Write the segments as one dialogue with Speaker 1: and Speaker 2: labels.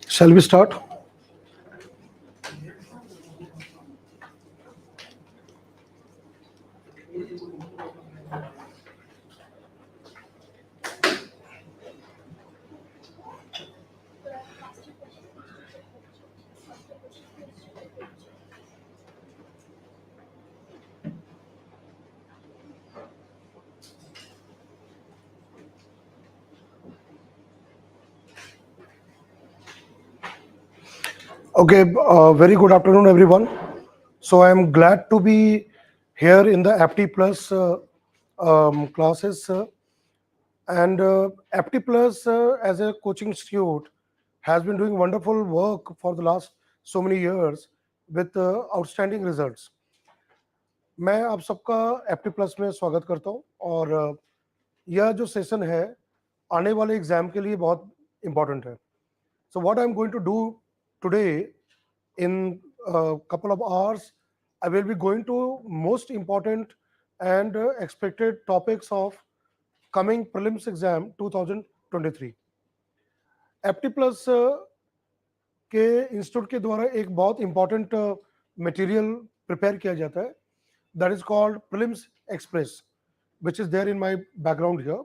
Speaker 1: Shall we start? Okay, very good afternoon, everyone. So I am glad to be here in the Apti Plus classes. And Apti Plus, as a coaching institute, has been doing wonderful work for the last so many years with outstanding results. मैं आप सबका एप्टी plus में स्वागत करता हूं और यह जो सेशन है आने वाले एग्जाम के लिए बहुत इम्पोर्टेंट है. So what I'm going to do today in a couple of hours, I will be going to most important and expected topics of coming prelims exam 2023. एप्टी plus के इंस्टीट्यूट के द्वारा एक बहुत इंपॉर्टेंट मटेरियल प्रिपेयर किया जाता है, that is called Prelims Express, which is there in my background here.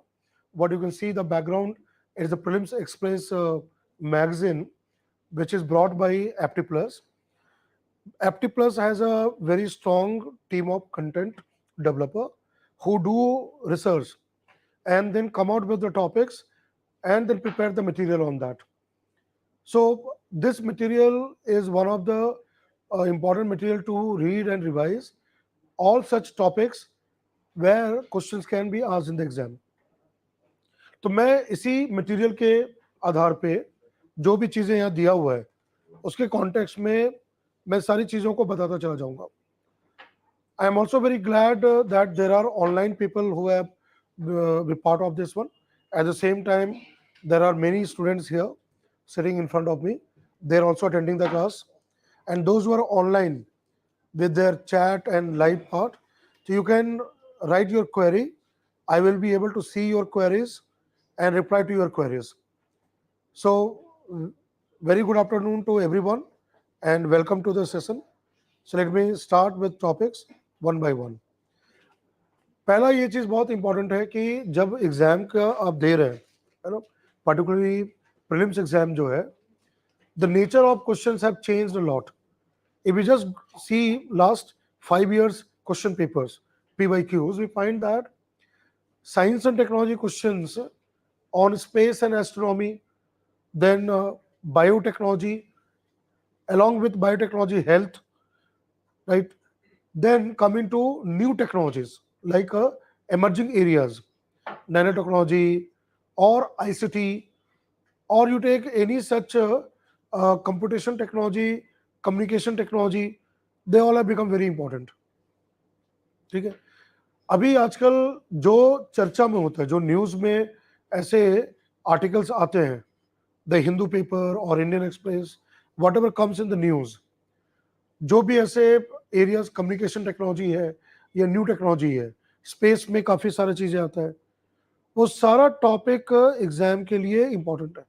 Speaker 1: What you can see, the background is the Prelims Express magazine, which is brought by Apti Plus. Apti Plus has a very strong team of content developer who do research and then come out with the topics and then prepare the material on that. So this material is one of the important material to read and revise all such topics where questions can be asked in the exam. तो मैं इसी material के आधार पे जो भी चीज़ें यहाँ दिया हुआ है उसके कॉन्टेक्स्ट में मैं सारी चीज़ों को बताता चला जाऊँगा. I am also very glad that there are online people who have been part of this one. At the same time, there are many students here sitting in front of me. They're also attending the class. And those who are online with their chat and live part, so you can write your query. I will be able to see your queries and reply to your queries. So very good afternoon to everyone and welcome to the session. So let me start with topics one by one. पहला ये चीज़ बहुत important है कि जब exam का आप दे रहे हैं, है ना, पर्टिकुलरली प्रीलिम्स एग्जाम जो है, the nature of questions have changed a lot. If we just see last 5 years question papers, PYQs, we find that science and technology questions on space and astronomy, then biotechnology, along with biotechnology health, right? Then coming to new technologies like emerging areas, nanotechnology or ICT, or you take any such computation technology, communication technology, they all have become very important. ठीक है. अभी आजकल जो चर्चा में होता है, जो न्यूज़ में ऐसे आर्टिकल्स आते हैं, द हिंदू पेपर और Indian express, what ever comes in the news, जो भी ऐसे एरियाज कम्युनिकेशन टेक्नोलॉजी है या न्यू टेक्नोलॉजी है, स्पेस में काफ़ी सारी चीज़ें आता है, वो सारा टॉपिक एग्जाम के लिए इम्पोर्टेंट है.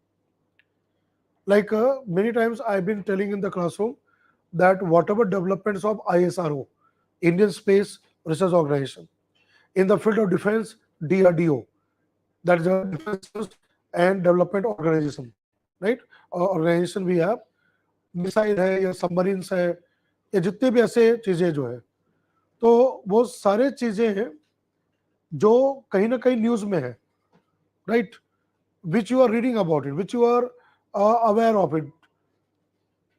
Speaker 1: Like many times I've been telling in the classroom that whatever developments of ISRO, Indian Space Research Organization, in the field of defense, DRDO, that is the Defense and Development Organization, right? Organization we have, missile है या submarines है या जितने भी ऐसे चीज़ें जो है, तो वो सारे चीज़ें हैं जो कहीं ना कहीं न्यूज़ में है, right? Which you are reading about it, which you are aware of it.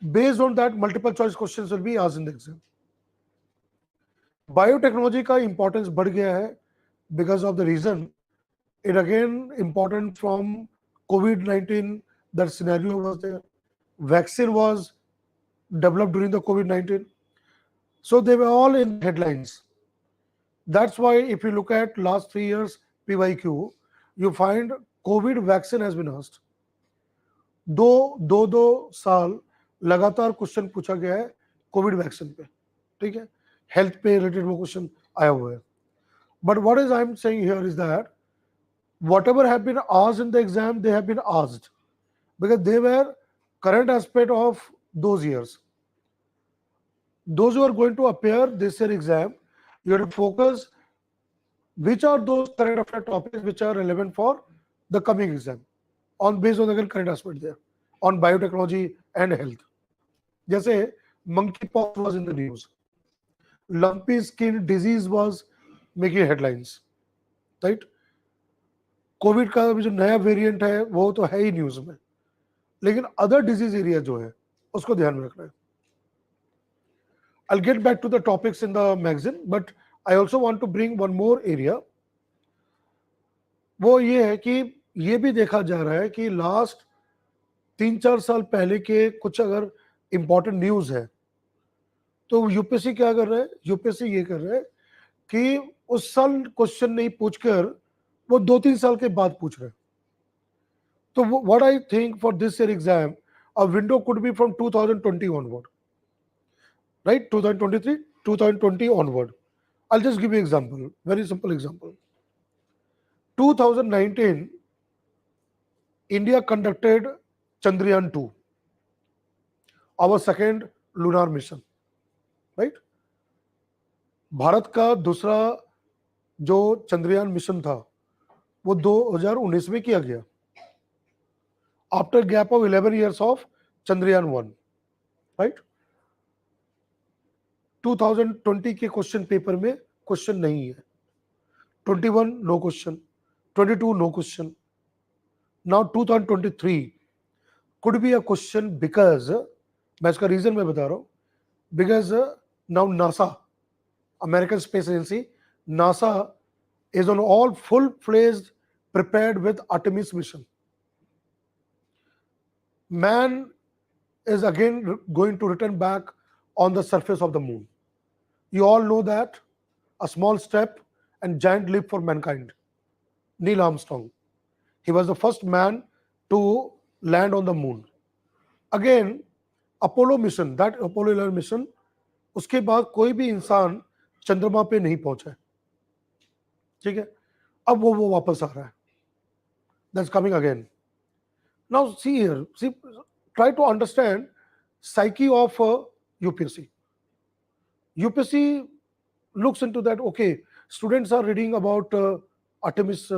Speaker 1: Based on that, multiple choice questions will be asked in the exam. Biotechnology का importance बढ़ गया है because of the reason it again important from COVID-19. That scenario was there. Vaccine was developed during the COVID-19, so they were all in headlines. That's why if you look at last 3 years PYQ, you find COVID vaccine has been asked. दो साल लगातार question पूछा गया है Covid vaccine पे, ठीक है, health पे रिलेटेड वो क्वेश्चन आया हुआ है. But what is I am saying here is that whatever have been asked in the exam, they have been asked because they were current aspect of those years. Those who are going to appear this year exam, you have to focus which are those current affair topics which are relevant for the coming exam on based on the current aspect there on biotechnology and health. जैसे monkeypox was in the news, lumpy skin disease was making headlines, right? Covid का जो नया variant है वो तो है ही news में, लेकिन अदर डिजीज एरिया जो है उसको ध्यान में रखना है. I'll get back to the topics in the magazine, but I also want to bring one more area. वो ये है कि ये भी देखा जा रहा है कि लास्ट 3-4 साल पहले के कुछ अगर इंपॉर्टेंट न्यूज है तो यूपीएससी क्या कर रहा है, यूपीएससी ये कर रहा है कि उस साल क्वेश्चन नहीं पूछकर वो 2-3 साल के बाद पूछ रहे हैं. तो what I think for this year exam a window could be from 2020 onward, right? 2023 2020 onward. I'll just give you example, very simple example. 2019 India conducted Chandrayaan 2, our second lunar mission, right? Bharat का दूसरा जो Chandrayaan mission था वो 2019 में किया गया after gap of 11 years of Chandrayaan 1, right? 2020 के question paper में क्वेश्चन नहीं है. 21 no question, 22 no question. Now 2023 could be a question because मैं इसका रीजन मैं बता रहा हूं, because now NASA, American space agency, NASA is on all full-fledged prepared with Artemis mission. Man is again going to return back on the surface of the moon. You all know that a small step and giant leap for mankind. Neil Armstrong, he was the first man to land on the moon. Again, Apollo mission, that Apollo 11 mission, उसके बाद कोई भी इंसान चंद्रमा पे नहीं पहुंचा है, ठीक है. अब वो वापस आ रहा है. That's coming again. Now see here, see, try to understand psyche of UPSC. UPSC looks into that. Okay, students are reading about Artemis,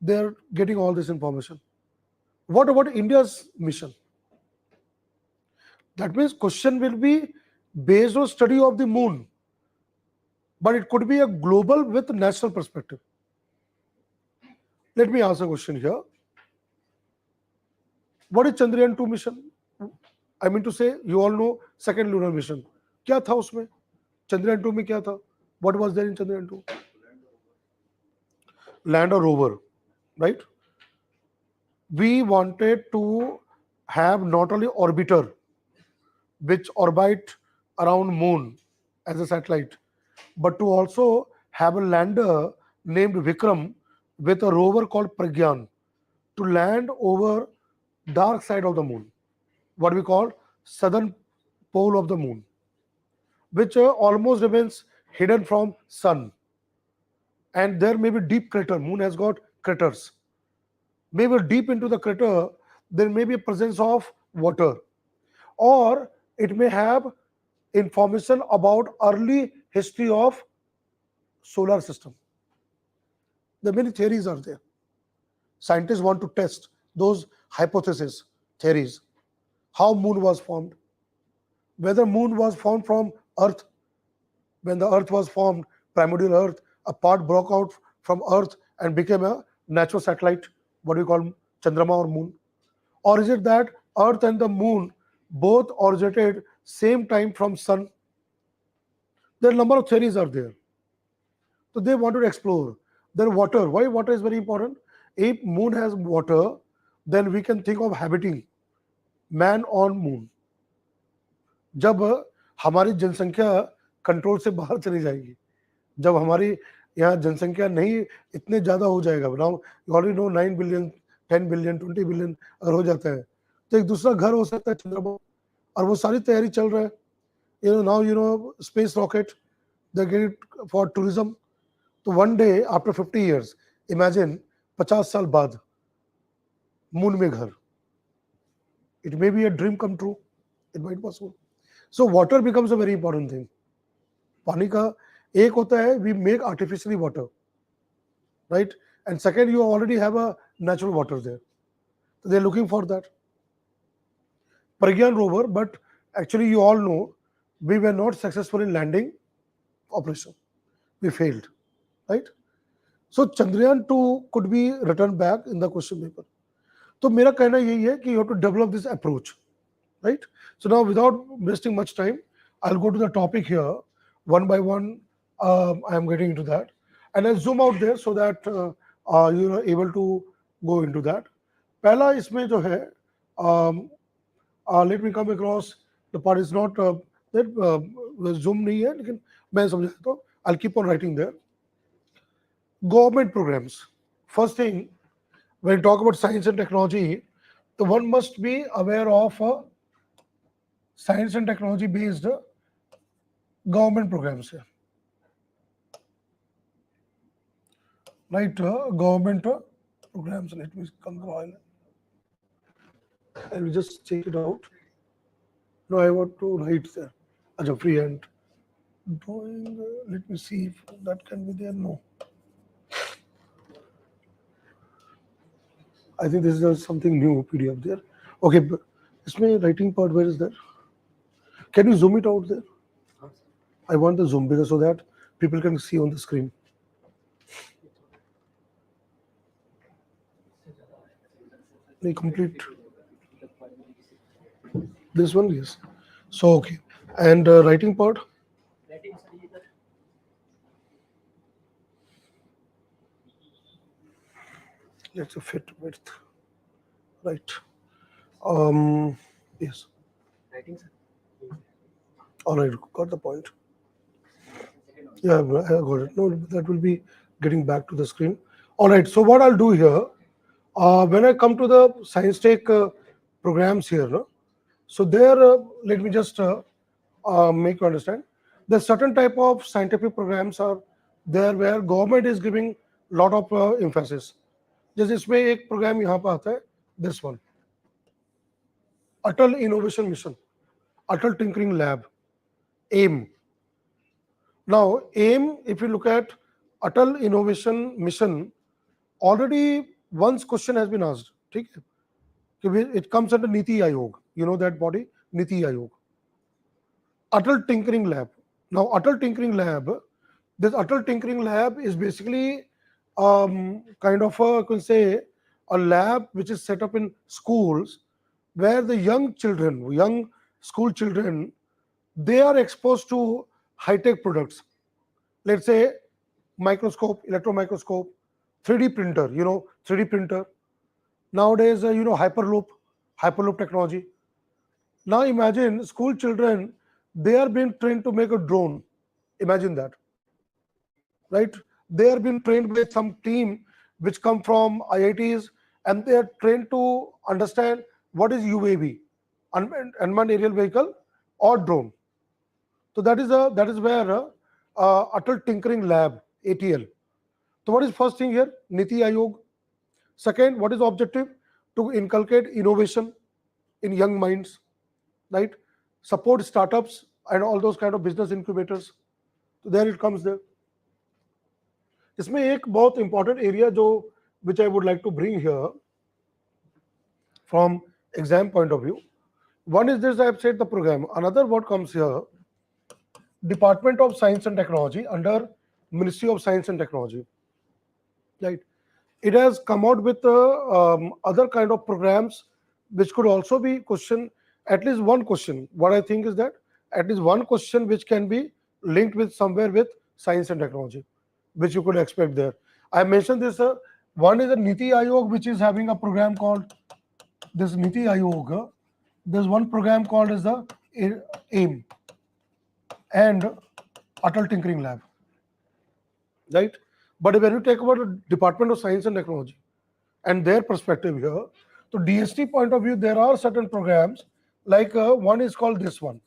Speaker 1: they're getting all this information. What about India's mission? That means question will be based on study of the moon, but it could be a global with national perspective. Let me ask a question here. What is Chandrayaan 2 mission? I mean to say, you all know second lunar mission. क्या था उसमें? Chandrayaan 2 में क्या था? What was there in Chandrayaan 2? Land or rover, right? We wanted to have not only orbiter which orbit around moon as a satellite, but to also have a lander named Vikram with a rover called Pragyan to land over dark side of the moon, what we call southern pole of the moon, which almost remains hidden from sun. And there may be deep crater. Moon has got craters. Maybe deep into the crater, there may be a presence of water, or it may have information about early history of solar system. The many theories are there. Scientists want to test those hypotheses, theories. How moon was formed, whether moon was formed from earth. When the earth was formed, primordial earth, a part broke out from earth and became a natural satellite, what we call Chandrama or moon. Or is it that earth and the moon both originated same time from sun? There are a number of theories are there. So they want to explore. Then water. Why water is very important? If moon has water, then we can think of habiting man on moon. जब हमारी जनसंख्या control से बाहर चली जाएगी, जब हमारी यहाँ जनसंख्या नहीं इतने ज़्यादा हो जाएगा, now you already know 9 billion 10 billion 20 billion अगर हो जाता है तो एक दूसरा घर हो सकता है चंद्रमा, और वो सारी तैयारी चल रहा है. Now space rocket they get it for tourism. तो one day after 50 years, imagine 50 साल बाद मून में घर. It may be a dream come true, it might possible. So water becomes a very important thing. पानी का एक होता है we make artificially water, right, and second you already have a natural water there, so they are looking for that. Pragyan rover, but actually you all know we were not successful in landing operation. We failed, right? So Chandrayaan 2 could be returned back in the question paper. तो मेरा कहना यही है कि you have to develop this approach, right? So now without wasting much time, I'll go to the topic here one by one. I am getting into that, and I'll zoom out there so that you are able to go into that. पहला इसमें जो है, let me come across the part is not that zoom नहीं है, लेकिन मैं समझा तो I'll keep on writing there. Government programs. First thing, when you talk about science and technology, the one must be aware of science and technology based government programs here. Right, government programs. Let me come on. I will just check it out. No, I want to write there as a freehand drawing. Let me see if that can be there. No. I think this is something new PDF there. Okay, but इसमें writing part, where is that? Can you zoom it out there? I want the zoom because so that people can see on the screen. The complete. This one, yes. So okay, and writing part. Let's fit width. Right. Yes. All right, got the point. Yeah, I got it. No, that will be getting back to the screen. All right, so what I'll do here, when I come to the Science Tech programs here, no? So there, let me just make you understand. The certain type of scientific programs are there where government is giving lot of emphasis. जैसे इसमें एक programme यहाँ पे आता है, this one, Atal innovation mission, Atal tinkering lab, AIM. Now, AIM, if you look at Atal Innovation Mission, already once question has been asked. ठीक है? कि it comes under Niti Aayog. You know that body? Niti Aayog. Atal Tinkering Lab. Now, Atal Tinkering Lab, this Atal Tinkering Lab is basically kind of a, you can say, a lab which is set up in schools where the young children, young school children, they are exposed to high-tech products. Let's say microscope, electron microscope, 3D printer, 3D printer. Nowadays, hyperloop technology. Now imagine school children, they are being trained to make a drone. Imagine that, right? They are being trained by some team which come from IITs, and they are trained to understand what is UAV, unmanned aerial vehicle, or drone. So that is where Atal Tinkering Lab, ATL. So what is first thing here? Niti Aayog. Second, what is the objective? To inculcate innovation in young minds, right? Support startups and all those kind of business incubators. So there it comes there. इसमें एक बहुत important area जो which I would like to bring here from exam point of view. One is this, I have said the program. Another what comes here, Department of Science and Technology under Ministry of Science and Technology, right? It has come out with other kind of programs which could also be question, at least one question. What I think is that at least one question which can be linked with somewhere with science and technology, which you could expect there. I mentioned this. One is a Niti Aayog, which is having a program called this Niti Aayog. There's one program called as the AIM and Atal Tinkering Lab. right? But when you take about the Department of Science and Technology and their perspective here, so DST point of view, there are certain programs like one is called this one,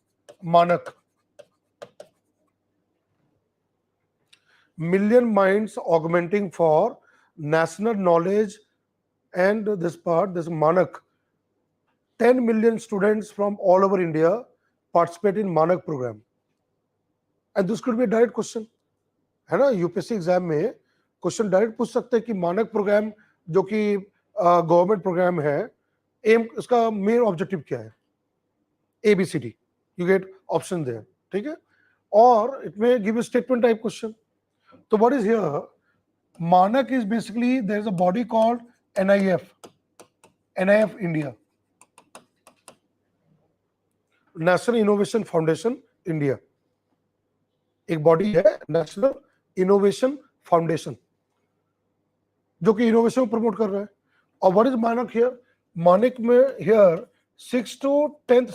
Speaker 1: Manak, Million Minds Augmenting for National Knowledge, and this part, this Manak, 10 million students from all over India participate in Manak program. And this could be a direct question, है ना? UPSC exam में question direct पूछ सकते हैं कि Manak program जो कि government program है, एम उसका मेन ऑब्जेक्टिव क्या है, A B C D, you get option there, ठीक है? और it may give a statement type question. तो what is here, Manak is basically there is a body called NIF India, national innovation foundation India. एक body है national innovation foundation जो कि innovation को promote कर रहा है. और व्हाट इज मानक हियर, मानक में here 6 to 10th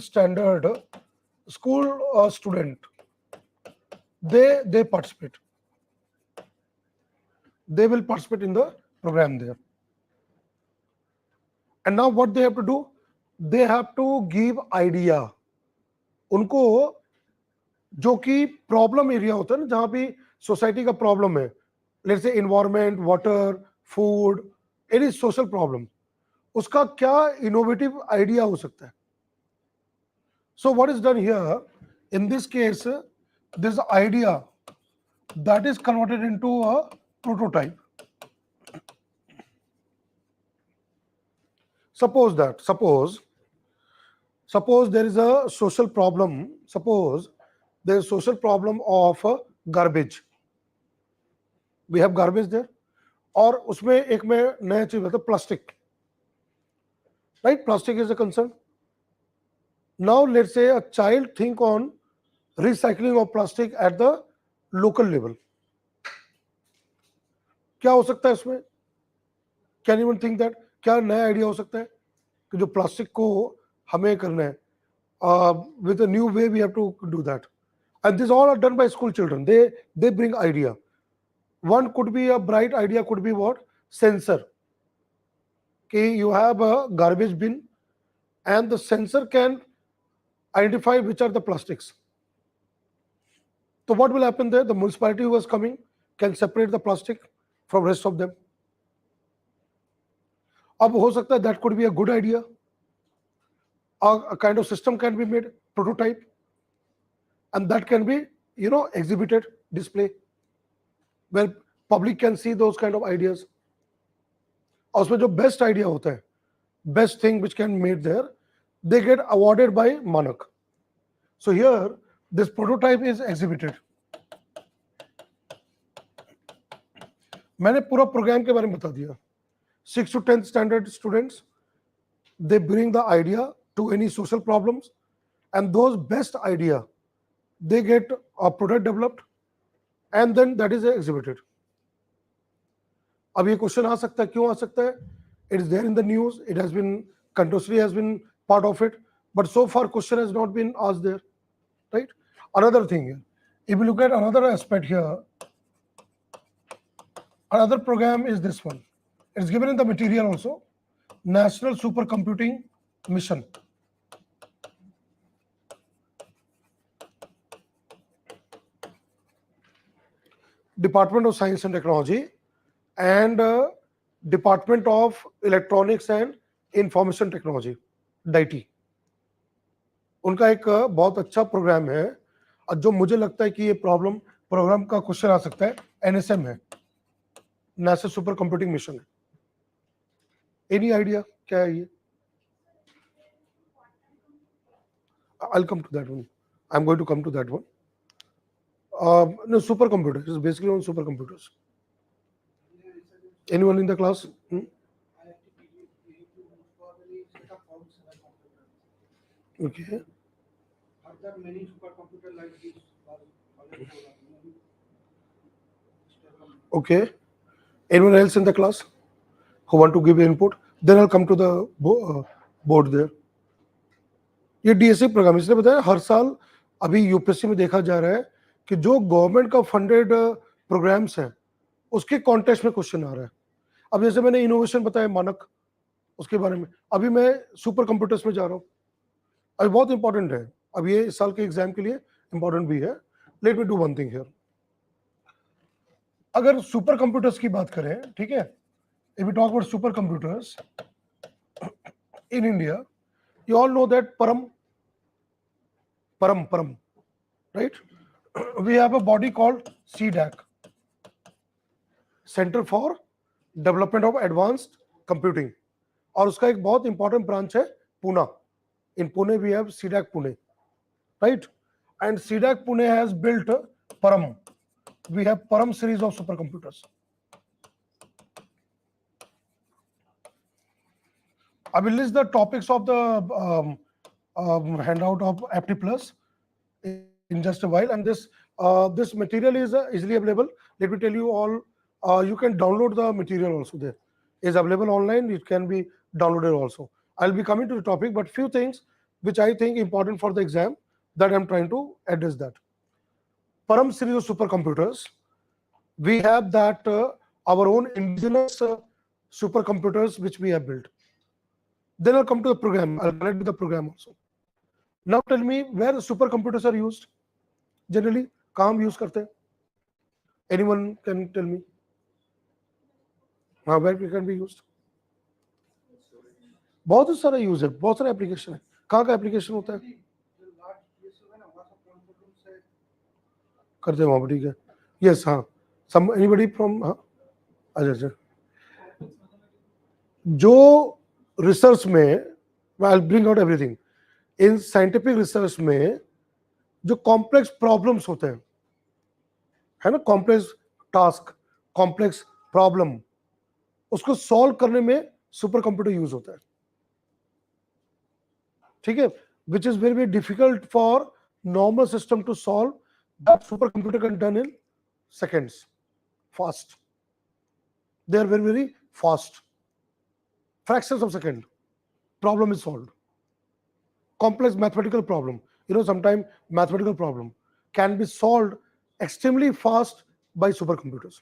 Speaker 1: standard school student, they participate, they will participate in the program there. And now what they have to do, they have to give idea. उनको जो कि प्रॉब्लम एरिया होता है ना, जहां भी सोसाइटी का प्रॉब्लम है, let's say environment, water, food, any social problem, उसका क्या इनोवेटिव आइडिया हो सकता है. So what is done here in this case, this idea that is converted into a prototype. Suppose there is a social problem. Suppose there is a social problem of garbage. We have garbage there. और उसमें एक में नया चीज होता है plastic, right? Plastic is a concern. Now let's say a child think on recycling of plastic at the local level. क्या हो सकता है इसमें? Can you think that? क्या नया आइडिया हो सकता है कि जो प्लास्टिक को हमें करना है, with a new way we have to do that. And this all are done by school children. They bring idea. One could be a bright idea, could be what? Sensor. Okay, you have a garbage bin and the sensor can identify which are the plastics. So what will happen there? The municipality who is coming can separate the plastic from rest of them. अब हो सकता है that could be a good idea. A kind of system can be made, prototype, and that can be, exhibited, display, where public can see those kind of ideas. और उसमें जो best idea होता है, best thing which can made there, they get awarded by Manak. So here, this prototype is exhibited. मैंने पूरा programme के बारे में बता दिया. 6 to 10th standard students, they bring the idea to any social problems, and those best idea, they get a product developed, and then that is exhibited. अब ये question आ सकता है, क्यों आ सकता है? It is there in the news, it has been continuously has been part of it, but so far question has not been asked there, right? Another thing here, if you look at another aspect here, another program is this one. It's given in the material also, National Supercomputing Mission. Department of Science and Technology and Department of Electronics and Information Technology, DIT. उनका एक बहुत अच्छा programme है, और जो मुझे लगता है कि ये प्रोग्राम का क्वेश्चन आ सकता है, NSM है, नेशनल सुपर कंप्यूटिंग मिशन है. एनी आइडिया क्या है ये? I'll come to that one. I'm going to come to that one. No, supercomputer. It's basically on supercomputers. Anyone in the class? Okay.
Speaker 2: Are there many supercomputers like this?
Speaker 1: Okay. Anyone else in the class who want to give input? Then I'll come to the board there. ये DSC programme इसलिए बताया, हर साल अभी UPSC में देखा जा रहा है कि जो गवर्नमेंट का फंडेड प्रोग्राम्स हैं उसके कॉन्टेक्स्ट में क्वेश्चन आ रहा है। अब जैसे मैंने इनोवेशन बताया मानक, उसके बारे में, अभी मैं सुपर कंप्यूटर्स में जा रहा हूँ, अभी बहुत इंपॉर्टेंट है, अब ये इस साल के एग्जाम के लिए इंपॉर्टेंट भी है। Let me do one thing here. अगर सुपर कंप्यूटर्स की बात करें, ठीक है, if we talk about super computers in India, you all know that Param, right? We have a body called CDAC, Center for Development of Advanced Computing, और उसका एक बहुत इंपॉर्टेंट ब्रांच है Poona. In Pune we have CDAC Pune, right? And CDAC Pune has built Param. We have Param series of supercomputers. I will list the topics of the handout of FT Plus in just a while, and this material is easily available. Let me tell you all. You can download the material also. There is available online. It can be downloaded also. I'll be coming to the topic, but few things which I think important for the exam that I'm trying to address that. Param series of supercomputers. We have that our own indigenous supercomputers which we have built. Then I'll come to the program. I'll connect with the program also. Now tell me where supercomputers are used. Generally, कहाँ हम use करते हैं? Anyone can tell me? हाँ, where it can be used? बहुत सारा use है, बहुत सारे एप्लीकेशन है. कहाँ का एप्लीकेशन होता है? करते हैं वहाँ पर, ठीक है. यस, हाँ. सम एनीबडी फ्रॉम, हाँ, अच्छा. जो रिसर्च में, I will bring out everything. इन साइंटिफिक रिसर्च में जो कॉम्प्लेक्स प्रॉब्लम्स होते हैं, है ना, कॉम्प्लेक्स टास्क, कॉम्प्लेक्स प्रॉब्लम, उसको सॉल्व करने में सुपर कंप्यूटर यूज होता है. ठीक है, which is very very difficult for normal system to solve, that super computer can done in seconds, fast. They are very very fast. fractions of second, problem is solved. Complex mathematical problem, sometimes mathematical problem can be solved extremely fast by supercomputers,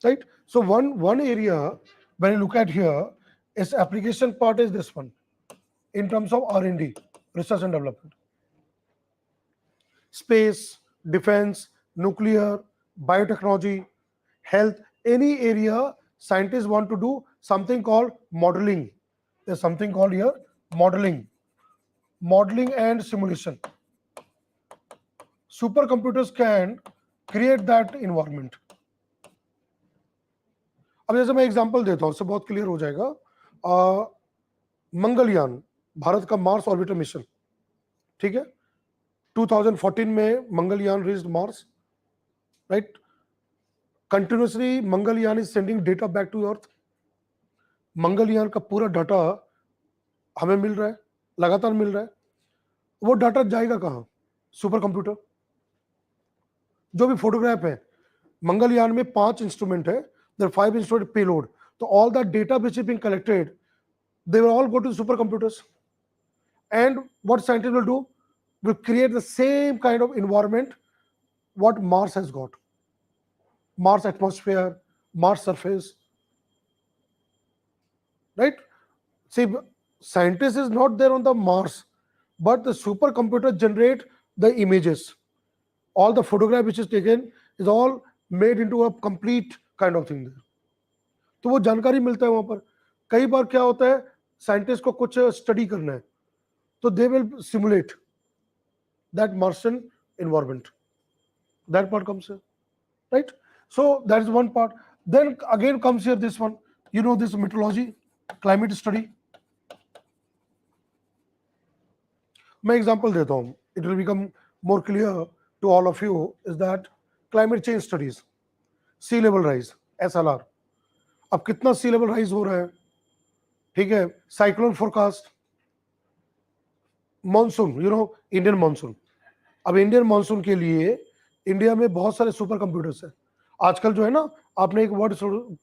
Speaker 1: right? So one area when you look at here is application part is this one, in terms of R&D, research and development. Space, defense, nuclear, biotechnology, health, any area scientists want to do something called modeling. There's something called here modeling and simulation. Supercomputers can create that environment. अब जैसे मैं example देता हूं, उससे बहुत clear हो जाएगा. मंगलयान, भारत का मार्स ऑर्बिटर मिशन, ठीक है, 2014 में Mangalyaan reached Mars, right. Continuously Mangalyaan is sending data back to earth. Mangalyaan का पूरा डाटा हमें मिल रहा है, लगातार मिल रहा है. वो डाटा जाएगा कहाँ? Super computer. जो भी फोटोग्राफ है, मंगलयान में 5 इंस्ट्रूमेंट है, देयर 5 इंस्ट्रूमेंट पेलोड, तो all that data which is being collected, they will all go to supercomputers. And what scientists will do, will create the same kind of environment what Mars has got. Mars atmosphere, Mars surface, right? See, scientist is not there on the Mars, but the supercomputer generate the images. All the photograph which is taken is all made into a complete kind of thing there. तो वो जानकारी मिलता है वहां पर. कई बार क्या होता है, साइंटिस्ट को कुछ स्टडी करना है, तो they will simulate that Martian environment. That part comes here, right. So that is one part. Then again comes here this one, this meteorology, climate study. मैं एग्जांपल देता हूं, it will become more clear to all of you, is that climate change studies, sea level rise, SLR. अब कितना सी level rise हो रहा है, ठीक है. Cyclone forecast, monsoon, Indian monsoon. अब इंडियन मॉनसून के लिए इंडिया में बहुत सारे सुपर कंप्यूटर्स हैं. आजकल जो है ना, आपने एक वर्ड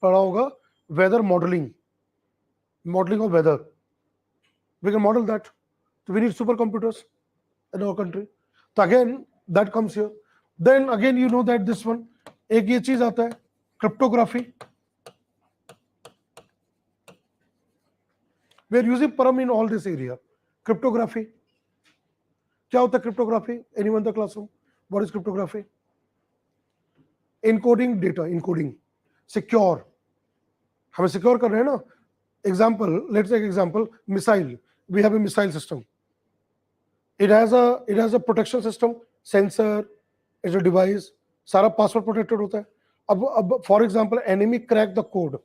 Speaker 1: पढ़ा होगा, weather modelling of weather. We can model that. So we need supercomputers in our country. So again, that comes here. Then again you know that this one, एक ये चीज आता है cryptography. We are using param in all this area. Cryptography. क्या होता है cryptography? Anyone in the classroom? What is cryptography? Encoding data, encoding, secure. हमें secure कर रहे हैं ना. Example, let's take example, missile. We have a missile system. It has a protection system, sensor, it's a device, सारा password protected होता है. अब for example, enemy crack the code,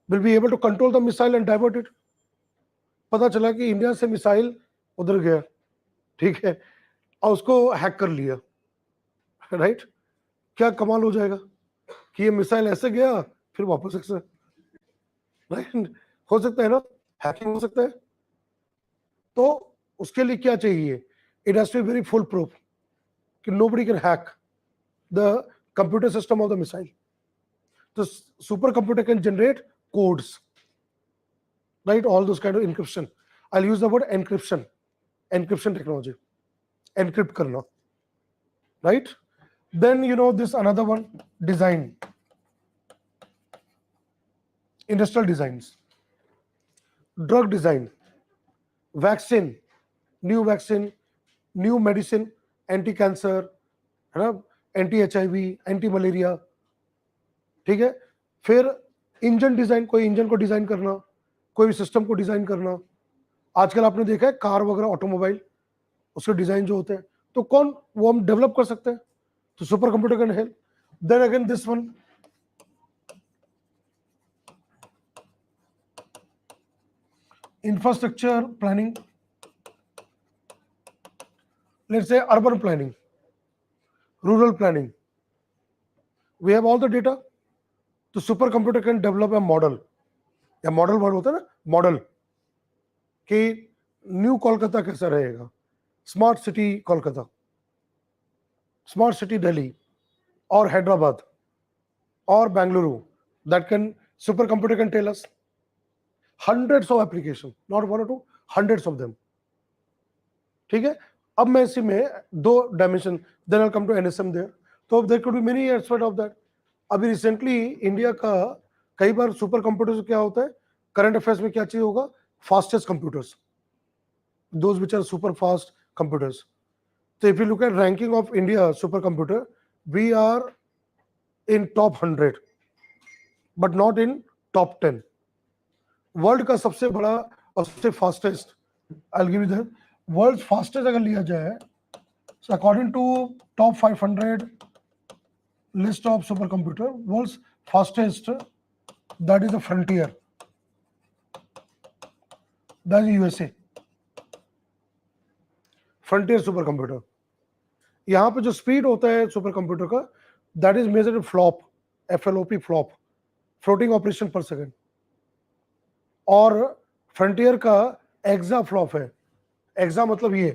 Speaker 1: will be able to control the missile and divert it. पता चला कि India से missile उधर गया, ठीक है, और उसको हैक कर लिया, राइट? क्या कमाल हो जाएगा कि ये मिसाइल ऐसे गया फिर वापस ऐसे, राइट? हो सकता है ना, हैकिंग हो सकता है. तो उसके लिए क्या चाहिए? It has to be very foolproof कि nobody can hack the computer system of the missile. तो super computer can generate codes, right? All those kind of encryption. I'll use the word encryption technology, encrypt karna, right? Then you know this another one, design, industrial designs, drug design, vaccine, new medicine, anti-cancer, है ना, anti-HIV, anti-malaria, ठीक है. फिर engine design, कोई engine को design करना, कोई भी सिस्टम को डिजाइन करना. आजकल आपने देखा है कार वगैरह, ऑटोमोबाइल, उसके डिजाइन जो होते हैं, तो कौन वो हम डेवलप कर सकते हैं, तो super computer can help. Then again this one, infrastructure planning, let's say urban planning, rural planning, we have all the data. तो super computer can develop a model, या मॉडल वर्ड होता है ना, मॉडल, कि न्यू कोलकाता कैसा रहेगा, smart city Kolkata, smart city Delhi, और हैदराबाद, और Bengaluru. That can, super computer can tell us hundreds of application, not one or two, hundreds of them. ठीक है. अब मैं इसी में दो dimension, then I come to NSM there. तो there could be many aspect of that. अभी recently India का कई बार सुपर कंप्यूटर क्या होता है, करंट अफेयर्स में क्या चाहिए होगा, fastest computers, those which are super fast computers. तो if you look at ranking of India super computer, we are in top 100 but not in top 10. World का सबसे बड़ा और सबसे fastest, I will give you that, world fastest अगर लिया जाए, so according to top 500 list of supercomputer, world's fastest, that is the Frontier, that is USA, Frontier supercomputer. यहाँ पे जो स्पीड होता है सुपर कंप्यूटर का, that is measured flop, FLOP, flop, floating operation पर सेकेंड. और फ्रंटियर का AXA flop है. एक्सा मतलब ये,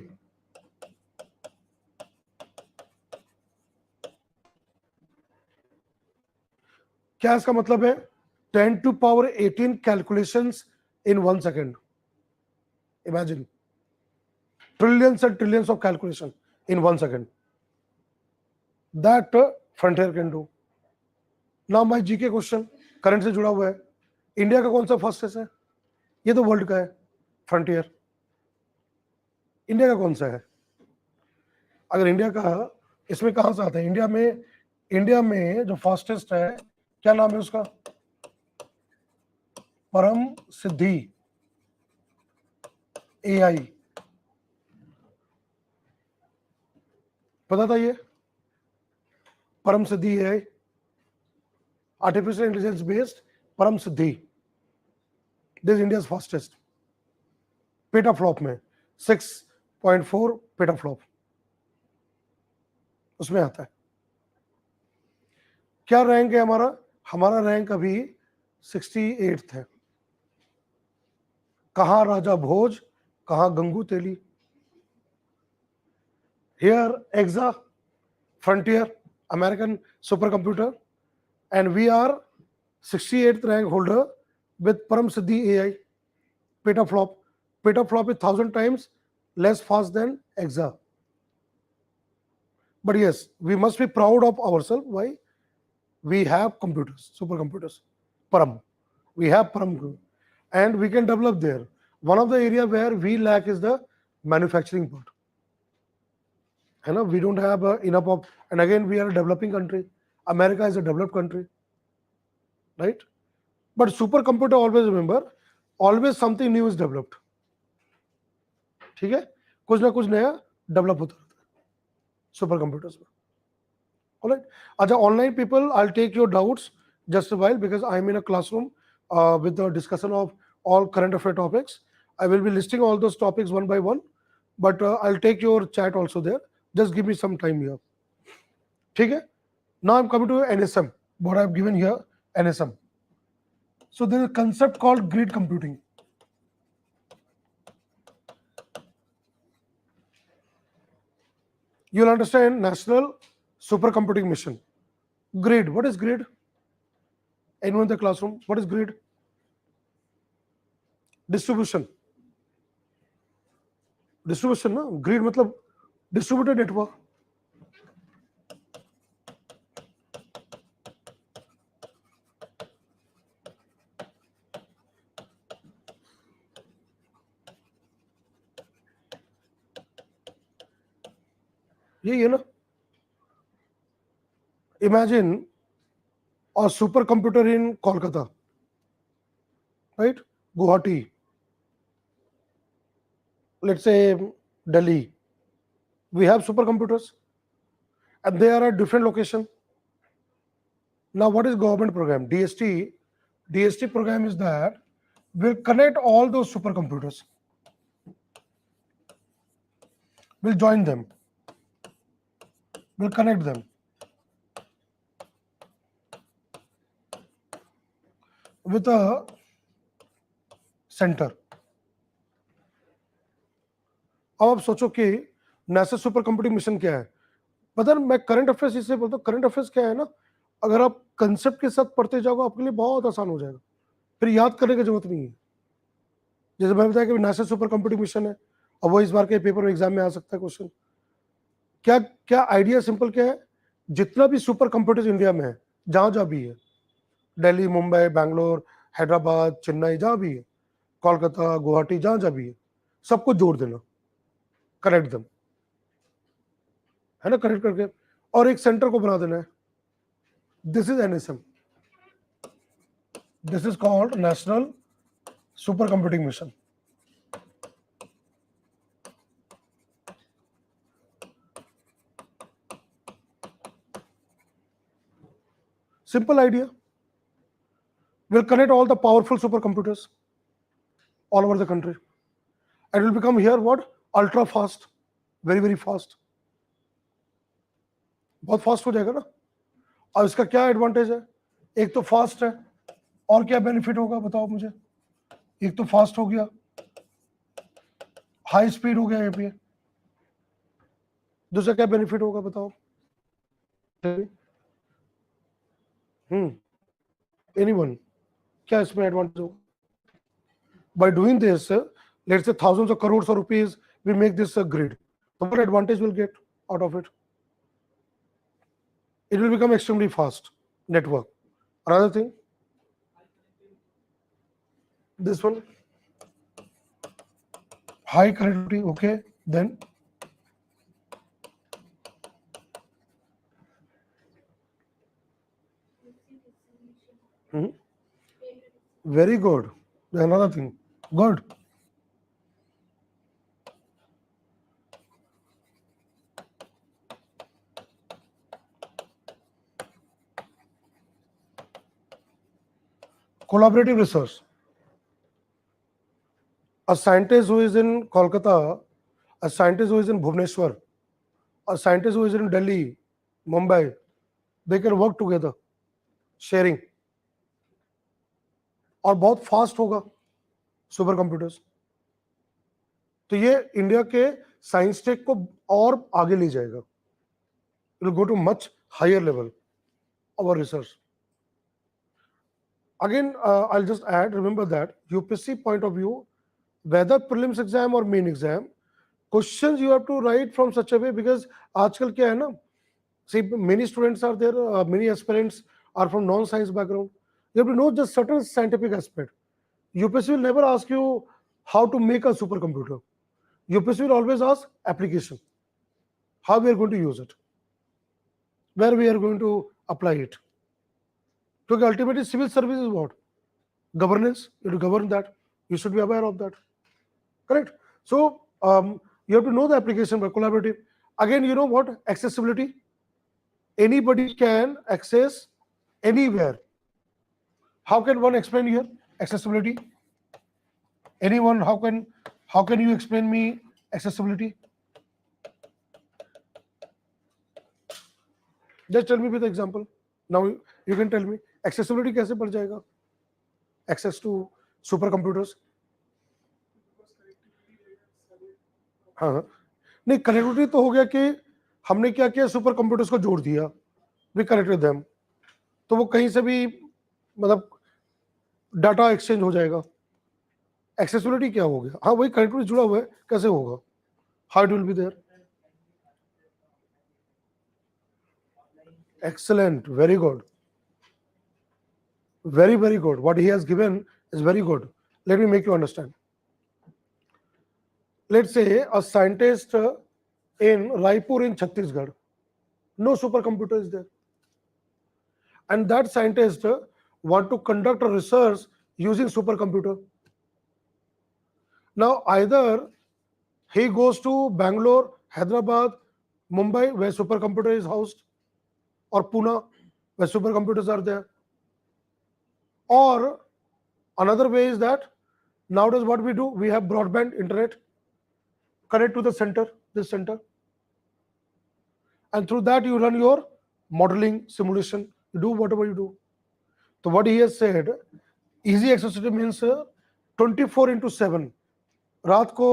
Speaker 1: क्या इसका मतलब है, 10 to power 18 calculations in 1 second. Imagine, trillions and trillions of calculation in 1 second. That frontier can do. Now my GK question current से जुड़ा हुआ है. इंडिया का कौन सा फास्टेस्ट है? ये तो वर्ल्ड का है फ्रंटियर. इंडिया का कौन सा है? अगर इंडिया का, इसमें कहां से आता है? इंडिया में जो फास्टेस्ट है, क्या नाम है उसका? परम सिद्धि AI. पता था ये? Param Siddhi AI, artificial intelligence based Param Siddhi. This India fastest. Petaflop में 6.4 पेटाफ्लॉप उसमें आता है. क्या रैंक है हमारा? हमारा रैंक अभी 68th है. कहां राजा भोज, कहां Gangu Teli. Here exa, Frontier, American super computer, and we are 68th rank holder with Param Siddhi AI. Petaflop is 1000 times less fast than EXA. But yes, we must be proud of ourselves. Why? We have computers, supercomputers, Param. We have Param, and we can develop there. One of the area where we lack is the manufacturing part. You know, we don't have enough of, and again, we are a developing country. America is a developed country, right? But supercomputer, always remember, always something new is developed. ठीक है, कुछ ना कुछ नया develop होता रहता है super computers में. Alright. Acha, online people, I'll take your doubts just a while because I'm in a classroom with the discussion of all current affair topics. I will be listing all those topics one by one, but I'll take your chat also there. Just give me some time here. Okay? Now I'm coming to NSM. What I've given here, NSM. So there is a concept called grid computing. You'll understand National Supercomputing Mission. Grid. What is grid? Anyone in the classroom? What is grid? Distribution. Distribution ना, grid मतलब distributed network. ये ना, imagine a supercomputer in Kolkata, right? Guwahati, let's say Delhi. We have supercomputers, and they are at different location. Now, what is government program? DST. DST program is that will connect all those supercomputers. Will join them. Will connect them with a center. अब आप सोचो कि NASA super computing mission क्या है. पता है, मैं current affairs इसलिए बोलता हूँ, करंट अफेयर्स क्या है ना, अगर आप कंसेप्ट के साथ पढ़ते जाओगे आपके लिए बहुत आसान हो जाएगा, फिर याद करने की जरूरत नहीं है. जैसे मैं बताया कि नासा सुपर कंप्यूटिंग मिशन है, अब वो इस बार के पेपर एग्जाम में आ सकता है क्वेश्चन. क्या क्या आइडिया सिंपल क्या है, जितना भी सुपर कंप्यूटर्स इंडिया में है, जहां जहां भी है, दिल्ली, मुंबई, बैंगलोर, हैदराबाद, चेन्नई, जहां भी है, कोलकाता, गुवाहाटी, जहां जहां भी है, सबको जोड़ देना, कनेक्ट दम, है ना, कनेक्ट करके और एक सेंटर को बना देना है. This is NSM. This is called national super computing mission. Simple idea. Will connect all the powerful supercomputers all over the country. And will become here what? Ultra fast. Very, very fast. बहुत fast हो जाएगा ना. और इसका क्या advantage है? एक तो फास्ट है, और क्या बेनिफिट होगा बताओ मुझे. एक तो फास्ट हो गया, हाई स्पीड हो गया, ये पे दूसरा क्या बेनिफिट होगा बताओ. एनीवन, क्या इसमें एडवांटेज होगा? By doing this, let's say thousands of crores of rupees, we make this a grid. So what advantage we'll get out of it? It will become extremely fast network. Another thing, this one, high connectivity. Okay, then very good. Another thing, good. Collaborative research. A scientist who is in Kolkata, a scientist who is in Bhubaneswar, a scientist who is in Delhi, Mumbai, they can work together, sharing. और बहुत fast होगा super computers. तो ये India के science tech को और आगे ले जाएगा. It will go to much higher level our research. Again, I'll just add, remember that UPSC point of view, whether prelims exam or main exam, questions you have to write from such a way, because आजकल क्या है ना, See, many students are there, many aspirants are from non-science background. You have to know just certain scientific aspect. UPSC will never ask you how to make a supercomputer. UPSC will always ask application, how we are going to use it, where we are going to apply it. Because ultimately civil service is what? Governance. You have to govern that. You should be aware of that. Correct? So you have to know the application by collaborative. Again, you know what? Accessibility. Anybody can access anywhere. How can one explain here accessibility? Anyone? How can you explain me accessibility? Just tell me with example. Now you can tell me accessibility कैसे बढ़ जाएगा? Access to supercomputers. हाँ हाँ नहीं, connectivity तो हो गया कि हमने क्या किया, सुपर कंप्यूटर्स को जोड़ दिया, वी कनेक्टेड देम, तो वो कहीं से भी मतलब डाटा एक्सचेंज हो जाएगा. एक्सेसिबिलिटी क्या हो गया? हाँ वही कनेक्टिविटी जुड़ा हुआ है, कैसे होगा? How it will be there? Excellent, very good, very good. What he has given is very good. Let me make you understand. Let's say a scientist in Raipur in Chhattisgarh, no supercomputer is there, and that scientist want to conduct a research using supercomputer. Now either he goes to Bangalore, Hyderabad, Mumbai, where supercomputer is housed, or Pune, where supercomputers are there. Or another way is that nowadays what we do, we have broadband internet, connect to the center, this center, and through that you run your modeling, simulation, you do whatever you do. So what he has said, easy accessibility means 24/7. रात को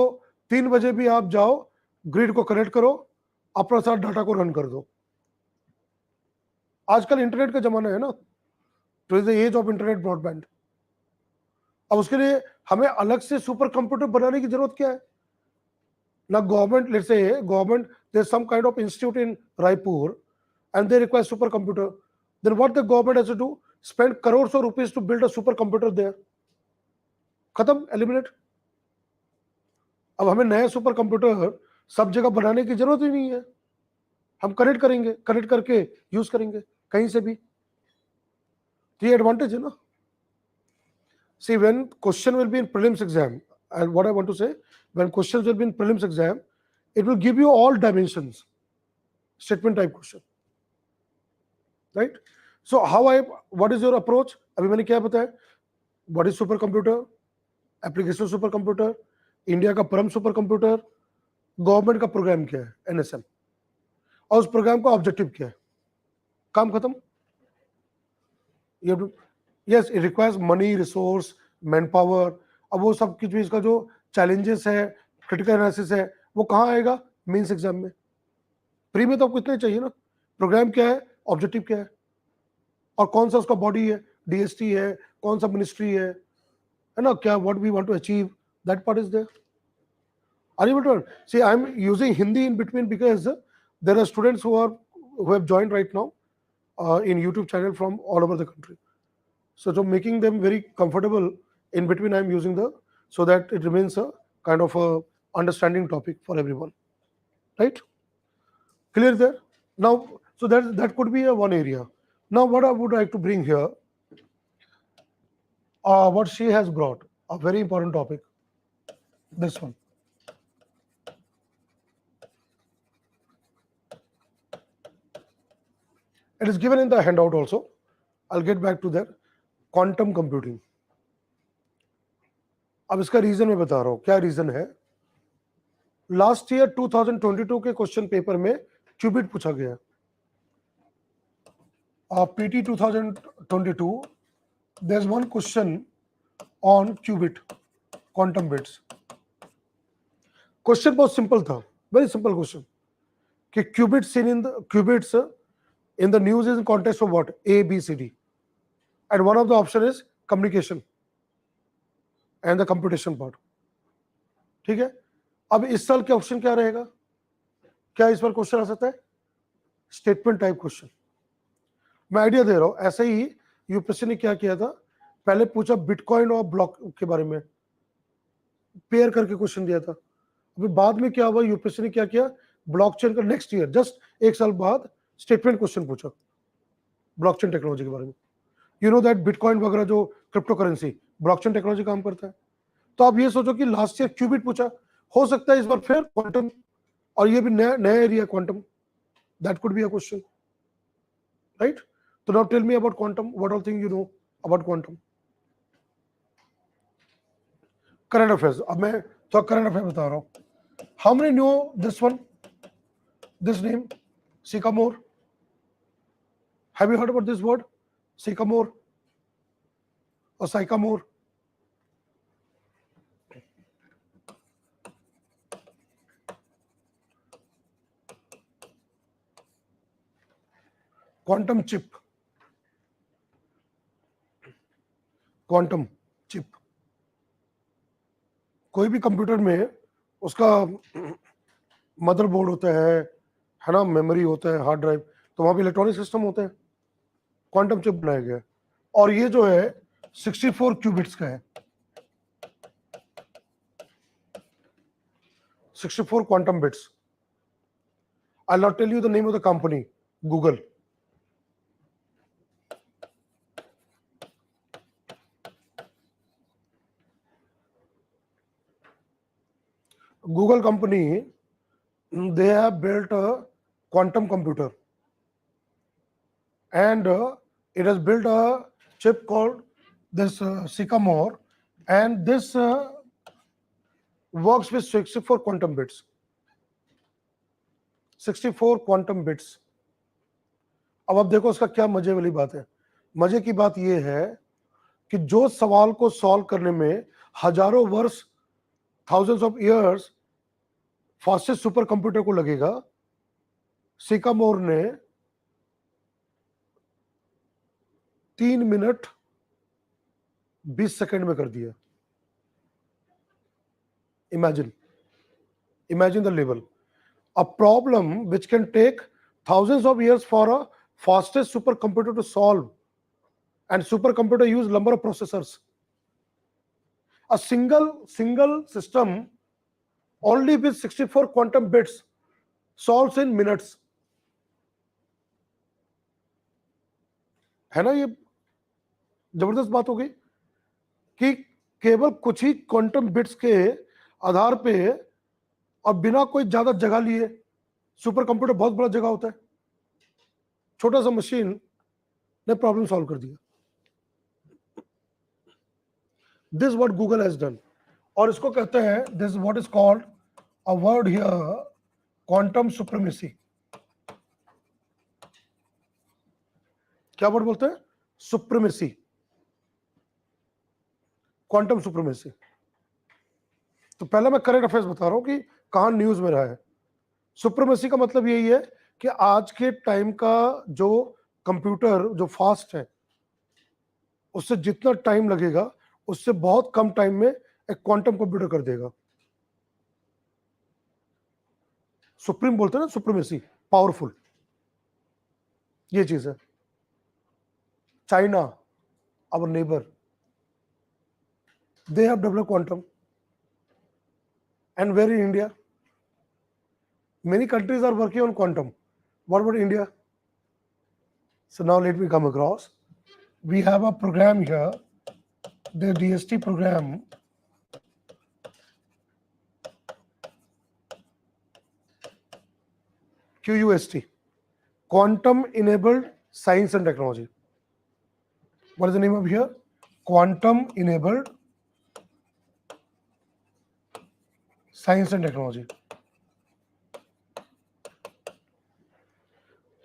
Speaker 1: 3 बजे भी आप जाओ, grid को connect करो, अपना साथ डाटा को रन कर दो. आजकल इंटरनेट का जमाना है ना, तो is the age of internet broadband. अब उसके लिए हमें अलग से सुपर कंप्यूटर बनाने की जरूरत क्या है ना? Government, let's say government, there is some kind of institute in Raipur and they require supercomputer, then what the government has to do? Spend crores of rupees to build a supercomputer there. खत्म, eliminate. अब हमें नया super computer सब जगह बनाने की जरूरत ही नहीं है. हम कनेक्ट करेंगे, कनेक्ट करके यूज करेंगे कहीं से भी. तो ये एडवांटेज है ना. See, when question will be in prelims exam, and what I want to say, when questions will be in prelims exam, it will give you all dimensions, statement type question, right? So what is your approach? अभी मैंने क्या बताया? What is super computer, application super computer, India का परम super computer, government का programme क्या है, NSM, और उस प्रोग्राम का ऑब्जेक्टिव क्या है. काम खत्म. Yes, it requires money, resource, man power. अब वो सब की इसका जो चैलेंजेस है, क्रिटिकल एनालिसिस है, वो कहाँ आएगा? मेंस एग्जाम में. प्री में तो आपको इतना ही चाहिए ना. प्रोग्राम क्या है, ऑब्जेक्टिव क्या है, और कौन सा उसका बॉडी है, DST है, कौन सा मिनिस्ट्री है ना, क्या, what we want to achieve, that part is there. Are you able to see? I'm using Hindi in between because there are students who have joined right now in YouTube channel from all over the country. So making them very comfortable in between, I'm using so that it remains a kind of a understanding topic for everyone. Right? Clear there? Now, so that could be a one area. Now, what I would like to bring here, what she has brought, a very important topic. This one. It is given in the handout also. I'll get back to that. Quantum computing. अब इसका reason मैं बता रहा हूं. क्या reason है? Last year 2022 के question paper में क्यूबिट पूछा गया. PT 2022, there's one question on qubit, quantum bits. Question बहुत सिंपल था, वेरी सिंपल क्वेश्चन, कि qubits in the news is in context of what? A, B, C, D, and one of the option is communication and the computation part. ठीक है. अब इस साल के option क्या रहेगा? क्या इस पर क्वेश्चन आ सकता है? Statement type question. मैं आइडिया दे रहा हूं, ऐसे ही यूपीएससी ने क्या किया था, पहले पूछा बिटकॉइन और ब्लॉक के बारे में, पेयर करके क्वेश्चन दिया था। अभी बाद में क्या हुआ, यूपीएससी ने क्या किया, ब्लॉकचेन का नेक्स्ट ईयर जस्ट 1 साल बाद स्टेटमेंट क्वेश्चन पूछा ब्लॉकचेन टेक्नोलॉजी के बारे में। यू नो दैट बिटकॉइन वगैरह जो क्रिप्टो करेंसी ब्लॉकचेन टेक्नोलॉजी काम करता है। तो आप ये सोचो कि लास्ट ईयर क्यूबिट पूछा, हो सकता है इस बार फिर क्वांटम, और ये भी नया नया area quantum, that could be a question, right. तो now tell me about quantum, what all thing you know about quantum. Current affairs, अब मैं थोड़ा करंट अफेयर बता रहा हूं। How many know this one, this name, Sycamore? Have you heard about this word, Sycamore और Sycamore? Quantum chip, quantum chip, कोई भी computer में उसका मदरबोर्ड होता है ना, मेमोरी होता है, हार्ड ड्राइव, तो वहां पे इलेक्ट्रॉनिक सिस्टम होता है, क्वांटम चिप बनाया गया है। और ये जो है 64 क्यूबिट्स का है, 64 quantum bits. I not tell you the name of the company, Google. Google company, they have built a quantum computer, and it has built a chip called this Sycamore, and this works with 64 quantum bits. 64 quantum bits. अब आप देखो उसका क्या मजे वाली बात है। मजे की बात यह है कि जो सवाल को सॉल्व करने में हजारों वर्ष, thousands of years fastest super computer को लगेगा, सिकामोर ने 3 मिनट 20 सेकंड में कर दिया। Imagine the level. A problem which can take thousands of years for a fastest supercomputer to solve, and supercomputer use number of processors. A single system only with 64 quantum bits solves in minutes. है ना, ये जबरदस्त बात हो गई कि केवल कुछ ही क्वांटम बिट्स के आधार पे और बिना कोई ज्यादा जगह लिए, सुपर कंप्यूटर बहुत बड़ा जगह होता है, छोटा सा मशीन ने प्रॉब्लम सॉल्व कर दिया। This what Google has done, और इसको कहते हैं, this what is called a word here, quantum supremacy. क्या वर्ड बोलते हैं? Supremacy, quantum supremacy. तो पहले मैं करंट अफेयर्स बता रहा हूं कि कहां न्यूज में रहा है। सुप्रीमेसी का मतलब यही है कि आज के टाइम का जो कंप्यूटर जो फास्ट है, उससे जितना टाइम लगेगा उससे बहुत कम टाइम में एक क्वांटम कंप्यूटर कर देगा। सुप्रीम बोलते हैं ना, सुप्रीमेसी, पावरफुल, ये चीज है। China, our neighbour, they have developed quantum, and where in India, many countries are working on quantum. What about India? So now let me come across. We have a program here, the DST program, QUST, Quantum Enabled Science and Technology. What is the name of here? Quantum Enabled Science and Technology.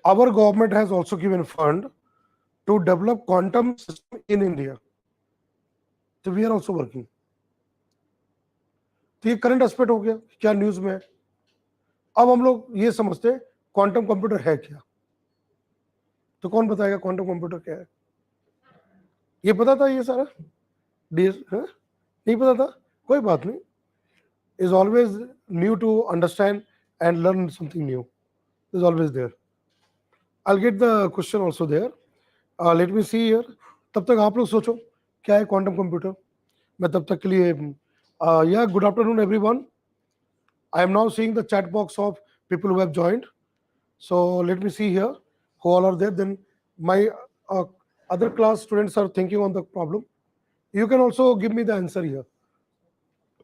Speaker 1: Our government has also given fund to develop quantum system in India. So we are also working. तो ये current aspect हो गया, क्या news में है। अब हम लोग ये समझते हैं क्वांटम कंप्यूटर है क्या। तो कौन बताएगा क्वांटम कंप्यूटर क्या है? ये पता था ये सारा? नहीं पता था? कोई बात नहीं, is always new to understand and learn something new, is always there. I'll get the question also there. Let me see here. तब तक आप लोग सोचो क्या है क्वांटम कंप्यूटर. मैं तब तक के लिए yeah, good afternoon everyone. I am now seeing the chat box of people who have joined. So let me see here who all are there. Then my uh, other class students are thinking on the problem. You can also give me the answer here.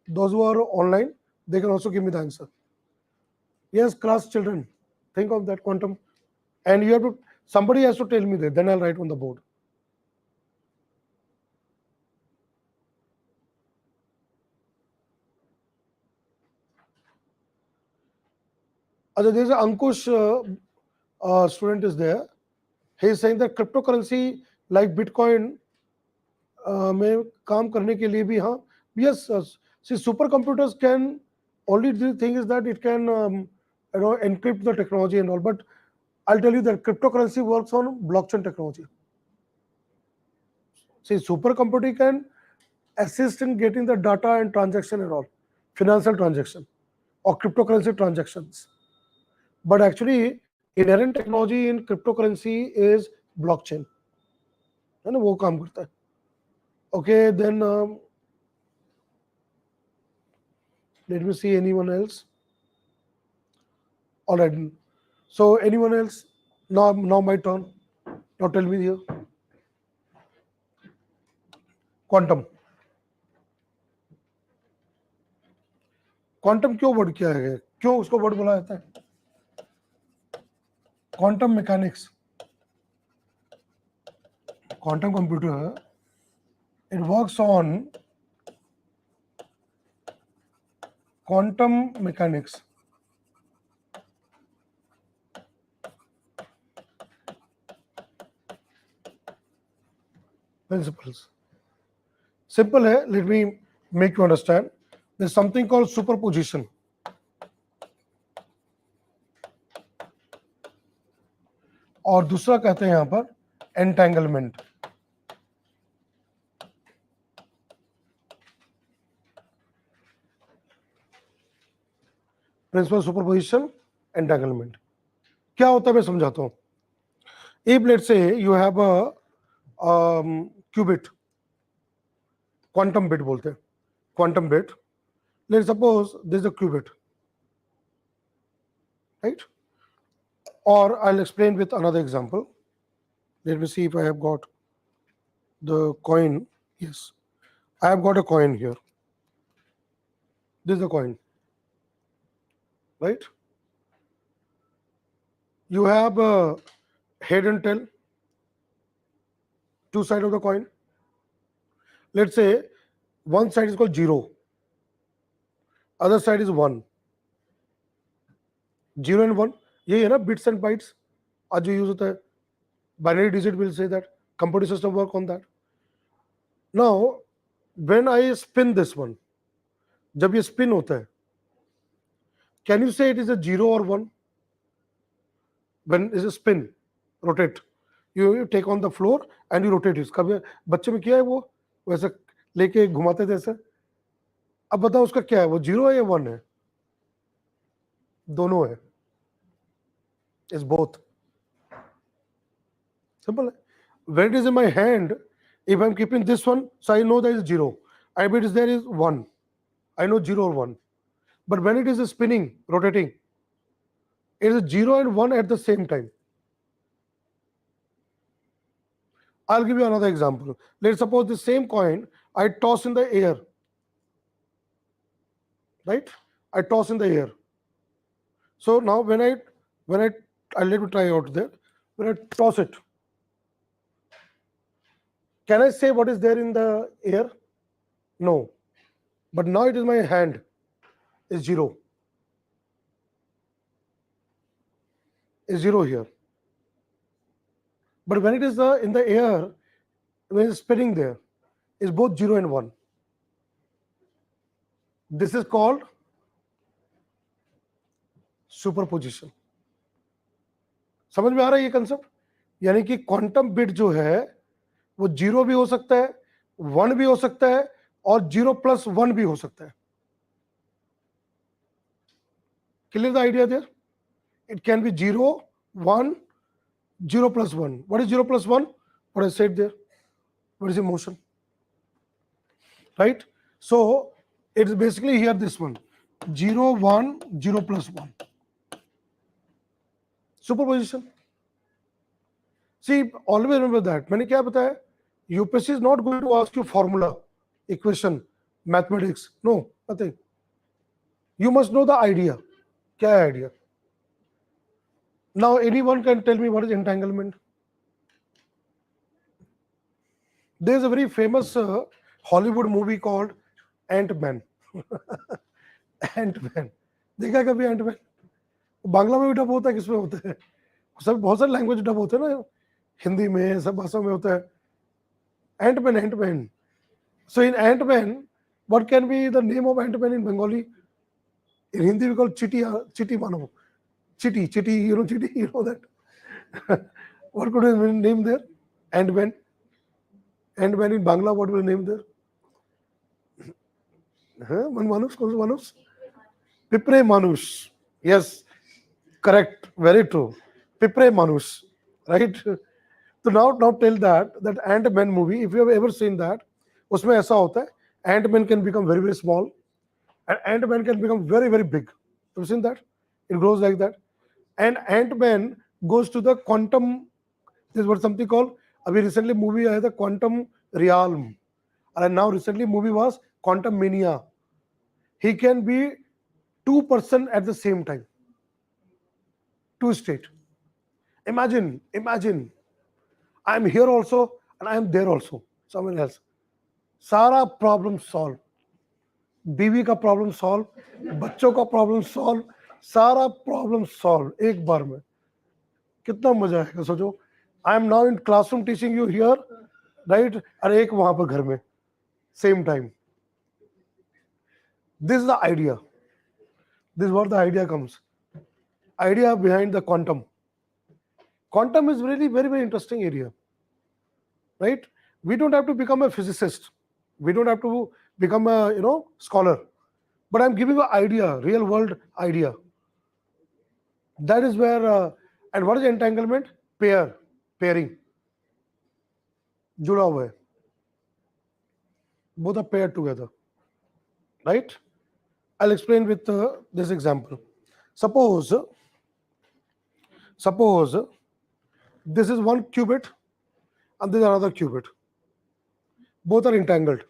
Speaker 1: Those who are online, they can also give me the answer. Yes, class children, think of that quantum. And you have to, somebody has to tell me that, then I'll write on the board. There's an Ankush student is there. He is saying that cryptocurrency like Bitcoin में काम करने के लिए भी हाँ. Yes, see supercomputers can, only the thing is that it can encrypt the technology and all, but I'll tell you that cryptocurrency works on blockchain technology. See, supercomputing can assist in getting the data and transaction and all, financial transaction or cryptocurrency transactions. But actually, inherent technology in cryptocurrency is blockchain. है ना, वो काम करता है. Okay, then let me see anyone else. All right. So anyone else? Now my turn. Now tell me here. Quantum. Quantum क्यों word क्या है, क्यों उसको वर्ड बोला जाता है? Quantum mechanics, quantum computer, it works on quantum mechanics. Principles. Simple है, let me make you understand. There's something called superposition. और दूसरा कहते हैं यहां पर entanglement. Principal superposition, entanglement. क्या होता है मैं समझाता हूं. If let's say you have a qubit, quantum bit बोलते हैं, quantum bit. Let's suppose this is a qubit, right? Or I'll explain with another example. Let me see if I have got the coin. Yes, I have got a coin here. This is a coin, right? You have a head and tail, two sides of the coin. Let's say one side is called 0, other side is 1. 0 and 1, यही है ना bits and bytes आज जो use होता है. Binary digit will say that. Computer system work on that. Now, when I spin this one, जब ये spin होता है, can you say it is a 0 or 1? When is a spin, rotate, you take on the floor and you rotate it. कभी बच्चे में किया है वो, वैसे लेके घुमाते थे ऐसे. अब बताओ उसका क्या है, वो 0 है या 1 है? दोनों है. It's both. Simple. When it is in my hand, if I'm keeping this one, so I know that is 0. And if it is there is 1, I know 0 or 1. But when it is spinning, rotating, it is 0 and 1 at the same time. I'll give you another example. Let's suppose the same coin I toss in the air. Right? I toss in the air. So now when I let me try out there. When I toss it, can I say what is there in the air? No. But now it is my hand. Is 0. Is 0 here. But when it is in the air, when it's spinning there, is both 0 and 1. This is called superposition. समझ में आ रहा है ये concept? यानी कि quantum bit जो है वो 0 भी हो सकता है, 1 भी हो सकता है और 0+1 भी हो सकता है. Clear the idea there? It can be 0, 1, 0 plus 1. What is 0 plus 1? What I said there. What is the motion? Right? So it's basically here this one. 0, 1, 0 plus 1. Superposition. See, always remember that. मैंने क्या बताया? UPSC is not going to ask you formula, equation, mathematics. No, nothing. You must know the idea. क्या है idea? Now anyone can tell me what is entanglement. There is a very famous Hollywood movie called Ant-Man. Ant-Man. देखा कभी Ant-Man? Bangla में भी dub होता है, किसमें होता है? सब बहुत सारे लैंग्वेज डब होते हैं ना, हिंदी में सब भाषाओं में होता है. Ant-Man. So in Ant-Man, what can be the name of Ant-Man in Bengali? In Hindi we call Chiti Manav. Chiti, you know that. What could be name there? Ant-Man. Ant-Man in Bangla, what will name there? Manus? Pipre Manus. Yes, correct. Very true. Pipre Manus. Right? So now tell that Ant-Man movie, if you have ever seen that, उसमें ऐसा होता है, Ant-Man can become very small and Ant-Man can become very big. Have you seen that? It grows like that. And Ant-Man goes to the quantum, this is what something called, अभी recently movie आया था Quantum Realm. And now recently movie was Quantum Mania. He can be 2% at the same time. Two state. Imagine, I am here also and I am there also, somewhere else. सारा problem solve, बीवी का problem solve, बच्चों का problem solve, सारा problem solve एक बार में. कितना मजा आएगा सोचो. I am now in classroom teaching you here, right, और एक वहां पर घर में, same time. This is the idea. This what the idea comes. Idea behind the quantum. Quantum is really very interesting area, right? We don't have to become a physicist. We don't have to become a scholar. But I'm giving you an idea, real world idea. That is where, and what is entanglement? Pairing. जुड़ा हुआ है. Both are paired together, right? I'll explain with this example. Suppose this is one qubit and this is another qubit. Both are entangled.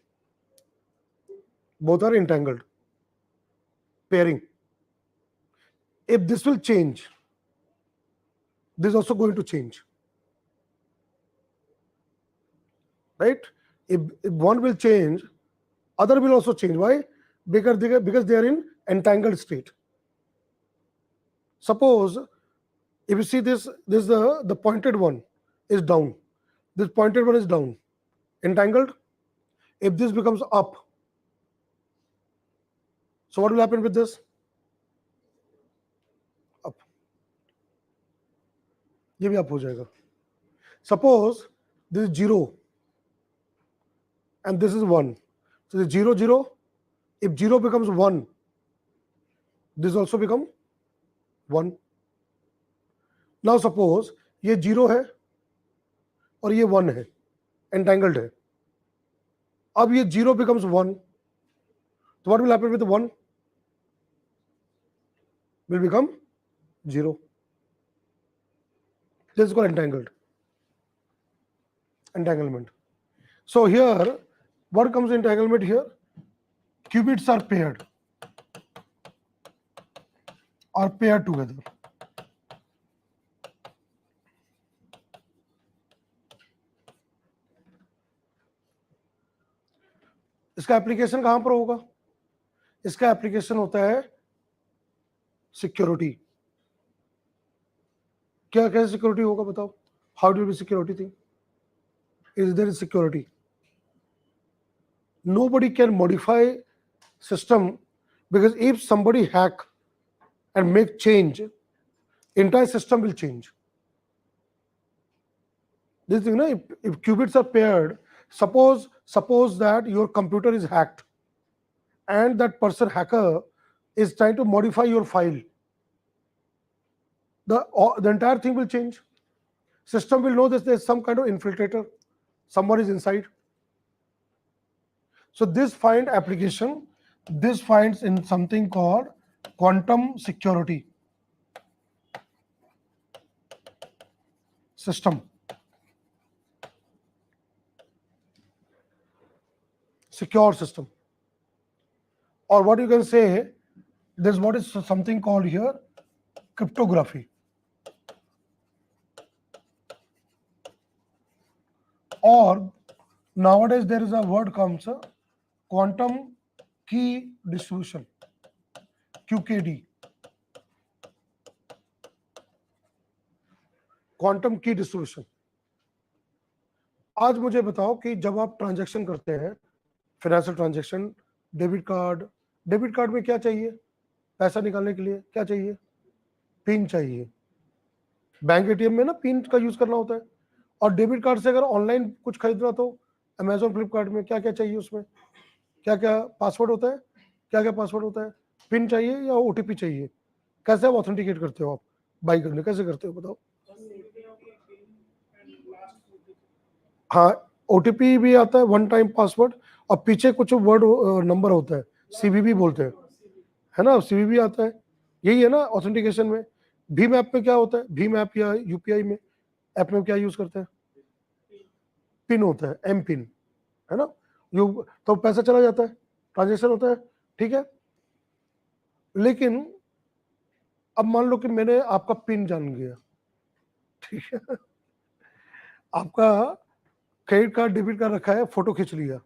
Speaker 1: Pairing. If this will change, this is also going to change. Right? If one will change, other will also change. Why? Because they are in entangled state. Suppose if you see this is the pointed one is down. This pointed one is down. Entangled. If this becomes up, so what will happen with this? Up. ये भी up हो जाएगा. Suppose this is 0 and this is 1. So the 0. If 0 becomes 1, this also become 1. Now suppose ये 0 है और ये 1 है, entangled है. अब ये 0 becomes 1. So what will happen with the 1? Will become 0. This is called entanglement. So here, what comes entanglement here? Qubits are paired together. इसका application कहां पर होगा? इसका एप्लीकेशन होता है सिक्योरिटी. क्या कैसे सिक्योरिटी होगा बताओ? How do be security thing? Is there security? Nobody can modify system, because if somebody hack and make change, entire system will change. This thing, if qubits are paired, suppose that your computer is hacked and that person hacker is trying to modify your file, the entire thing will change. System will know this, there's some kind of infiltrator, someone is inside. So this find application, this finds in something called quantum security system. Secure system. Or what you can say, there's what is something called here cryptography. Or nowadays there is a word comes quantum key distribution, QKD. Quantum की distribution. आज मुझे बताओ कि जब आप transaction करते हैं, financial transaction, debit card में क्या चाहिए? पैसा निकालने के लिए क्या चाहिए? पिन चाहिए. बैंक एटीएम में ना पिन का यूज करना होता है. और डेबिट कार्ड से अगर ऑनलाइन कुछ खरीदना तो अमेजोन, फ्लिपकार्ट में क्या क्या चाहिए? उसमें क्या क्या पासवर्ड होता है? क्या क्या पासवर्ड होता है? पिन चाहिए या ओटीपी चाहिए? कैसे आप ऑथेंटिकेट करते हो? आप बाई करने कैसे करते हो बताओ? हाँ, ओटीपी भी आता है, वन टाइम पासवर्ड, और पीछे कुछ वर्ड नंबर होता है, सीवीवी बोलते हैं, है ना? सीवीवी आता है, यही है ना ऑथेंटिकेशन में. भीम ऐप में क्या होता है? भीम ऐप या यूपीआई में ऐप में क्या यूज करते हैं? पिन होता है, एम पिन, है ना? यू तो पैसा चला जाता है, ट्रांजेक्शन होता है, ठीक है. लेकिन अब मान लो कि मैंने आपका पिन जान गया, ठीक है. आपका क्रेडिट कार्ड, डेबिट कार्ड रखा है, फोटो खींच लिया,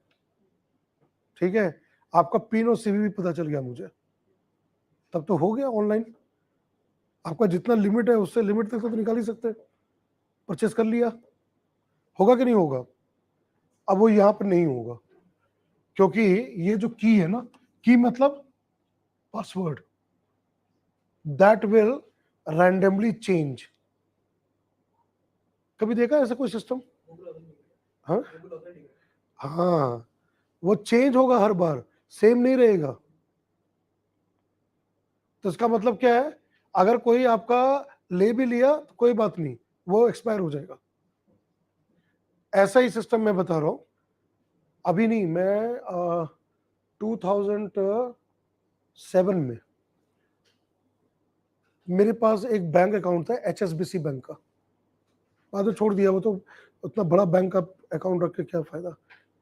Speaker 1: ठीक है. आपका पिन और सीवीवी पता चल गया मुझे, तब तो हो गया ऑनलाइन. आपका जितना लिमिट है उससे लिमिट तक तो निकाल ही सकते हैं. परचेस कर लिया, होगा कि नहीं होगा? अब वो यहाँ पर नहीं होगा, क्योंकि ये जो की है ना, की मतलब password, that will randomly change. कभी देखा ऐसा कोई सिस्टम? हाँ हाँ, वो चेंज होगा हर बार, सेम नहीं रहेगा. तो इसका मतलब क्या है? अगर कोई आपका ले भी लिया तो कोई बात नहीं, वो एक्सपायर हो जाएगा. ऐसा ही सिस्टम मैं बता रहा हूं. अभी नहीं, मैं 2007 में मेरे पास एक बैंक अकाउंट था, HSBC बैंक का. बाद में छोड़ दिया, वो तो उतना बड़ा बैंक का अकाउंट रख के क्या फायदा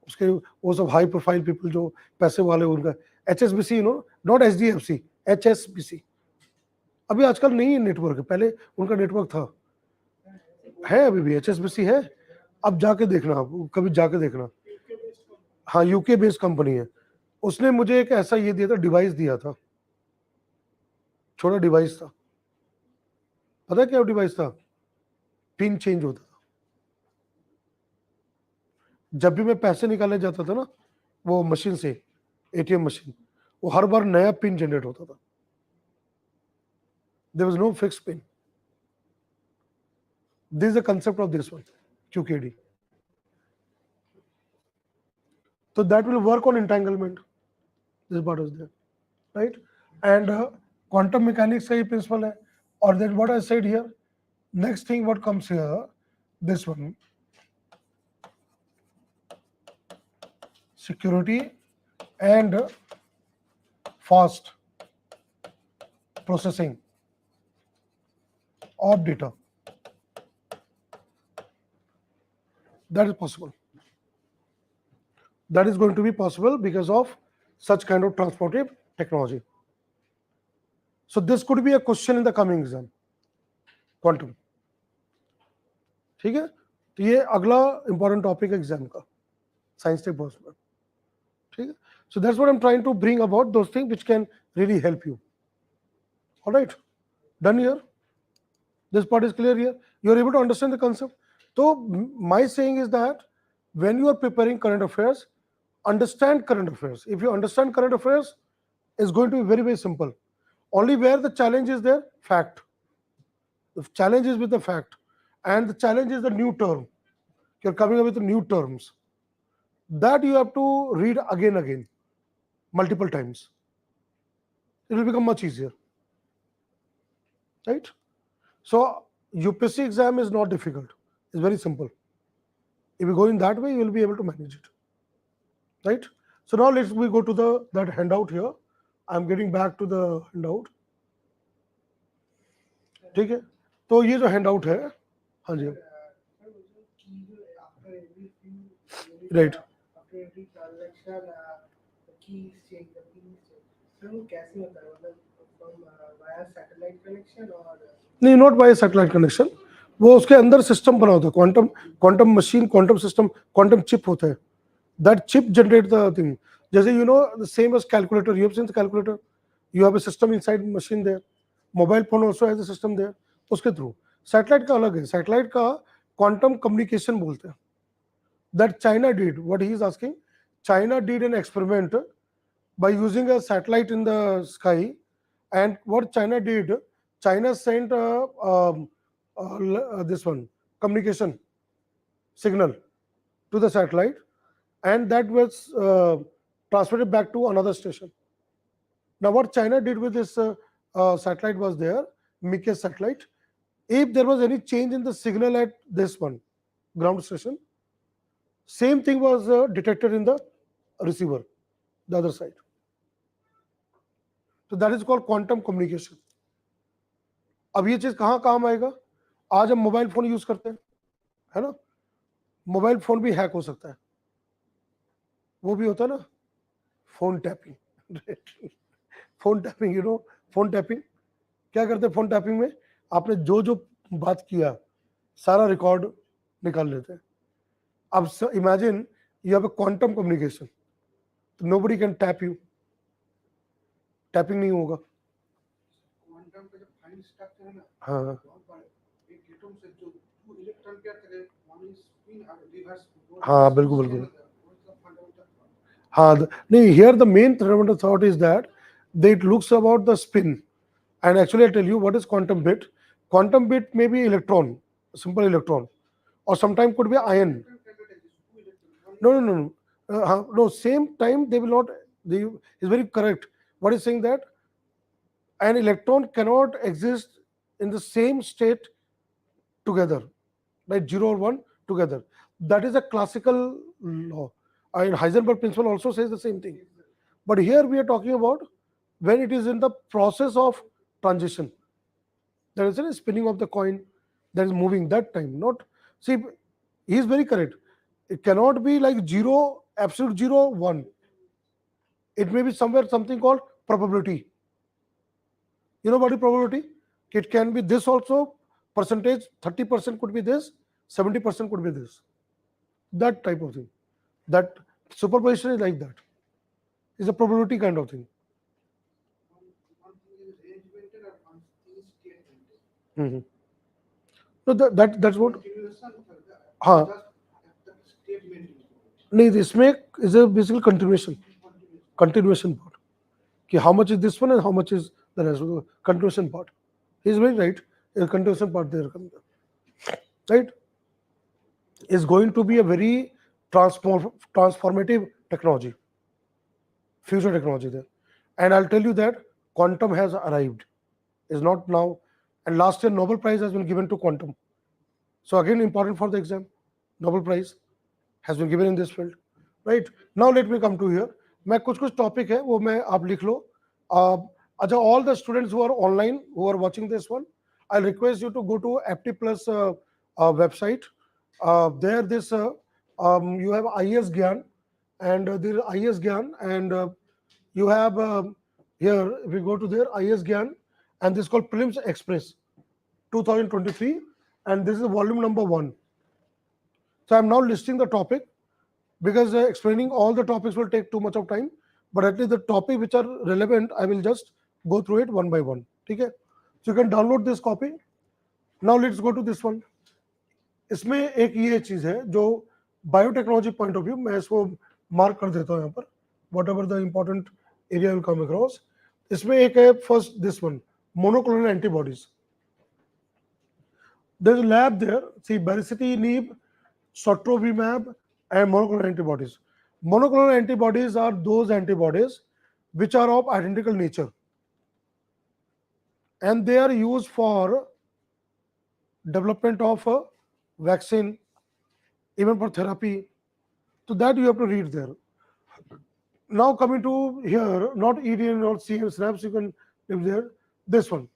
Speaker 1: उसके. वो सब हाई प्रोफाइल पीपल जो पैसे वाले, उनका HSBC, you know, not HDFC, HSBC. अभी आजकल नहीं है नेटवर्क, पहले उनका नेटवर्क था. है अभी भी HSBC है. अब जाके देखना, आप कभी जाके देखना. हाँ, यूके बेस्ड कंपनी है. उसने मुझे एक ऐसा ये दिया था, डिवाइस दिया था, छोटा डिवाइस था. पता है क्या डिवाइस था? पिन चेंज होता था. जब भी मैं पैसे निकालने जाता था ना, वो मशीन से, एटीएम मशीन, वो हर बार नया पिन जनरेट होता था. There was no fix pin. This is the concept of this one, QKD. So that will work on entanglement. This part is there, right? And quantum mechanics का ये principle है. Or that what I said here. Next thing what comes here, this one, security and fast processing of data. That is possible. That is going to be possible because of such kind of transportive technology. So this could be a question in the coming exam. Quantum. ठीक है. तो ये अगला important topic है exam का, science tech box में. ठीक है. So that's what I'm trying to bring about, those things which can really help you. All right, done here. This part is clear here. You are able to understand the concept. So my saying is that when you are preparing current affairs, understand current affairs. If you understand current affairs, it's going to be very, very simple. Only where the challenge is there, fact. The challenge is with the fact, and the challenge is the new term. You're coming up with the new terms that you have to read again, multiple times. It will become much easier, right? So UPSC exam is not difficult. It's very simple. If you go in that way, you will be able to manage it, right? So now let's we go to the that handout here. I'm getting back to the handout. ठीक है, तो ये जो handout है, हाँ जी,
Speaker 2: after every few
Speaker 1: right,
Speaker 2: after every transaction the key is changed, the pin is changed. Sir वो कैसे होता है, मतलब from via satellite connection or
Speaker 1: नहीं, नॉट बाय सैटेलाइट कनेक्शन, वो उसके अंदर सिस्टम बना होता है, quantum quantum machine, quantum system, quantum chip होता है, that chip generate the thing. जैसे you know the same as calculator, you have seen the calculator, you have a system inside machine there, mobile phone also has a system there, उसके through. Satellite का अलग है, satellite का quantum communication बोलते हैं. That China did, what he is asking, China did an experiment by using a satellite in the sky. And what China did, China sent this one communication signal to the satellite, and that was transmitted back to another station. Now what China did with this satellite was there, Mickey satellite, if there was any change in the signal at this one ground station, same thing was detected in the receiver, the other side. तो that is called quantum communication. अब ये चीज कहाँ काम आएगा, आज हम mobile phone use करते हैं, है ना, मोबाइल फोन भी हैक हो सकता है, वो भी होता है ना, phone tapping. Phone tapping, you know phone tapping क्या करते हैं, फोन टैपिंग में आपने जो जो बात किया सारा रिकॉर्ड निकाल लेते हैं. अब imagine you have a quantum communication, nobody can tap you, tapping नहीं होगा.
Speaker 2: क्वांटम का जो फाइन स्ट्रक्चर है ना,
Speaker 1: हाँ
Speaker 2: बहुत बड़े एक एटम से जो टू इलेक्ट्रॉन पेयर थे, वन इज स्पिन और रिवर्स,
Speaker 1: हाँ बिल्कुल बिल्कुल. हाँ, नहीं, here the main fundamental thought is that it looks about the spin, and actually I tell you what is quantum bit. Quantum bit may be electron, simple electron, or sometimes could be ion. No, no, no, no. No, same time they will not. They is very correct. What is saying that an electron cannot exist in the same state together, right? 0 or 1 together. That is a classical law. And Heisenberg principle also says the same thing. But here we are talking about when it is in the process of transition. There is a spinning of the coin that is moving that time. Not, see, he is very correct. It cannot be like 0, absolute 0, 1. It may be somewhere something called probability. You know what is probability? It can be this also, percentage, 30% could be this, 70% could be this. That type of thing. That superposition is like that. It's a probability kind of thing.
Speaker 2: one thing is range maintain and one thing is state maintain.
Speaker 1: Mhm. No, that's what.
Speaker 2: Continuation for the
Speaker 1: हाँ,
Speaker 2: just the state maintain.
Speaker 1: नहीं, इसमें is a basically continuation part. कि how much is this one and how much is the rest of the continuation part. He is very right. A continuation part there, right, is going to be a very transformative technology, future technology there. And I'll tell you that quantum has arrived. Is not now. And last year Nobel Prize has been given to quantum. So again important for the exam. Nobel Prize has been given in this field. Right. Now let me come to here. मैं कुछ topic है वो मैं आप लिख लो. अच्छा, all the students who are online, who are watching this one, I'll request you to go to FT Plus website. There this you have IS Gyan, and there is IS Gyan, and you have here, if we go to there, IS Gyan, and this is called Prelims Express 2023, and this is volume number 1. So I'm now listing the topic because explaining all the topics will take too much of time, but at least the topic which are relevant I will just go through it one by one. ठीक है, so you can download this copy. Now let's go to this one. इसमें एक ये चीज है जो biotechnology point of view, मैं इसको मार्क कर देता हूँ यहाँ पर, whatever the important area will come across. इसमें एक है first this one, monoclonal antibodies. There is lab there, see baricitinib, sotrovimab, and monoclonal antibodies. Monoclonal antibodies are those antibodies which are of identical nature, and they are used for development of vaccine, even for therapy. So that you have to read there. Now coming to here, not EDN, not CM snaps, you can leave there. This one,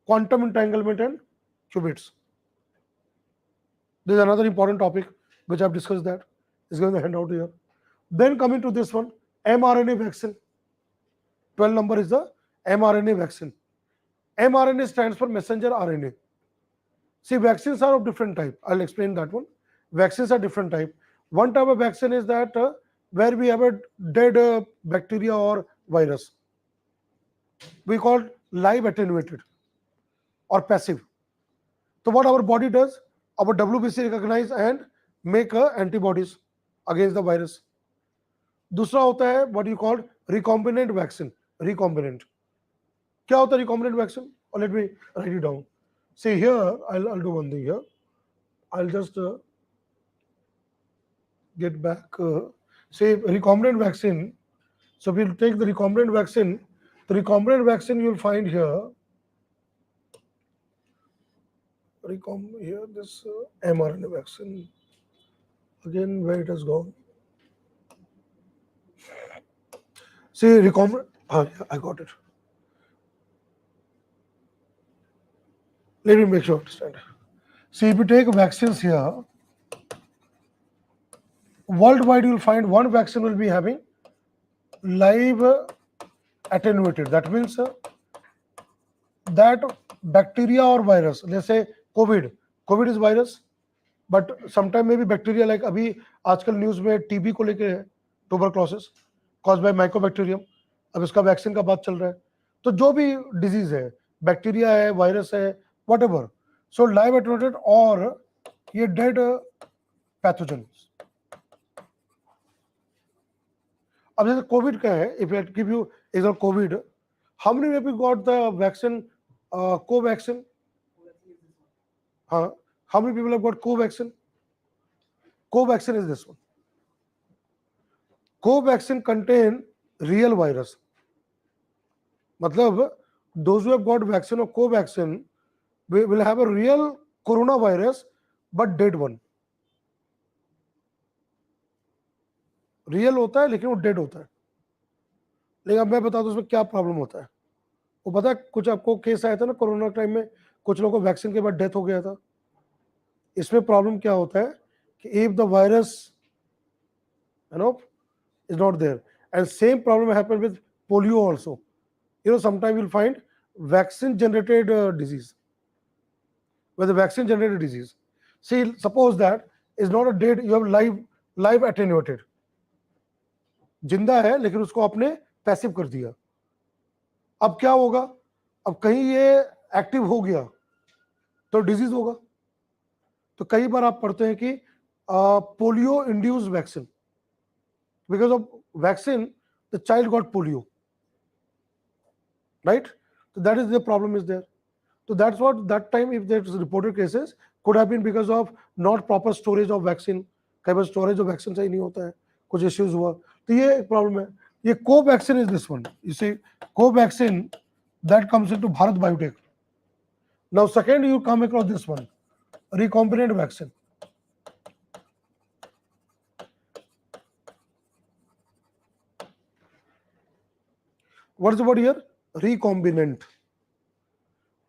Speaker 1: quantum entanglement and qubits. This is another important topic which I've discussed that. Is going to hand out here. Then coming to this one, mRNA vaccine. 12 number is the mRNA vaccine. mRNA stands for messenger RNA. See, vaccines are of different type. I'll explain that one. Vaccines are different type. One type of vaccine is that where we have a dead bacteria or virus. We call live attenuated or passive. So what our body does, our WBC recognize and make antibodies against the virus. दूसरा होता है what you call recombinant vaccine. Recombinant. क्या होता है recombinant vaccine? Or let me write it down. See here, I'll do one thing here. I'll just get back. Say recombinant vaccine. So we'll take the recombinant vaccine. The recombinant vaccine you'll find here. Here this mRNA vaccine. Again, where it has gone. See recombinant. Yeah, I got it. Let me make sure I understand. See, if you take vaccines here, worldwide you'll find one vaccine will be having live attenuated. That means that bacteria or virus, let's say COVID is virus, but sometime maybe bacteria like अभी आजकल news में TB को लेके tuberculosis caused by mycobacterium, अब इसका vaccine का बात चल रहा है. तो जो भी डिजीज है, बैक्टीरिया है, वायरस है, whatever, so live attenuated और ये dead pathogens. अब जैसे कोविड का है, if I give you example COVID, how many people got the vaccine co-vaccine? How many people have got co-vaccine? Co-vaccine is this one. Co-vaccine contain real virus. मतलब those who have got vaccine or co-vaccine will have a real coronavirus but dead one. Real होता है लेकिन वो dead होता है. लेकिन अब मैं बता दूं उसमें क्या प्रॉब्लम होता है. वो पता है, कुछ आपको केस आया था ना कोरोना टाइम में, कुछ लोगों को वैक्सीन के बाद डेथ हो गया था. इसमें प्रॉब्लम क्या होता है कि if the virus is not there, and same problem happened with polio also. Sometimes you'll find vaccine generated disease, where the vaccine generated disease. See, suppose that is not a dead, you have live attenuated, जिंदा है लेकिन उसको आपने passive कर दिया. अब क्या होगा, अब कहीं ये एक्टिव हो गया तो डिजीज होगा. तो कई बार आप पढ़ते हैं कि polio induced vaccine, because of vaccine the child got polio, right? So that is the problem is there. So that's what that time, if there's reported cases, could have been because of not proper storage of vaccine. कई बार storage of vaccine सही नहीं होता है, कुछ issues हुआ, तो ये एक प्रॉब्लम है. ये Covaxin is this one. You see Covaxin that comes into Bharat Biotech. Now second you come across this one, recombinant vaccine. What is the word here? Recombinant.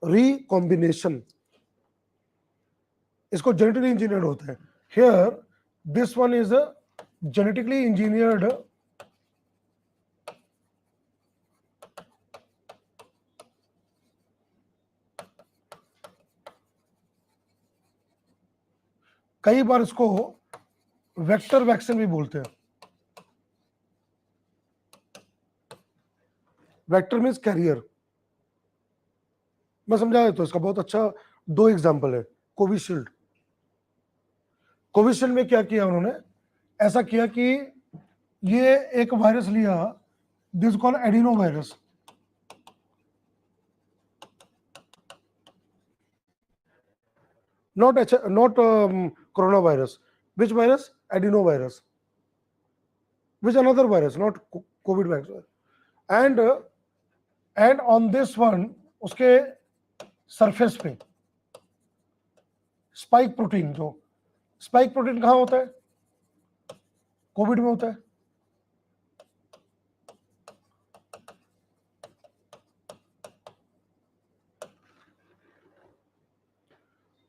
Speaker 1: Recombination. इसको genetically engineered होता है. Here, this one is a genetically engineered कई बार इसको vector vaccine भी बोलते हैं. Vector means carrier. मैं समझा देता हूं, इसका बहुत अच्छा 2 एग्जाम्पल है. कोविशील्ड. कोविशील्ड में क्या किया उन्होंने, ऐसा किया कि ये एक वायरस लिया, this called adeno virus. not coronavirus. Which virus? Adenovirus. Which another virus, not COVID virus. And on this one, उसके surface पे स्पाइक प्रोटीन, जो स्पाइक प्रोटीन कहाँ होता है? कोविड में होता है।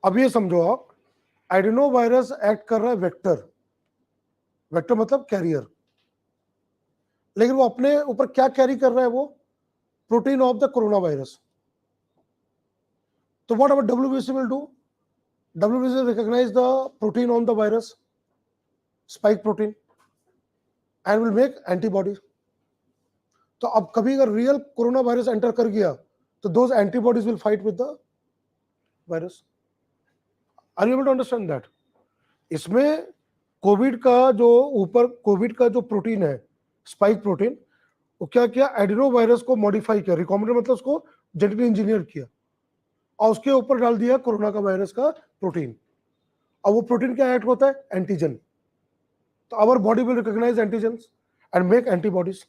Speaker 1: अब ये समझो आप, एडिनो वायरस एक्ट कर रहा है वेक्टर, वेक्टर मतलब कैरियर, लेकिन वो अपने ऊपर क्या कैरी कर रहा है? वो protein of the corona virus. तो what our WBC will do? WBC recognize the protein on the virus, spike protein, and will make antibodies. तो अब कभी अगर रियल कोरोना वायरस एंटर कर गया तो those antibodies will fight with the virus. Are you able to understand that? इसमें Covid का जो ऊपर कोविड का जो प्रोटीन है स्पाइक प्रोटीन, वो क्या किया? एडिनो वायरस को मॉडिफाई किया, रिकॉम्बिनेंट मतलब उसको जेनेटिकली इंजीनियर किया और उसके ऊपर डाल दिया कोरोना का वायरस का प्रोटीन। अब वो प्रोटीन क्या एक्ट होता है? एंटीजन। तो our body will recognise antigens and make antibodies,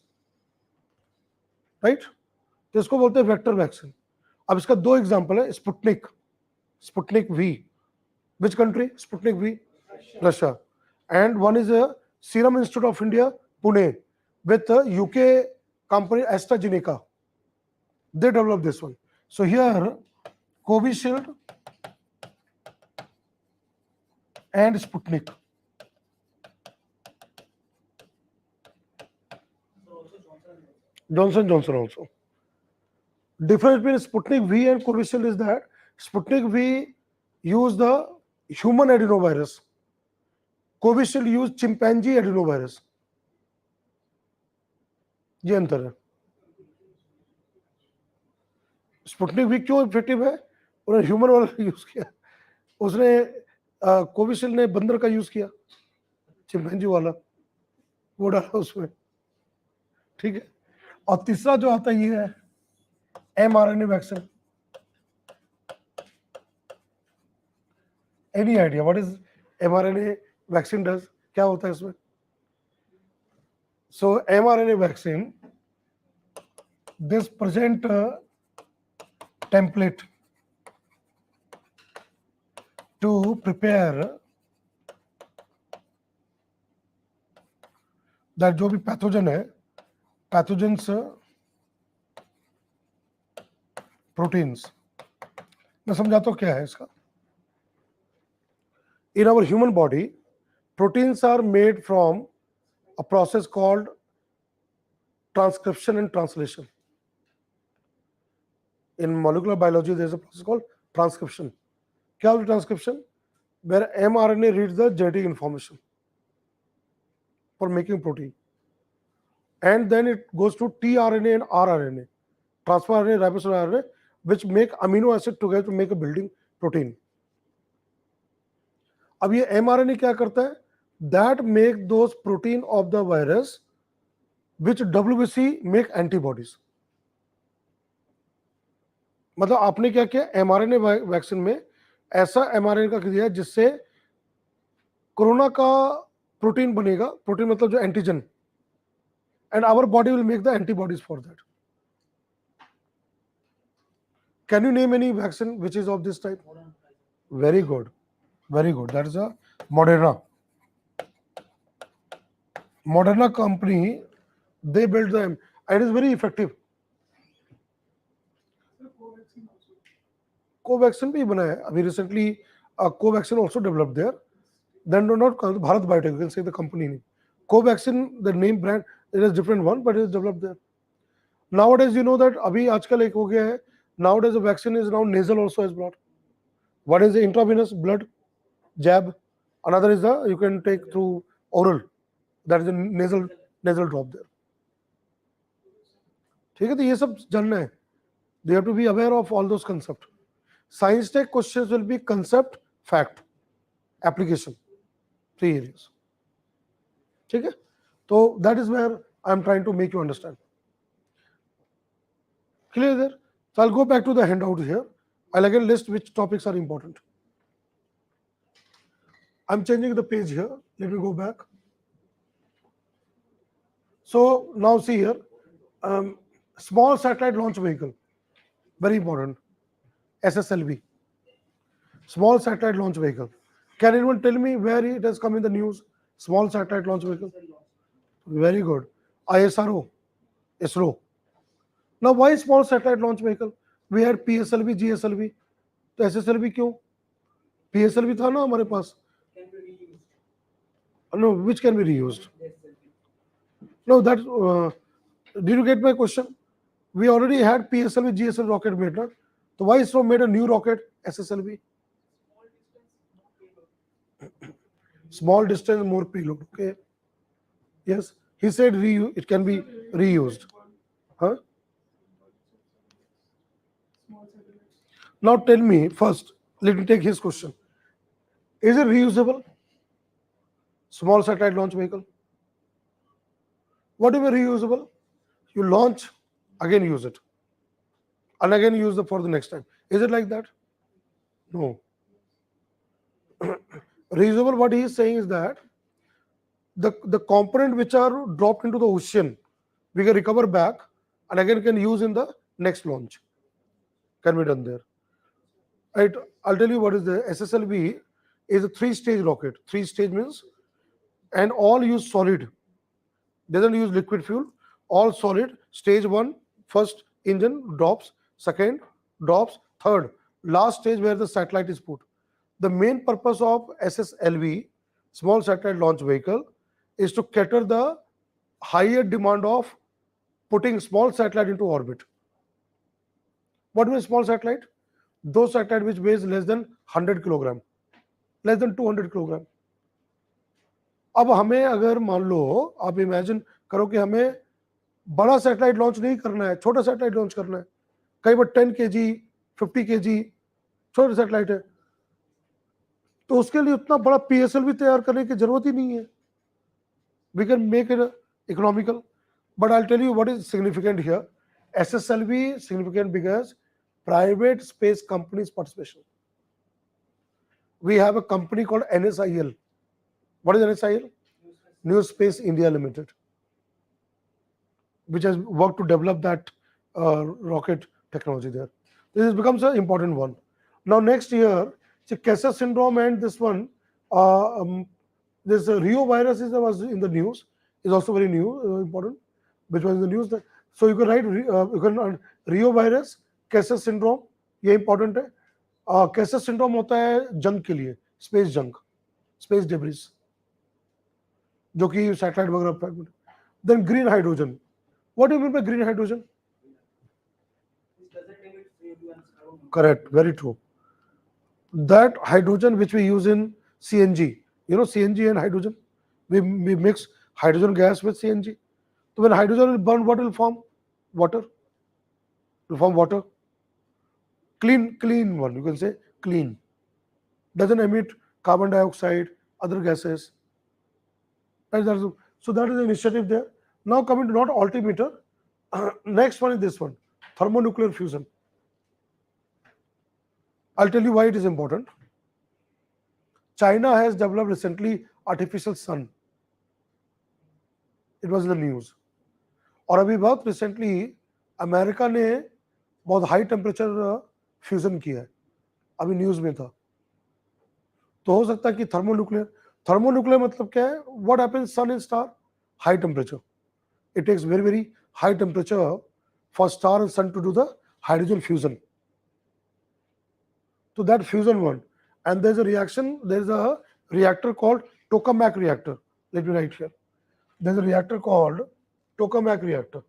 Speaker 1: right? तो इसको बोलते हैं वेक्टर वैक्सीन। अब इसका दो एग्जांपल है, Sputnik, Sputnik V, which country? Sputnik V, Russia, and one is serum institute of India Pune with UK company AstraZeneca. They developed this one. So here Covishield and Sputnik. Johnson Johnson also. Difference between Sputnik V and Covishield is that Sputnik V use the human adenovirus. Covishield use chimpanzee adenovirus. ये अंतर है। Sputnik V क्यों effective है? उन्होंने human वाला use किया, उसने Covishield ने बंदर का यूज किया, चिंपैंजी वाला वो डाला उसमें, ठीक है। और तीसरा जो आता है ये है mRNA vaccine. Any idea what is mRNA vaccine does? क्या होता है इसमें? सो mRNA vaccine, this present template to prepare that जो भी पैथोजन है, पैथोजेंस प्रोटीन्स, मैं समझाता हूँ क्या है इसका। In our human body, proteins are made from a process called transcription and translation. In molecular biology, there is a process called transcription. क्या होता है transcription? Where mRNA reads the genetic information for making protein, and then it goes to tRNA and rRNA, transfer RNA, ribosomal RNA, which make amino acid together to make a building protein. अब ये mRNA क्या करता है? That make those protein of the virus which WBC make antibodies. मतलब आपने क्या किया? mRNA vaccine में ऐसा mRNA का दिया जिससे कोरोना का प्रोटीन बनेगा, प्रोटीन मतलब जो antigen, and our body will make the antibodies for that. Can you name any vaccine which is of this type? Very good, very good. That is a Moderna. Moderna company, they built them and it is very effective. Covaxin भी बना है अभी recently, Covaxin also developed there. Then do not call Bharat Biotech, you can say the company name. Covaxin, the name brand, it is different one, but it is developed there. Nowadays, you know that अभी आजकल एक हो गया है, nowadays the vaccine is now nasal also is brought. One is the intravenous blood jab, another is the you can take through oral, that is the nasal drop there. ठीक है, तो ये सब जानना है. They have to be aware of all those concepts. Science Tech questions will be concept, fact, application, 3 areas. ठीक है, तो that is where I am trying to make you understand. Clear there? So I'll go back to the handout here. I'll again list which topics are important. I'm changing the page here. Let me go back. So now see here, small satellite launch vehicle, very important, SSLV. Small satellite launch vehicle. Can anyone tell me where it has come in the news? Small satellite launch vehicle. Very good. ISRO, ISRO. Now, why small satellite launch vehicle? We had PSLV, GSLV. तो SSLV क्यों? PSLV था ना हमारे पास. No, which can be reused. No, that. Did you get my question? We already had PSLV, GSLV rocket made, na? So why ISRO made a new rocket, SSLV? Small distance, more payload. Okay. Yes, he said it can be reused. Huh? Now tell me first. Let me take his question. Is it reusable? Small satellite launch vehicle. What if it reusable? You launch, again use it, and again use it for the next time. Is it like that? No. Reusable. What he is saying is that the component which are dropped into the ocean, we can recover back and again can use in the next launch. Can be done there. Right. I'll tell you what is the SSLV is a 3-stage rocket. 3-stage means, and all use solid. Doesn't use liquid fuel. All solid. Stage 1, first engine drops. Second drops. Third, last stage where the satellite is put. The main purpose of SSLV, small satellite launch vehicle, is to cater the higher demand of putting small satellite into orbit. What means small satellite? Those satellite which weighs less than 100 kilogram, less than 200 kilogram. अब हमें अगर मान लो आप imagine करो कि हमें बड़ा satellite launch नहीं करना है, छोटा सैटेलाइट लॉन्च करना है, कई बार 10 kg 50 kg छोटा सैटेलाइट है, तो उसके लिए उतना बड़ा पीएसएल भी तैयार करने की जरूरत ही नहीं है. We can make it economical, but I'll tell you what is significant here. SSLV significant because private space companies participation. We have a company called NSIL. What is NSIL? New Space India Limited, which has worked to develop that rocket technology there. This becomes an important one. Now next year, so Kessler syndrome and this one, this Rio virus was in the news, is also very new, important, which was in the news. So you can write Rio virus, Kessler syndrome, ये important है. Kessler syndrome होता है जंग के लिए, space जंग, space debris, जो कि सैटेलाइट वगैरह. Then green hydrogen. What do you mean by green hydrogen? Correct, very true. That hydrogen which we use in CNG, CNG and hydrogen, we mix hydrogen gas with CNG. So when hydrogen will burn, what will form? Water. Will form water. Clean one, you can say clean. Doesn't emit carbon dioxide, other gases. So that is the initiative there. Now coming to not altimeter, next one is this one, thermonuclear fusion. I'll tell you why it is important. China has developed recently artificial sun. It was in the news. और अभी बहुत recently America ने बहुत high temperature fusion किया है, अभी news में था. तो हो सकता है कि थर्मोन्यूक्लियर मतलब क्या है? What happens sun in star? High temperature. It takes very, very high temperature for star and sun to do the hydrogen fusion. So that fusion one. And there's a reaction, there's a reactor called tokamak reactor. Let me write here. There's a reactor called tokamak reactor.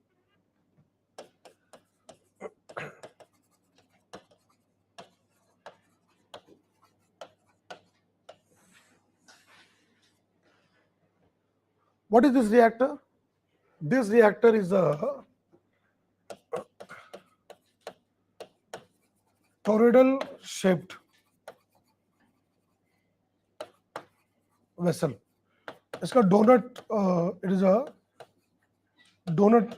Speaker 1: What is this reactor? This reactor is a toroidal shaped vessel. इसका donut, it is a donut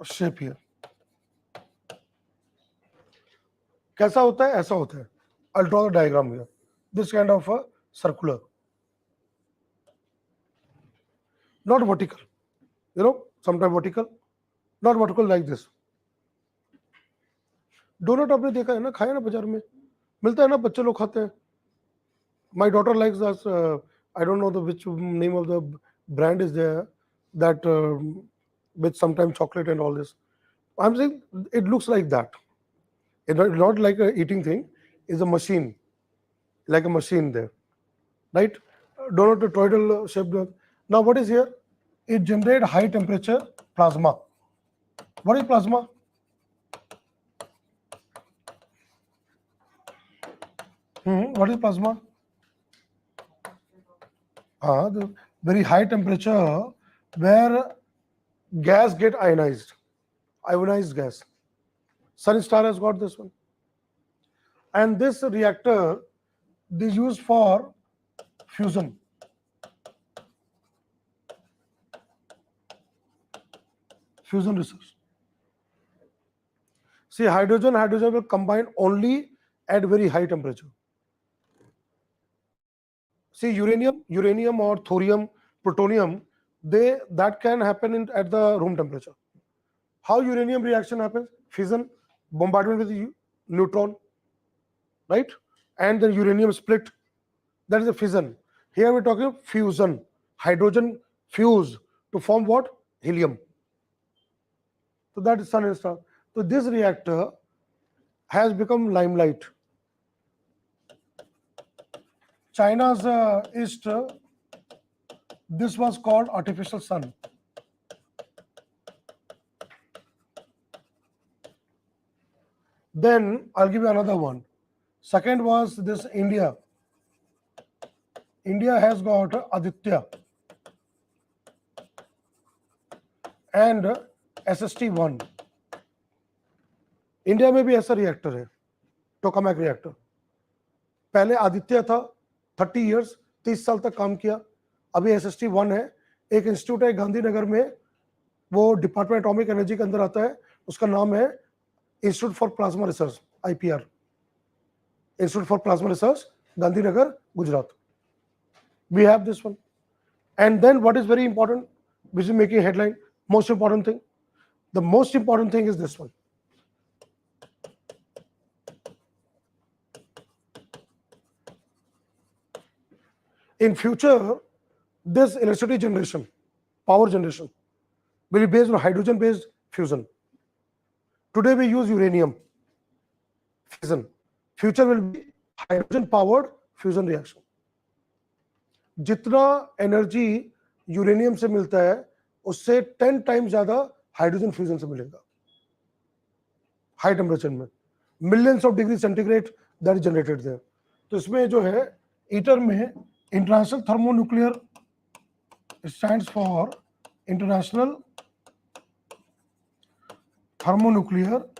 Speaker 1: shape here. कैसा होता है? ऐसा होता है. I'll draw the diagram here. This kind of a circular, not vertical. Sometimes vertical, not vertical like this. Doughnut आपने देखा है ना, खाया ना बाजार में, मिलता है ना, बच्चे लोग खाते हैं. My daughter likes us. I don't know the which name of the brand is there, that with sometimes chocolate and all this. I'm saying it looks like that. It's not like a eating thing. It's a machine, like a machine there, right? Donut toroidal shaped. Now what is here? It generates high temperature plasma. What is plasma? What is plasma? The very high temperature where gas get ionized gas. Sun star has got this one. And this reactor is used for fusion. Fusion research. See, hydrogen will combine only at very high temperature. See, uranium or thorium, plutonium, that can happen at the room temperature. How uranium reaction happens? Fission, bombardment with neutron, right? And then uranium split. That is a fission. Here we're talking of fusion. Hydrogen fuse to form what? Helium. So that is sun and star. So this reactor has become limelight. China's east, this was called artificial sun. Then I'll give you another one. Second was this India. India has got Aditya and SST1. India में भी ऐसा reactor है, tokamak reactor. पहले आदित्य था, 30 years, 30 साल तक काम किया. अभी SST1 है, एक इंस्टीट्यूट है गांधीनगर में, वो डिपार्टमेंट एटॉमिक एनर्जी के अंदर आता है. उसका नाम है institute for plasma research, IPR, institute for plasma research, Gandhinagar, Gujarat. We have this one. And then what is very important, which is making headline, most important thing, the most important thing is this one. In future, this electricity generation, power generation, will be based on hydrogen based fusion. Today we use uranium fission. Future will be hydrogen powered fusion reaction. जितना energy uranium से मिलता है उससे 10 times ज्यादा hydrogen fusion से मिलेगा. High temperature में millions of degree centigrade that is generated there. तो इसमें जो है ईटर में international thermonuclear stands for international thermonuclear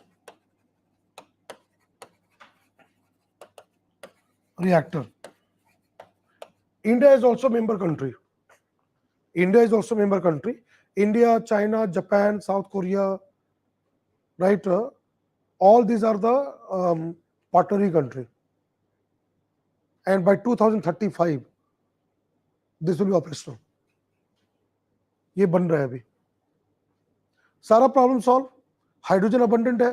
Speaker 1: reactor. India is also member country. India, China, Japan, South Korea, right? All these are the partnering country. And by 2035, this will be operational. ये बन रहा है अभी. सारा problem solve, hydrogen abundant है,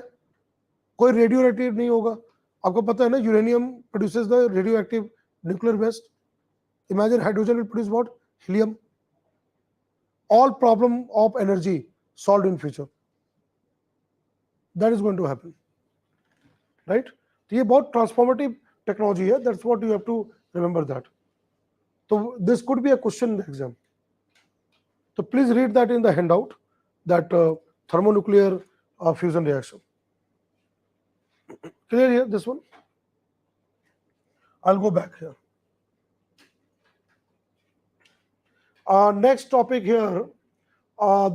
Speaker 1: कोई radio active नहीं होगा. आपको पता है ना, uranium produces the radioactive nuclear waste. Imagine hydrogen will produce what? Helium. All problem of energy solved in future. That is going to happen, right? तो ये बहुत ट्रांसफॉर्मेटिव टेक्नोलॉजी है. That's what you have to remember that. So this could be a question in the exam. So please read that in the handout, that thermonuclear fusion reaction. Clear here, this one? I'll go back here. Next topic here,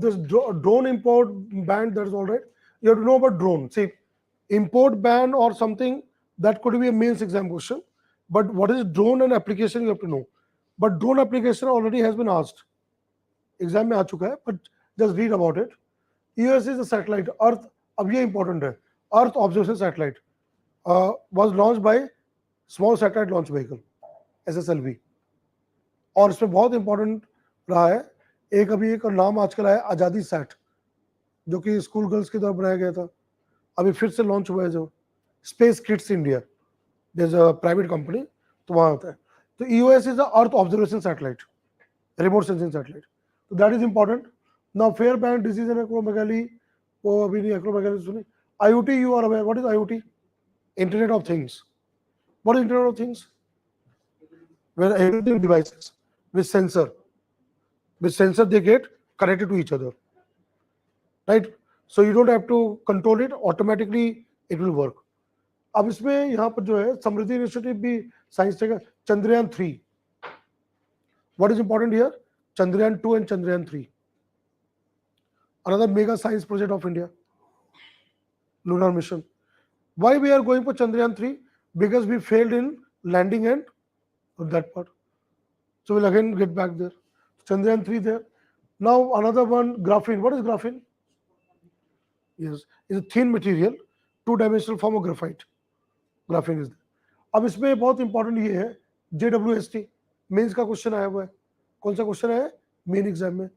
Speaker 1: this drone import ban, that is all right. You have to know about drone. See, import ban or something, that could be a mains exam question. But what is drone and application, you have to know. But drone application already has been asked. Exam में आ चुका है, but just read about it. US is a satellite, Earth, अब ये important है. Earth observation satellite was launched by Small Satellite Launch Vehicle, SSLV. और इसमें बहुत important रहा है, एक अभी एक नाम आजकल आया आज़ादी सैट, जो कि स्कूल गर्ल्स की तरफ बनाया गया था, अभी फिर से लॉन्च हुआ है, जो space kids India. There is a private company, तो वहाँ होता है। तो EOS is a earth observation satellite, remote sensing satellite, तो that is important. Now fair band disease and acromegaly, वो अभी नहीं एक्रोमेगाली सुनी। IoT, you are aware what is IoT? Internet of things. What is internet of things? where everything devices with sensor, they get connected to each other, right? So you don't have to control it, automatically it will work. अब इसमें यहाँ पर जो है समृद्धि initiative भी science tech, Chandrayaan 3, what is important here? Chandrayaan 2 and Chandrayaan 3, another mega science project of India, lunar mission. Why we are going for Chandrayaan 3? Because we failed in landing and that part, so we'll again get back there. Chandrayaan 3 there. Now another one, graphene. What is graphene? Yes, it's a thin material, two-dimensional form of graphite. Graphene is there. अब इसमें बहुत important ये है, JWST mains का question आया हुआ है। कौन सा क्वेश्चन है मेन एग्जाम में?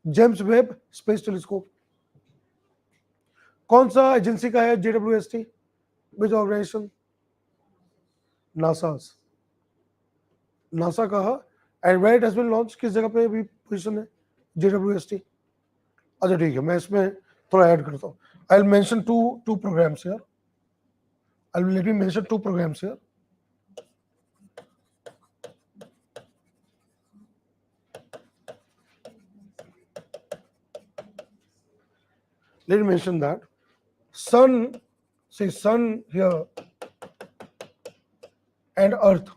Speaker 1: James Webb space telescope. कौन सा एजेंसी का है JWST? Which organisation? NASA. NASA का है, and where it has been launch, किस जगह पे भी पोजीशन है JWST? अच्छा ठीक है, मैं इसमें थोड़ा ऐड करता हूँ। I will mention two programmes here. Let me mention 2 programs here. Let me mention that Sun, say Sun here and Earth.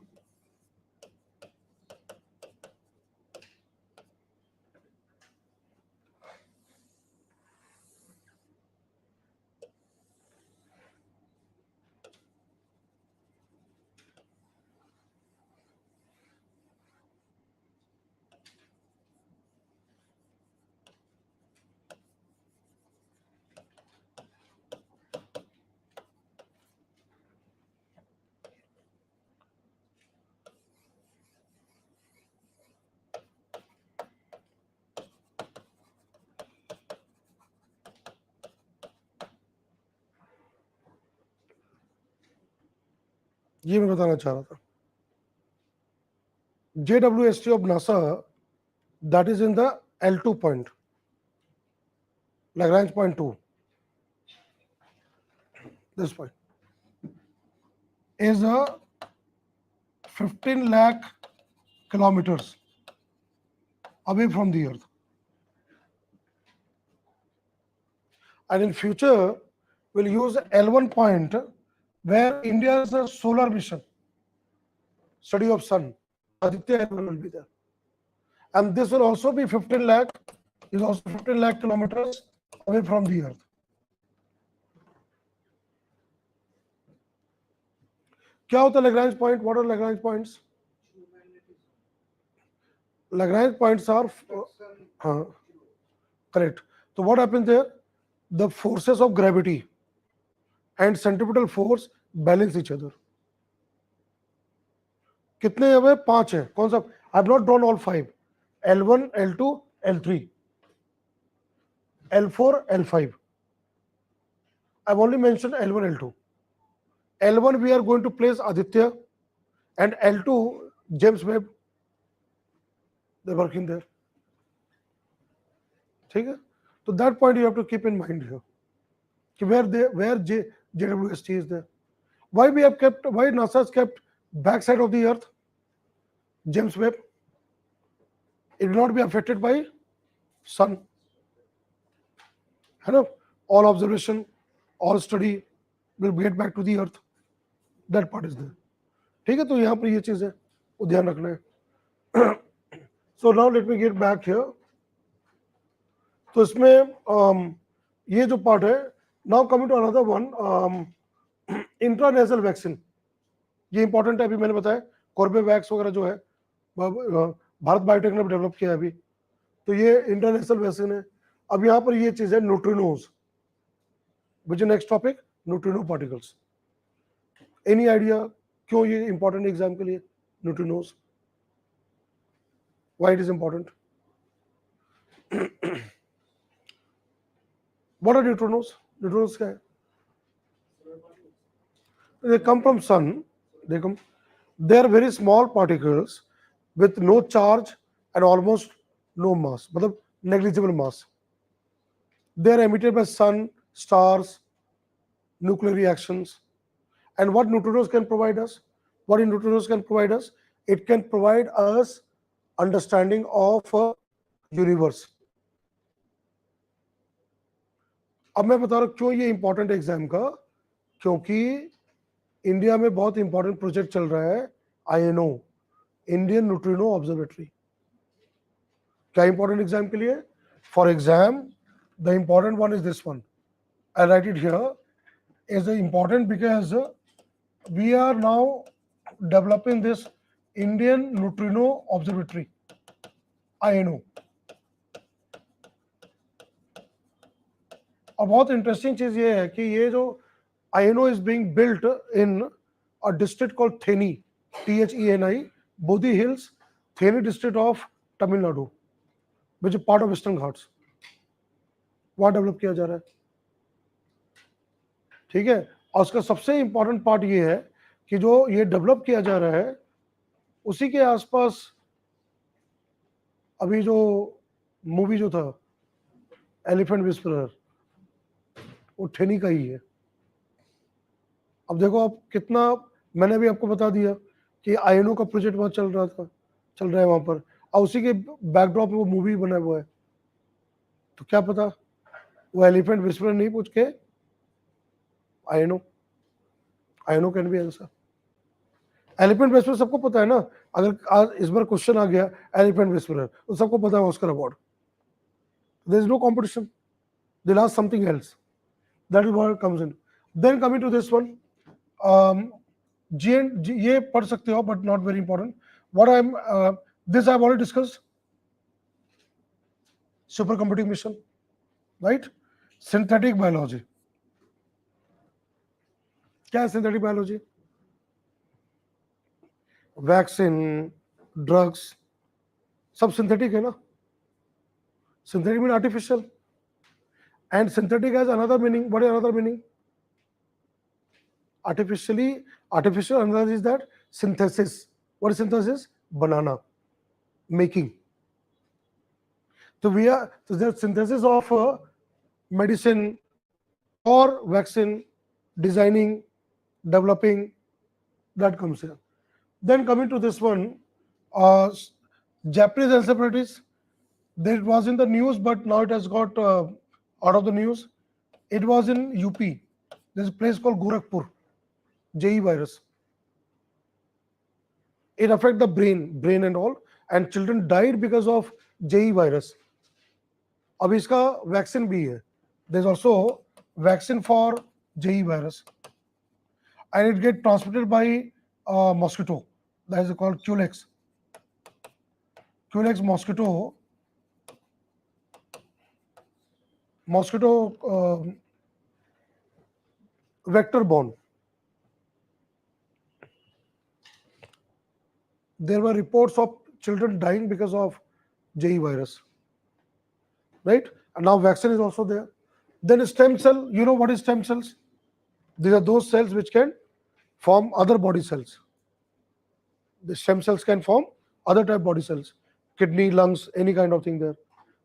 Speaker 1: ये मैं बताना चाह रहा था। JWST of NASA, that is in the L2 point, Lagrange point 2. This point is a 15 lakh kilometers away from the Earth. And in future, we'll use L1 point where India's solar mission, study of sun, Aditya L1 will be there. And this will also be 15 lakh, is also 15 lakh kilometers away from the Earth. क्या होता है Lagrange point? What are Lagrange points? Lagrange points are correct. So what happens there? The forces of gravity and centripetal force balance each other. कितने हमें 5 हैं? कौन सा? I have not drawn all 5. L1, L2, L3, L4, L5. I have only mentioned L1, L2. L1 we are going to place Aditya, and L2 James Webb. They are working there. ठीक है? So that point you have to keep in mind here. Where JWST is there. Why NASA has kept backside of the Earth? James Webb. It will not be affected by sun. है ना? All observation, all study will get back to the Earth. That part is there. ठीक है, तो यहाँ पर ये चीज है, वो ध्यान रखना है. So now let me get back here. तो इसमें ये जो पार्ट है, now coming to another one, international vaccine, ये इंपॉर्टेंट है. अभी मैंने बताया कॉर्बेवैक्स वगैरह जो है भारत बायोटेक ने डेवलप किया है अभी, तो ये इंटरनेशनल वैक्सीन है. अब यहाँ पर ये चीज है neutrinos, which is next topic, neutrino particles. Any idea क्यों ये इंपॉर्टेंट एग्जाम के लिए neutrinos? Why it is important? What are neutrinos? Neutrinos क्या है? They come from sun. देखो, they are very small particles with no charge and almost no mass, मतलब negligible mass. They are emitted by sun, stars, nuclear reactions. And what neutrinos can provide us? What neutrinos can provide us? It can provide us understanding of universe. अब मैं बता रहा हूँ क्यों ये important exam का, क्योंकि इंडिया में बहुत इंपॉर्टेंट प्रोजेक्ट चल रहा है आईएनओ, इंडियन न्यूट्रिनो ऑब्जर्वेटरी. क्या इंपॉर्टेंट एग्जाम के लिए? For exam the important one is this one. I right it here. Is important because we are now developing this Indian Neutrino Observatory, INO. अब बहुत interesting चीज ये है कि ये जो INO is being built in a district called Theni, THENI, Bodhi Hills, Theni district of Tamil Nadu, which is part of Western Ghats. वहाँ develop किया जा रहा है. ठीक है. और उसका सबसे इंपॉर्टेंट पार्ट ये है कि जो ये डेवलप किया जा रहा है उसी के आसपास अभी जो मूवी जो था एलिफेंट विस्परर, वो ठेनी का ही है. अब देखो आप कितना, मैंने अभी आपको बता दिया कि आईएनओ का प्रोजेक्ट वहाँ चल रहा है वहाँ पर, और उसी के बैकड्रॉप में वो मूवी बना हुआ है. तो क्या पता वो एलिफेंट विस्परर नहीं पूछ के आईएनओ can be answer. Elephant whisperer सबको पता है ना. अगर आज इस बार क्वेश्चन आ गया एलिफेंट विस्परर तो सबको पता है Oscar award. There is no competition. They last something else. That is what comes in. Then coming to this one, G and G, ये पढ़ सकते हो but not very important. What I am this I have already discussed. Super computing mission, right. Synthetic biology. क्या है synthetic biology? Vaccine, drugs, सब synthetic है ना. Synthetic mean artificial, and synthetic has another meaning. What is another meaning? Artificial another is that synthesis. What is synthesis? Banana making. So the synthesis of medicine or vaccine, designing, developing, that comes here. Then coming to this one, Japanese encephalitis. That was in the news, but now it has got out of the news. It was in UP. There's a place called Gorakhpur. JE virus. It affected the brain and all, and children died because of JE virus. अब इसका vaccine भी है. There's also vaccine for JE virus, and it get transmitted by mosquito. That is called Culex. Culex mosquito vector borne. There were reports of children dying because of JE virus, right? And now vaccine is also there. Then stem cell, you know what is stem cells? These are those cells which can form other body cells. The stem cells can form other type body cells, kidney, lungs, any kind of thing there.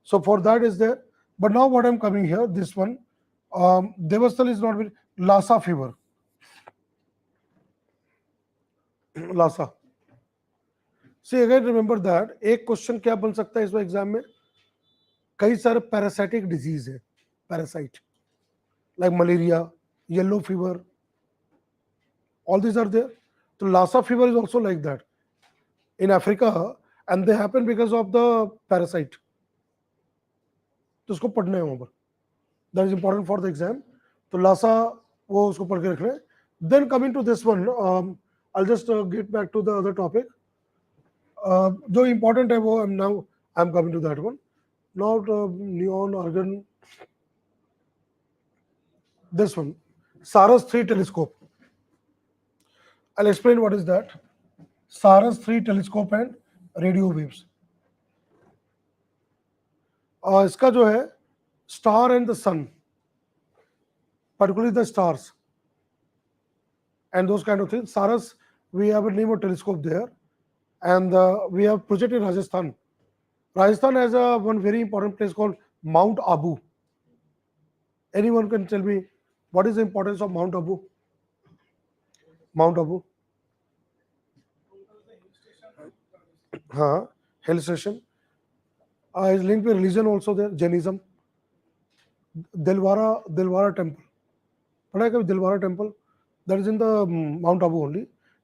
Speaker 1: So for that is there. But now what I'm coming here, this one, Devastal is not very, Lassa fever. Lassa. See again, remember that एक question क्या बन सकता है इस exam में? कई सारे parasitic disease है, parasite like malaria, yellow fever, all these are there. So Lassa fever is also like that in Africa, and they happen because of the parasite. तो उसको पढ़ना है वहां पर. That is important for the exam. तो Lassa वो उसको पढ़ के रख रहे हैं. Then coming to this one, I'll just get back to the other topic. जो important है वो I'm coming to that one. Now neon argon. This one, Saras 3 telescope. I'll explain what is that. Saras 3 telescope and radio waves. इसका जो है star and the sun, particularly the stars and those kind of things. Saras We have a name of telescope there, and we have project in Rajasthan. Rajasthan has a one very important place called Mount Abu. Anyone can tell me what is the importance of Mount Abu? Mount Abu, huh? Hill station. Is linked with religion also there. Jainism. Dilwara temple. पढ़ा है कभी Dilwara temple that is in the mount Abu only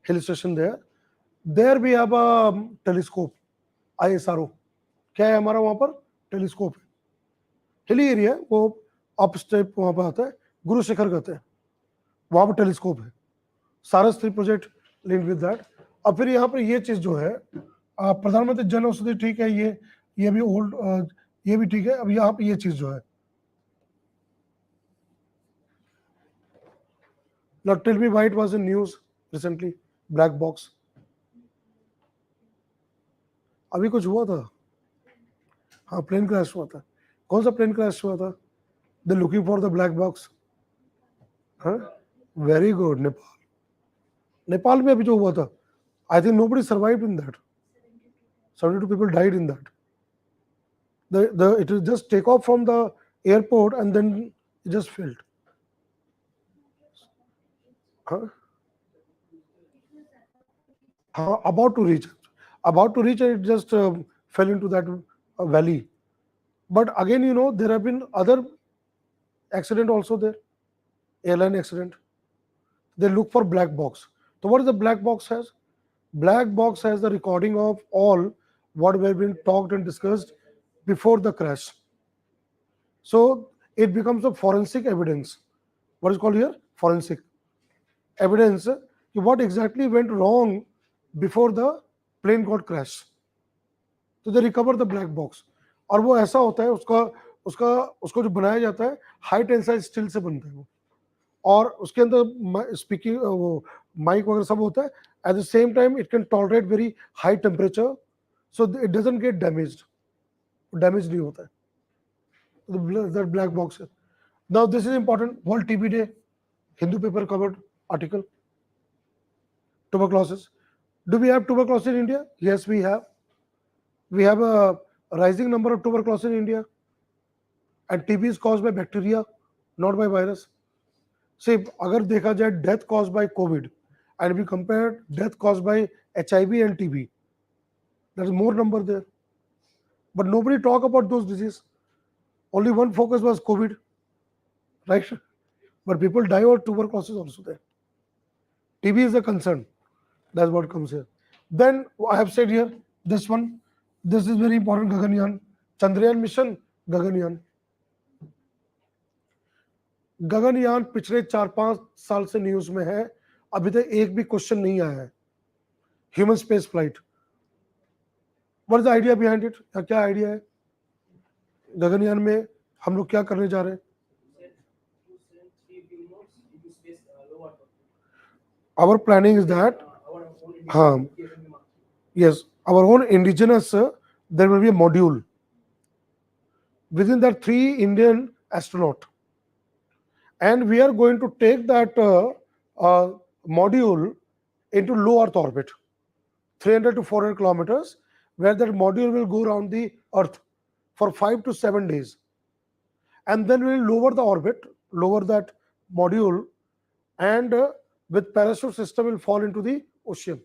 Speaker 1: hill station there we have a telescope ISRO क्या है हमारा वहाँ पर telescope है hilly area है वो अप स्टेप वहाँ पर आता है गुरु शिखर कहते हैं वहाँ पर टेलीस्कोप है सारस 3 प्रोजेक्ट लिंक विद दैट अब फिर यहाँ पर ये चीज़ जो है प्रधानमंत्री जन औषधि ठीक है ये भी ओल्ड ये भी ठीक है अब यहाँ पर ये चीज़ जो है Now tell me why it was in news recently, black box. अभी कुछ हुआ था हाँ प्लेन क्रैश हुआ था कौन सा प्लेन क्रैश हुआ था the looking for the black box हाँ वेरी गुड नेपाल में अभी जो हुआ था I think nobody survived in that 72 people died in that it was just take off from the airport and then it just failed huh? About to reach and it just fell into that valley but again there have been other accident also there airline accident they look for black box so what is the black box has the recording of all what were being talked and discussed before the crash so it becomes a forensic evidence what is called here forensic evidence what exactly went wrong before the plane got crashed तो they recover the black box और वो ऐसा होता है उसका उसका उसको जो बनाया जाता है हाई टेंसाइल स्टील से बनता है वो और उसके अंदर स्पीकिंग वो माइक वगैरह सब होता है at the same time it can tolerate very high temperature so it doesn't get damage नहीं होता है that black box now this is important world TB day Hindu paper covered article tuberculosis do we have tuberculosis in India yes we have a rising number of tuberculosis in India and TB is caused by bacteria not by virus see agar dekha jaye death caused by COVID and we compare death caused by HIV and TB there is more number there but nobody talk about those diseases only one focus was COVID right but people die of tuberculosis also there TB is a concern that's what comes here then I have said here this one this is very important Gaganyaan Chandrayaan mission Gaganyaan पिछले 4-5 साल से news में है अभी तक एक भी question नहीं आया है human space flight what is the idea behind it क्या आइडिया है गगनयान में हम लोग क्या करने जा रहे हैं our planning is that yes our own indigenous there will be a module within that 3 Indian astronaut and we are going to take that module into low earth orbit 300 to 400 kilometers where that module will go around the earth for 5 to 7 days and then we will lower the orbit lower that module and with parachute system will fall into the ocean.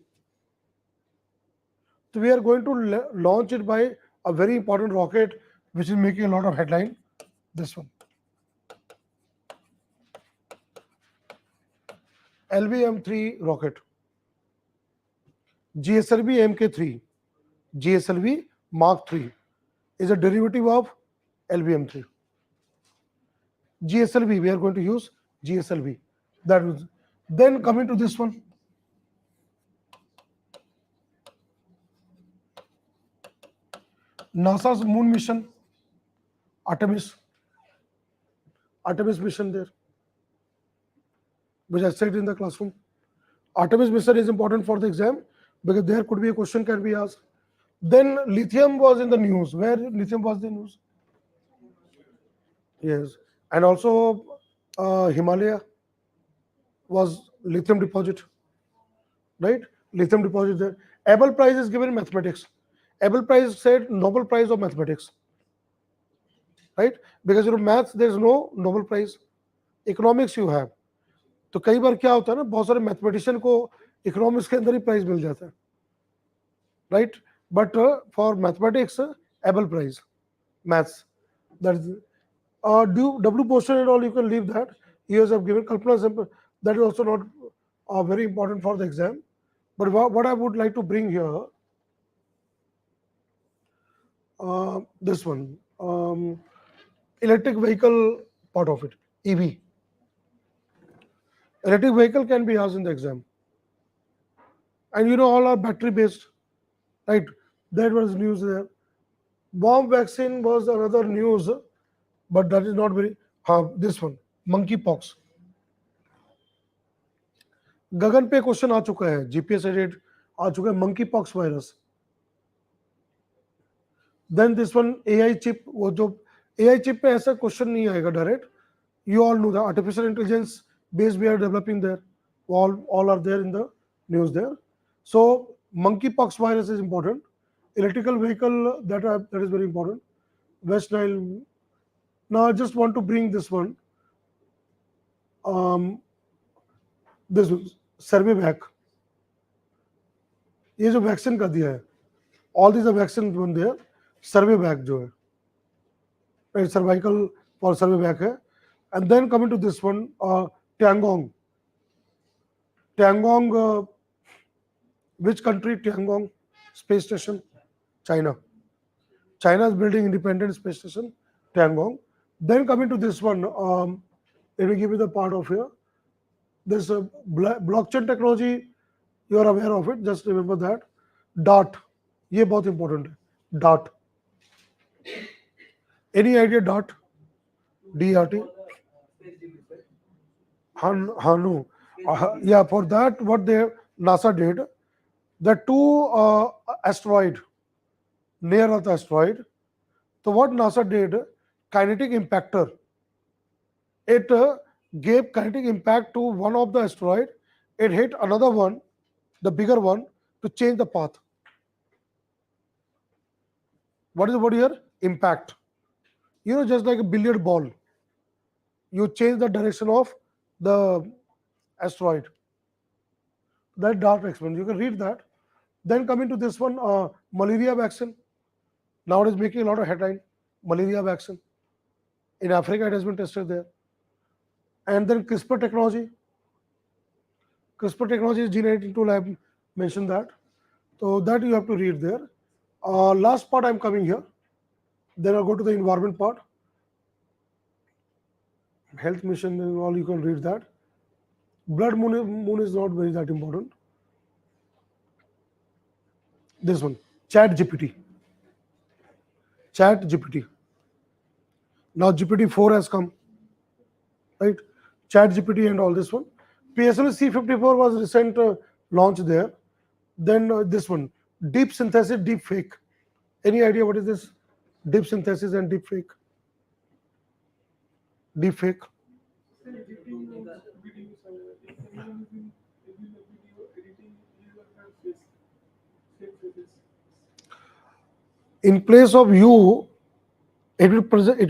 Speaker 1: So we are going to launch it by a very important rocket which is making a lot of headline. This one. LVM-3 rocket. GSLV MK3. GSLV Mark 3 is a derivative of LVM-3. GSLV, we are going to use GSLV. That was then coming to this one. NASA's moon mission, Artemis mission there, which I said in the classroom. Artemis mission is important for the exam because there could be a question can be asked. Then lithium was in the news. Where lithium was in the news? Yes, and also Himalaya was lithium deposit, right? lithium deposit there. Abel Prize is given in mathematics. Abel Prize said Nobel Prize of mathematics, right? Because maths there is no Nobel Prize. Economics you have. तो कई बार क्या होता है ना, बहुत सारे mathematician को economics के अंदर ही प्राइज मिल जाता है, right? But for mathematics Abel prize, maths, that is do W portion and all you can leave that. Years of given Kalpana sample, that is also not very important for the exam. But what I would like to bring here, this one, electric vehicle part of it, EV. Electric vehicle can be asked in the exam, and all are battery based, right? That was news there. Bomb vaccine was another news, but that is not very. This one, monkeypox. गगन पे question आ चुका है, GPS aided आ चुका है, monkeypox virus. Then this one AI chip, वो जो AI chip पे ऐसा क्वेश्चन नहीं आएगा direct. You all know the artificial intelligence base we are developing there, all are there in the news there. So monkeypox virus is important. Electrical vehicle, that is very important. West Nile. Now I just want to bring this one. This survey back, ये जो vaccine का दिया है, all this vaccine बन दिया. सर्वे back जो है, cervical for survey back है. And then coming to this one, Tiangong. Tiangong, which country? Tiangong space station, China. China is building independent space station, Tiangong. Then coming to this one, let me give you the part of here. This blockchain technology, you are aware of it, just remember that. DART, ये बहुत important है. DART. Any idea DART? DRT? No. Yeah, for that, what NASA did, the two asteroid, near Earth asteroid. So what NASA did, kinetic impactor. It gave kinetic impact to one of the asteroid. It hit another one, the bigger one, to change the path. What is the word here? Impact. Just like a billiard ball. You change the direction of the asteroid. That DART experiment, you can read that. Then coming to this one, malaria vaccine. Now it is making a lot of headline. Malaria vaccine. In Africa, it has been tested there. And then CRISPR technology. CRISPR technology is gene editing tool. I have mentioned that. So that you have to read there. Last part, I'm coming here. Then I'll go to the environment part. Health mission and all, you can read that. Blood moon is not very that important. This one, Chat GPT. Chat GPT. Now GPT-4 has come, right? Chat GPT and all this one. PSLV C54 was recent launch there. Then this one, deep synthesis, deep fake. Any idea what is this? Deep synthesis and deep fake. Deep fake. In place of you, it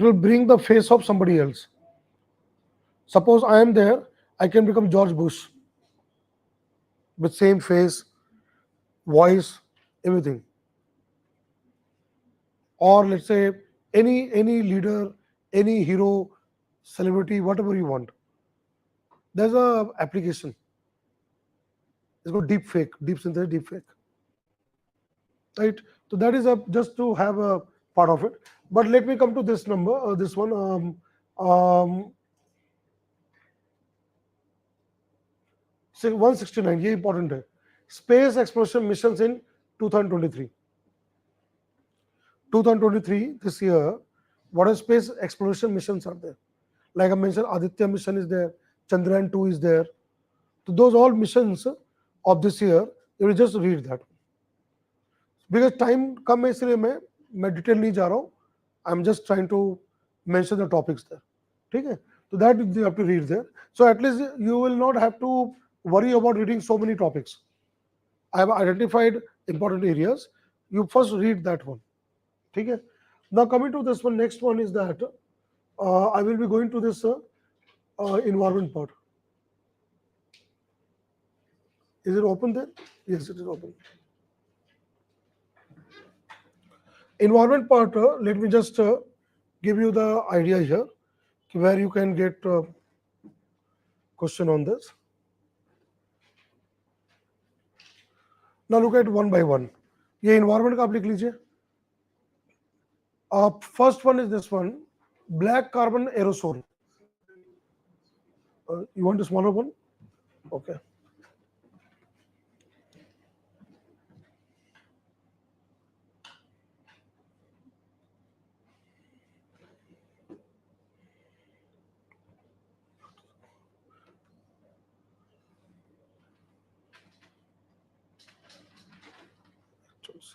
Speaker 1: will bring the face of somebody else. Suppose I am there, I can become George Bush with same face, voice, everything. Or let's say any leader, any hero, celebrity, whatever you want. There's a application. It's called deep fake, deep synthesis, deep fake. Right? So that is just to have a part of it. But let me come to this number, this one. 169, ये important है. Space exploration missions in 2023. 2023, this year, what are space exploration missions are there? Like I mentioned, Aditya mission is there, Chandrayaan 2 is there. So those all missions of this year, you will just read that. Because time कम है इसलिए मैं detail नहीं जा रहा हूँ. I'm just trying to mention the topics there. ठीक है? So that you have to read there. So at least you will not have to worry about reading so many topics. I have identified important areas. You first read that one. Okay. Now coming to this one, next one is that I will be going to this environment part. Is it open there? Yes, it is open. Environment part, let me just give you the idea here where you can get question on this. Now look at one by one. ये environment का आप लिख लीजिए. First one is this one, black carbon aerosol. You want a smaller one? Okay.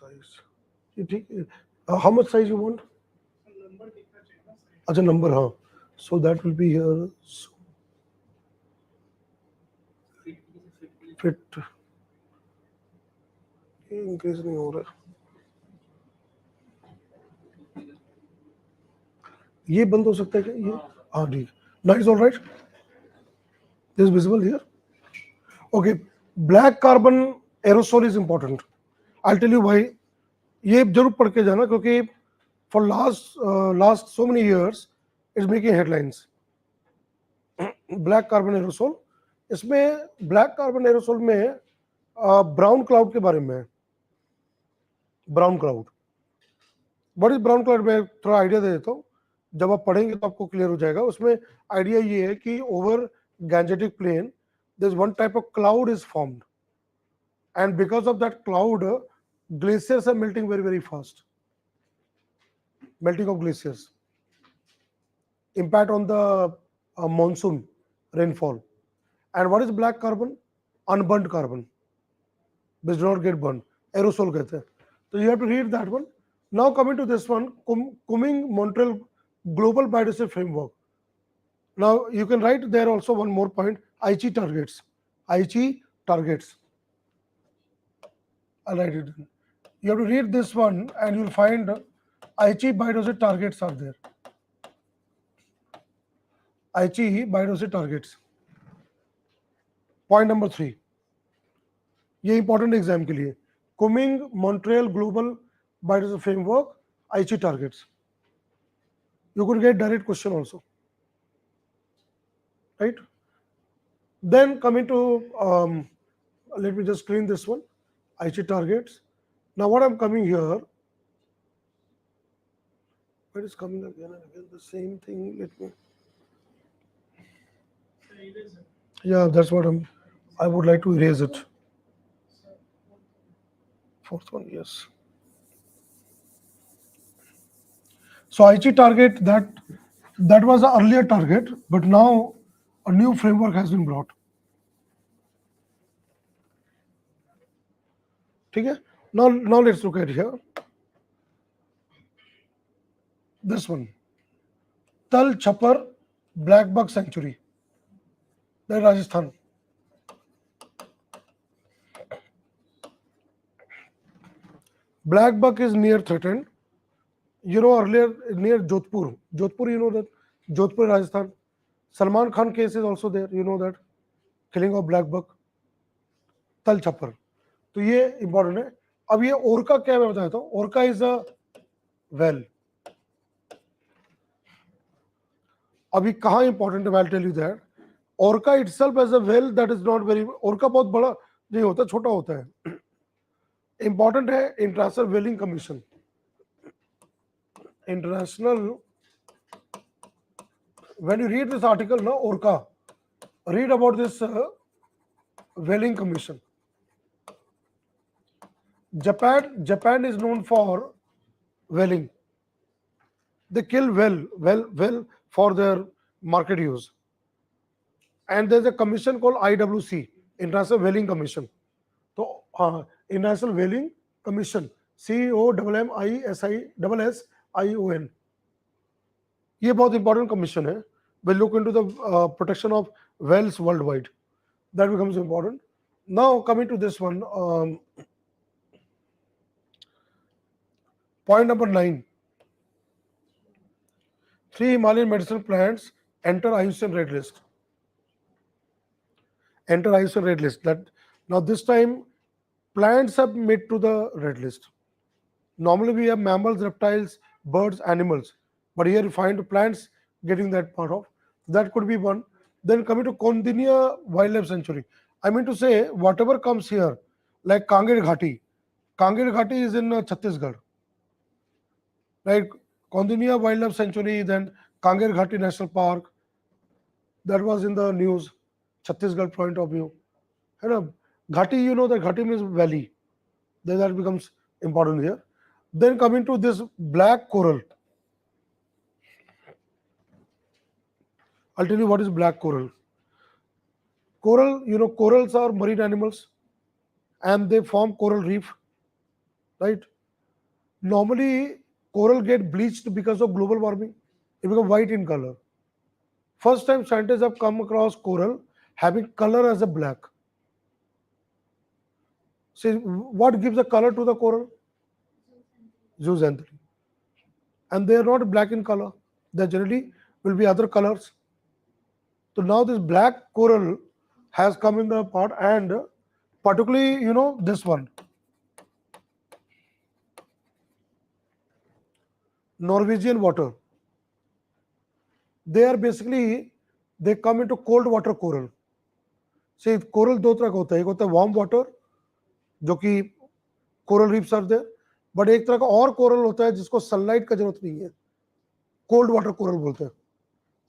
Speaker 1: Size. ये ठीक है. How much size you want?
Speaker 2: Number दिखना चाहिए ना side.
Speaker 1: अच्छा number हाँ. So that will be here. So, fit. ये increase नहीं हो रहा. ये बंद हो सकता है क्या ये? हाँ ठीक. Now it's all right. This is visible here. Okay. Black carbon aerosol is important. I'll tell you why. ये जरूर पढ़ के जाना क्योंकि for last so many years it's making headlines. Black carbon aerosol. इसमें black carbon aerosol में brown cloud के बारे में है. Brown cloud. What is brown cloud? मैं थोड़ा आइडिया दे देता हूँ. जब आप पढ़ेंगे तो आपको क्लियर हो जाएगा. उसमें आइडिया ये है कि over Gangetic plain there's one type of cloud is formed, and because of that cloud glaciers are melting very fast. Melting of glaciers, impact on the monsoon rainfall. And what is black carbon? Unburnt carbon which do not get burned. Aerosol कहते हैं. So you have to read that one. Now coming to this one, Cumming-Montreal Global Biodiversity Framework. Now you can write there also one more point, Aichi targets. Aichi targets. I'll write it in. You have to read this one and you'll find Aichi biodiversity targets are there. Aichi biodiversity targets. Point number 3. ये important exam के लिए. Cumming-Montreal Global Biodiversity Framework, Aichi targets. You could get direct question also. Right? Then coming to, let me just clean this one, Aichi targets. Now what I'm coming here, what is coming again and again, the same thing, let me, yeah, that's what I would like to erase it. Fourth one, yes. So Aichi target, that was the earlier target, but now a new framework has been brought. Okay? Now let's look at here. This one, Tal Chapar Black Bug Sanctuary, that Rajasthan. Black bug is near threatened. You know, earlier near Jodhpur, you know that, Jodhpur, Rajasthan. Salman Khan case is also there, you know that, killing of black bug. Tal Chapar. तो ये important है. अब ये ओरका क्या मैं बता देता हूँ. Orca is a whale. अभी कहाँ इंपॉर्टेंट है, I will tell you that. Orca itself as a whale that is not very. Orca बहुत बड़ा नहीं होता, छोटा होता है. इंपॉर्टेंट है international whaling commission. International, when you read this article, no, Orca, read about this whaling commission. Japan is known for whaling. They kill well for their market use. And there's a commission called IWC, International Whaling Commission. So International Whaling Commission, COMMISISSION. ये बहुत important commission है. will look into the protection of whales worldwide. That becomes important. Now coming to this one, point number 9. 3 Himalayan medicinal plants enter IUCN red list. Enter IUCN red list. That now this time plants have made to the red list. Normally we have mammals, reptiles, birds, animals, but here you find plants getting that part of. That could be one. Then coming to Kondinia Wildlife Sanctuary, I mean to say whatever comes here, like Kangir Ghati. Kangir Ghati is in Chhattisgarh, right? Kondinia Wildlife Sanctuary, then Kangir Ghati National Park, that was in the news, Chhattisgarh point of view. You know, Ghati, you know that Ghati means valley. Then that becomes important here. Then coming to this black coral. I'll tell you what is black coral. Coral, you know, corals are marine animals and they form coral reef, right? Normally, coral get bleached because of global warming. It become white in color. First time scientists have come across coral having color as a black. See, what gives a color to the coral? Zooxanthellae. And they are not black in color. They generally will be other colors. So now this black coral has come in the pot, and particularly, you know, this one, Norwegian water. They are basically, they come into cold water coral. See, coral दो तरह का होता है, एक होता है warm water जो कि coral reefs are there, but एक तरह का और coral होता है जिसको sunlight का जरूरत नहीं है, cold water coral बोलते हैं,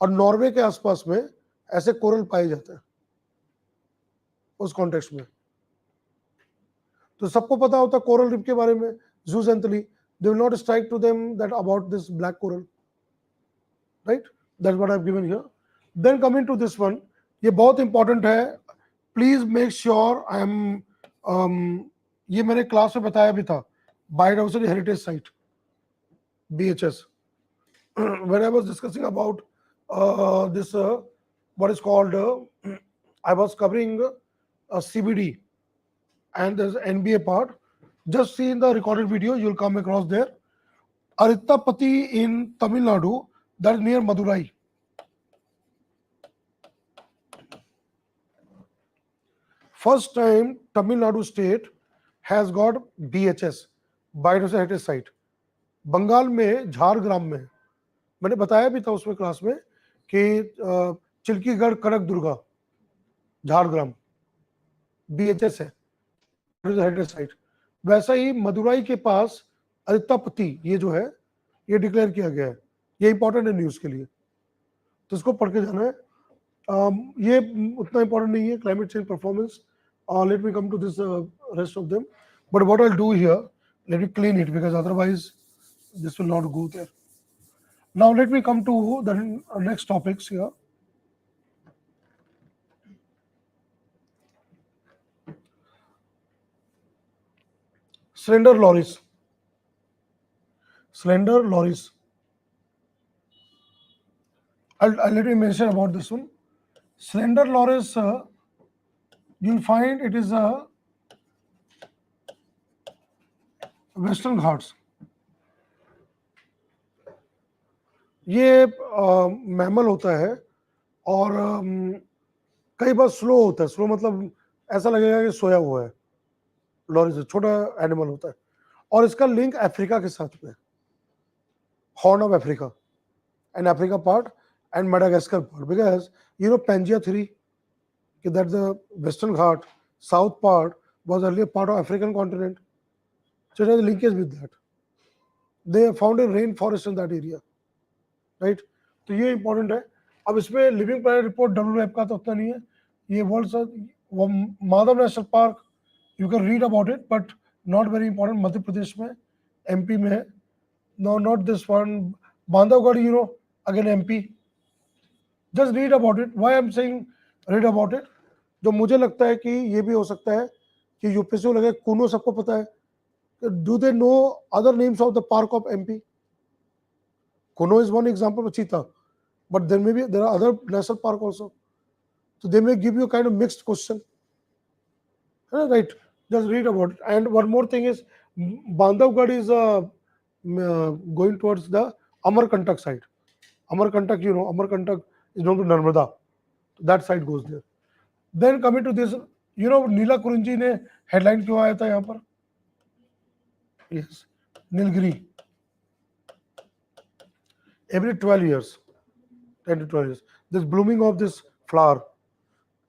Speaker 1: और नॉर्वे के आसपास में ऐसे coral पाए जाते हैं उस कॉन्टेक्स्ट में. तो सबको पता होता है कोरल रिफ के बारे में, zooxanthellae, they will not strike to them that about this black coral, right? That's what I've given here. Then coming to this one, ये बहुत इंपॉर्टेंट है, please make sure I am, ये मैंने class में बताया भी था, biodiversity heritage site BHS. When I was discussing about this what is called I was covering CBD and there's NBA part. Just see in the recorded video, you'll come across there. Arittapati in Tamil Nadu, that is near Madurai. First time Tamil Nadu state has got BHS, Biodiversity Heritage Site. Bengal में झारग्राम में, मैंने बताया भी था उसमें class में कि चिल्कीगढ़ कनक Durga Jhargram BHS है, हेरिटेज साइट. वैसा ही मदुराई के पास अरित्तापति ये जो है ये डिक्लेयर किया गया है. ये इंपॉर्टेंट है न्यूज के लिए, तो इसको पढ़ के जाना है. ये उतना इंपॉर्टेंट नहीं है, climate change performance. Let me come to this rest of them, but what I'll do here, let me clean it because otherwise this will not go there. Now let me come to the next topics here. Slender loris. Slender loris. I'll let me mention about this one. Slender loris, you'll find it is a Western Ghats. ये mammal होता है और कई बार slow होता है. Slow मतलब ऐसा लगेगा कि सोया हुआ है. लॉरी से छोटा एनिमल होता है और इसका लिंक अफ्रीका के साथ में, horn of Africa and Africa part and Madagascar part, because you know Pangaea three that the Western Ghat, south part was earlier part of African continent. So it has a linkage with that. They have found a rainforest in that area, right? तो ये important है. अब इसमें living planet report WWF का तो उतना नहीं है. ये world Madhav national park, you can read about it but not very important. Madhya Pradesh में, MP में है. No not this one. Bandhavgarh, you know, again MP. Just read about it. Why I am saying read about it? जो मुझे लगता है कि ये भी हो सकता है कि UPSC को लगे कूनो सबको पता है. Do they know other names of the park of MP? Kuno is one example of cheetah, but there are other national park also. So they may give you a kind of mixed question. Right, just read about it. And one more thing is, Bandhavgarh is going towards the Amarkantak side. Amarkantak, Amarkantak is known to Narmada. That side goes there. Then coming to this, नीला कुरुंजी ने headline क्यों आया था यहाँ पर? Yes, Nilgiri. Every 12 years, 10 to 12 years, this blooming of this flower,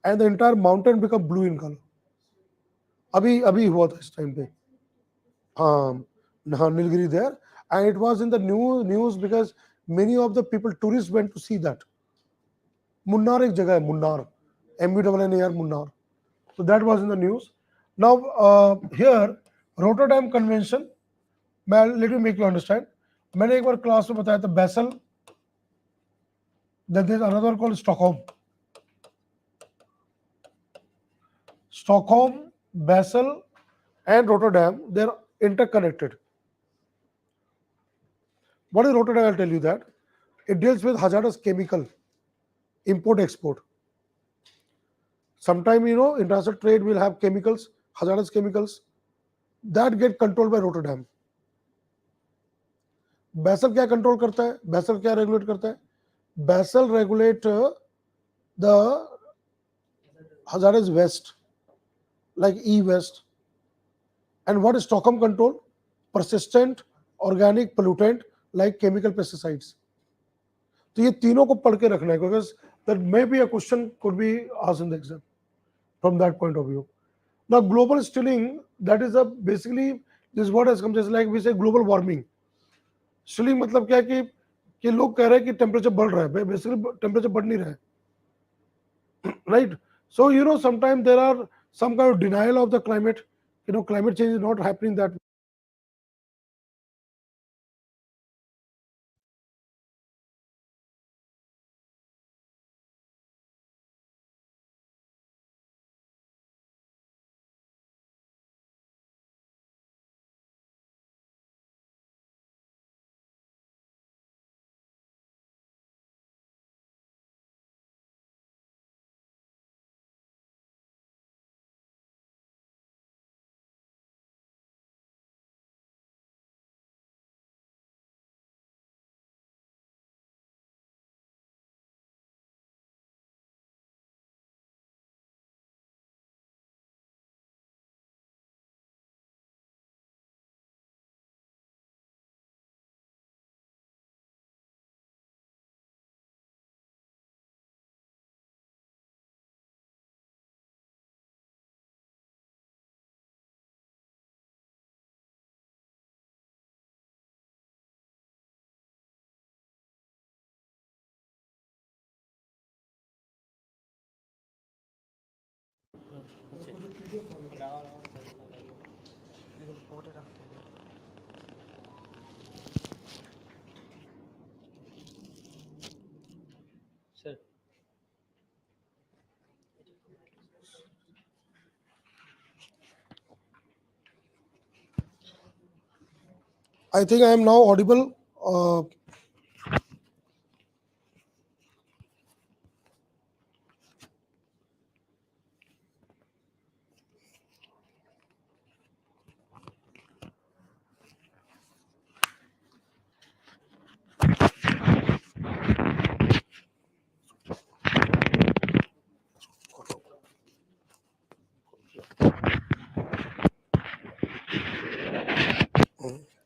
Speaker 1: and the entire mountain become blue in color. अभी अभी हुआ था इस टाइम पे. हाँ, Nilgiri there, and it was in the news because many of the people, tourists, went to see that. Munnar एक जगह है, Munnar, MUNNAR, Munnar. So that was in the news. Now here Rotterdam Convention, let me make you understand. मैंने एक बार class में बताया था Basel, then there is another called Stockholm. Stockholm, Basel, and Rotterdam, they are interconnected. What is Rotterdam? I'll tell you that. It deals with hazardous chemical, import, export. Sometime, international trade will have chemicals, hazardous chemicals, that get controlled by Rotterdam. Basel क्या control करता है? Basel क्या regulate करता है? Basel regulate the hazardous waste, like e-waste. And what is Stockholm control? Persistent organic pollutant like chemical pesticides. तो ये तीनों को पढ़ के रखना है, because there may be a question could be asked in the exam from that point of view. Now global stilling, that is a basically this word has come just like we say global warming. Stilling मतलब क्या है कि लोग कह रहे हैं कि temperature बढ़ रहा है, बेसिकली टेम्परेचर बढ़ नहीं रहा है, right? So sometimes there are some kind of denial of the climate. Climate change is not happening that.
Speaker 3: Sir.
Speaker 1: I think I am now audible.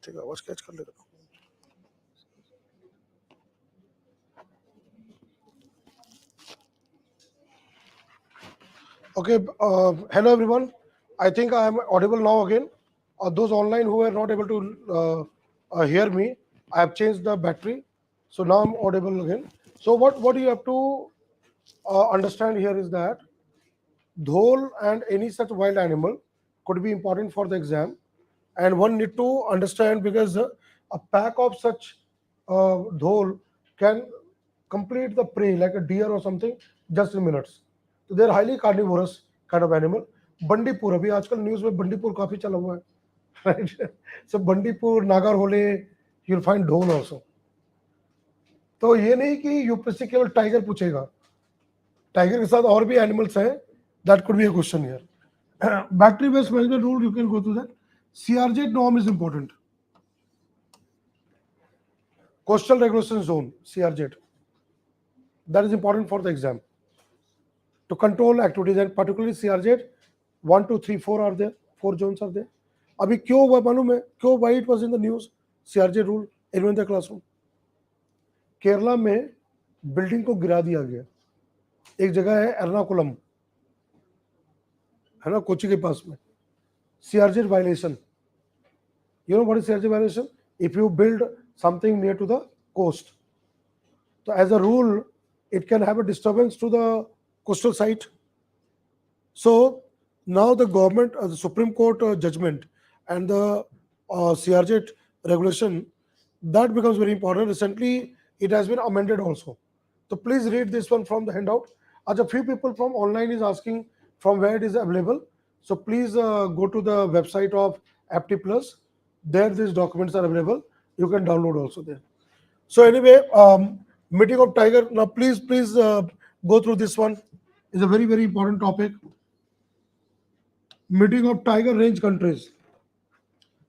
Speaker 1: ठीक है, आवाज कैच कर लेगा. Okay, hello everyone. I think I am audible now again. Those online who are not able to hear me, I have changed the battery, so now I'm audible again. So what you have to understand here is that dhol and any such wild animal could be important for the exam, and one need to understand because a pack of such dhol can complete the prey like a deer or something just in minutes. So they are highly carnivorous kind of animal. Bandipur अभी आजकल news में बंडीपुर काफी चला हुआ है, right? So Bandipur, Nagarhole, you will find ढोल also. तो ये नहीं कि यूपीएससी केवल टाइगर पूछेगा, टाइगर के साथ और भी एनिमल्स हैं, that could be a question here. Battery waste management rule, you can go through that. CRJ norm is important. Coastal regulation zone, CRJ, that is important for the exam to control activities, and particularly CRJ 1, 2, 3, 4 are there, 4 zones are there. अभी क्यों हुआ मालूम है, क्यों why it was in the news? CRJ rule in the classroom. Kerala में building को गिरा दिया गया, एक जगह है एर्नाकुलम, है ना, कोची के पास में. CRJ violation. You know what is CRJ violation? If you build something near to the coast, so as a rule, it can have a disturbance to the coastal site. So now the government, the Supreme Court judgment and the CRJ regulation, that becomes very important. Recently, it has been amended also. So please read this one from the handout. As a few people from online is asking from where it is available. So please go to the website of Apti Plus. There these documents are available. You can download also there. So anyway, meeting of tiger. Now please go through this one. It's a very important topic. Meeting of tiger range countries.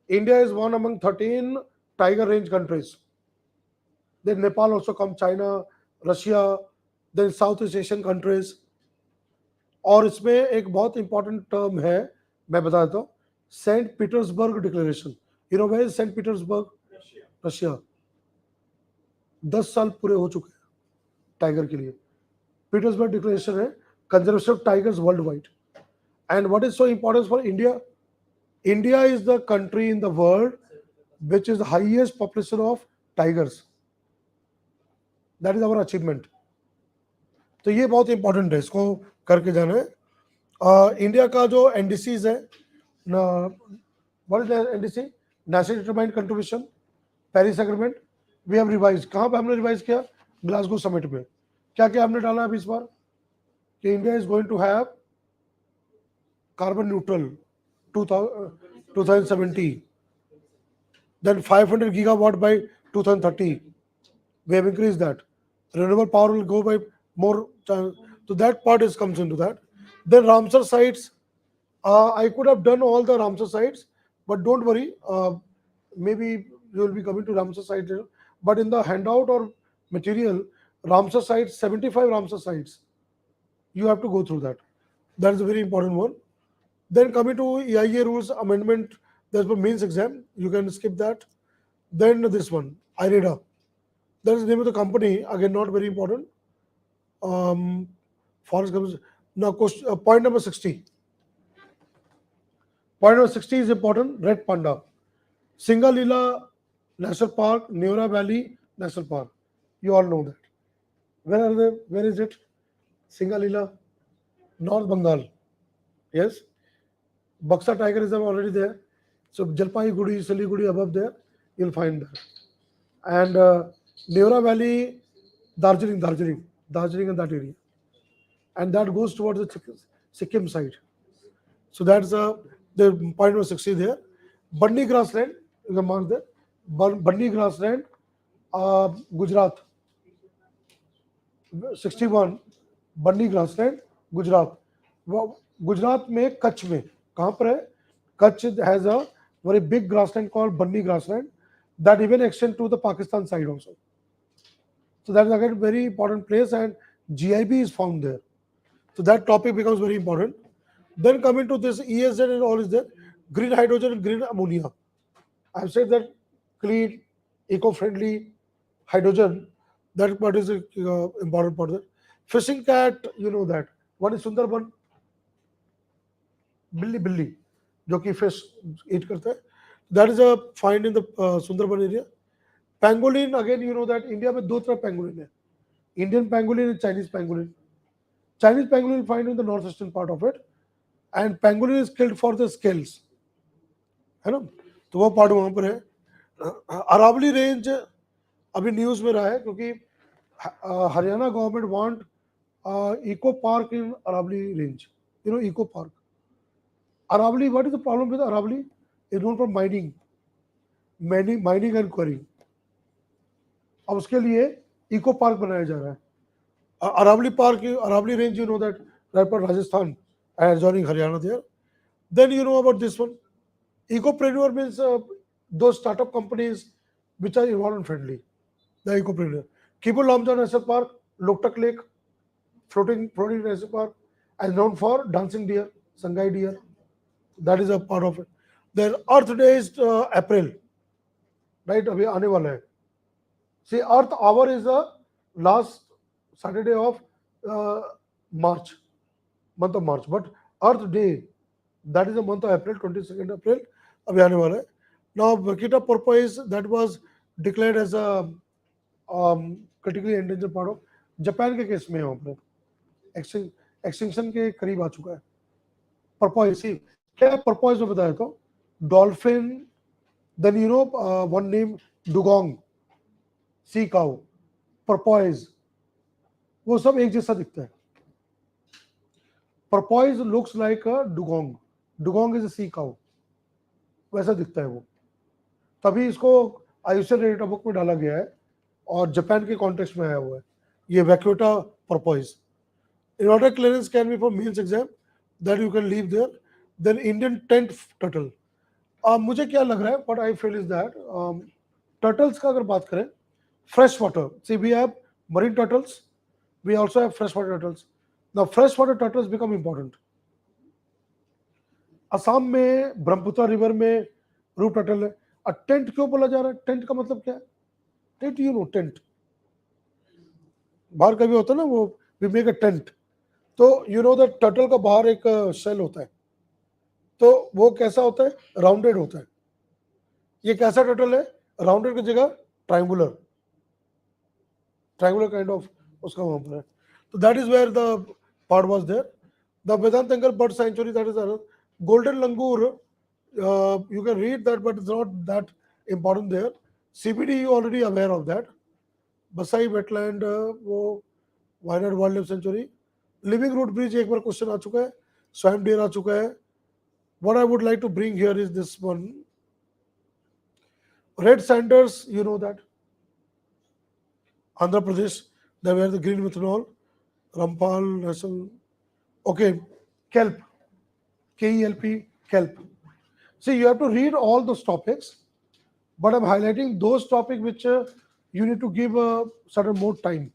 Speaker 1: India is one among 13 tiger range countries. Then Nepal also come, China, Russia, then Southeast Asian countries. और इसमें एक बहुत important term है, मैं बता देता हूँ, Saint Petersburg declaration. You know where is Saint Petersburg? Russia. 10 साल पूरे हो चुके हैं टाइगर के लिए. पीटर्सबर्ग डिक्लेरेशन है conservation of tigers worldwide. And what is so important for India? India is the country in the world which is the highest population of tigers. That is our achievement. तो ये बहुत important है, इसको करके जाना है. India का जो एनडीसीज है, what is NDC? National determined contribution, Paris agreement. We have revise. कहाँ पे हमने रिवाइज किया? ग्लासगो समिट में. क्या क्या हमने डाला अभी इस बार कि India is going to have carbon neutral 2070, then 500 gigawatt by 2030. We have increased that. Renewable power will go by more. So that part is comes into that. Then Ramsar sites. I could have done all the Ramsar sites, but don't worry. Maybe you will be coming to Ramsar sites. But in the handout or material, Ramsar sites, 75 Ramsar sites. You have to go through that. That is a very important one. Then coming to EIA rules amendment, there's a means exam. You can skip that. Then this one, IREDA. That is the name of the company. Again, not very important. Forest comes now. Point number 60. Point number 60 is important. Red panda, Singalila National Park, Neora Valley National Park. You all know that. Where are they? Where is it? Singalila, North Bengal. Yes. Buxa tiger is already there. So Jalpaiguri, Siliguri above there, you'll find that. And Neora Valley, Darjeeling and that area. And that goes towards the Sikkim side. So that's the point number 60 there. Bunny grassland, you can mark there. Bunny grassland, Gujarat. 61, Bunny grassland, Gujarat. Gujarat में कच्छ में कहाँ पर है? Kutch has a very big grassland called Bunny grassland that even extend to the Pakistan side also. So that is again a very important place, and GIB is found there. So that topic becomes very important. Then coming to this ESZ and all is there. Green hydrogen and green ammonia. I have said that clean, eco-friendly hydrogen. That part is important part there. Fishing cat, you know that. What is Sundarban? बिल्ली जो कि fish ईट करता है. That is a find in the Sundarban area. Pangolin, again you know that India में दो तरह pangolin है, Indian pangolin and Chinese pangolin. Chinese pangolin find in the north eastern part of it, and pangolin is killed for the scales, है ना. तो वो part वहां पर है. अरावली रेंज अभी न्यूज में रहा है क्योंकि Haryana government want eco park in Aravalli range. You know eco park. Aravali, what is the problem with Aravali? It's known for mining and quarrying. अब उसके लिए इको पार्क बनाया जा रहा है. Aravalli park, Aravalli range, you know that, right for Rajasthan and adjoining Haryana there. Then you know about this one. Ecopreneur means those startup companies which are environment friendly. The ecopreneur. Kibul Lamjan National Park, Loktak Lake, floating national park, is known for dancing deer, Sangai deer. That is a part of it. Then Earth Day is April, right? अभी आने वाला है. See, Earth Hour is the last Saturday of uh, March, month of March. But Earth Day, that is the month of April, 22nd April. अभी आने वाला है. Now, Vaquita porpoise that was declared as a critically endangered part of Japan के case में है वहाँ पर extinction के करीब आ चुका है. Porpoise, see, क्या है porpoise में बताया तो dolphin, then you know one name dugong, sea cow, porpoise, वो सब एक जैसा दिखता है. Porpoise looks like a dugong. Dugong is a sea cow. वैसा दिखता है वो. तभी इसको आयुष्य डेटा बुक में डाला गया है और जापान के कॉन्टेक्स्ट में आया हुआ है. ये वैक्यूटा porpoise. In order clearance can be for means exam that you can leave there. Then Indian tent turtle. मुझे क्या लग रहा है, what I feel is that turtles का अगर बात करें, fresh water. See, we have marine turtles. We also have freshwater turtles. Now, freshwater turtles become important. Assam में ब्रह्मपुत्र रिवर में रूप टर्टल है. टेंट क्यों बोला जा रहा है? टेंट का मतलब क्या है? टेंट, यू नो, टेंट बाहर कभी होता है ना, वो वी मेक अ टेंट. तो यू नो द टर्टल का बाहर एक शेल होता है, तो वो कैसा होता है? राउंडेड होता है. ये कैसा टर्टल है? राउंडेड की जगह ट्रायंगुलर काइंड ऑफ उसका वहां पर है. तो that is where the part was there. The Vedanthangal bird sanctuary, that is golden langur. You can read that, but it's not that important there. CBD, you already aware of that. Basai wetland, वो Wayanad wildlife sanctuary. Living root bridge एक बार question आ चुका है. Swum dear आ चुका है. What I would like to bring here is this one. Red sanders, you know that. Andhra Pradesh, they were the green methanol. Rampal national. Okay, kelp, KELP, kelp. See, you have to read all those topics, but I'm highlighting those topics which you need to give a certain more time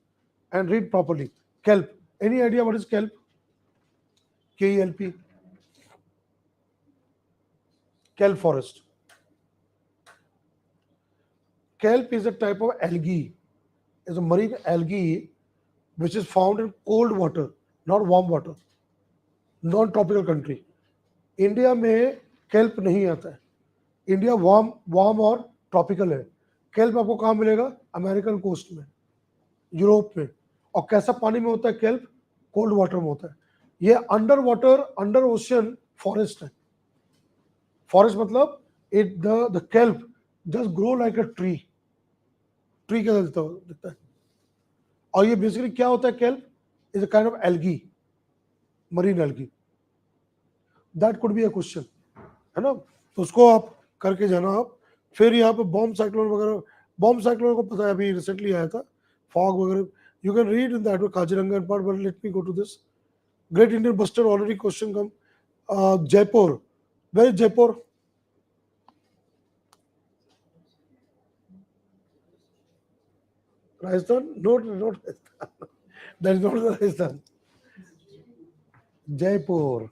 Speaker 1: and read properly. Kelp. Any idea what is kelp? KELP. Kelp forest. Kelp is a type of algae. It's a marine algae which is found in cold water, not warm water, non-tropical country. India में kelp नहीं आता है. India warm और tropical है. Kelp आपको कहाँ मिलेगा? American coast में, यूरोप में. और कैसा पानी में होता है केल्प? कोल्ड वाटर में होता है. ये under water, under ocean forest है. फॉरेस्ट मतलब it the kelp just grow like a tree के दिखता है. और ये बेसिकली क्या होता है? Kelp is a kind of algae, marine algae. That could be a question, है ना. तो उसको आप करके जाना आप. फिर यहाँ पे बॉम्ब साइक्लोन वगैरह. बॉम्ब साइक्लोन को पता है अभी रिसेंटली आया था, फॉग वगैरह. You can read in that Kaziranga part. But let me go to this great Indian bustard. Already question come. Jaipur. Where is Jaipur? Rajasthan? No, not Rajasthan. That is not Rajasthan. Jaipur.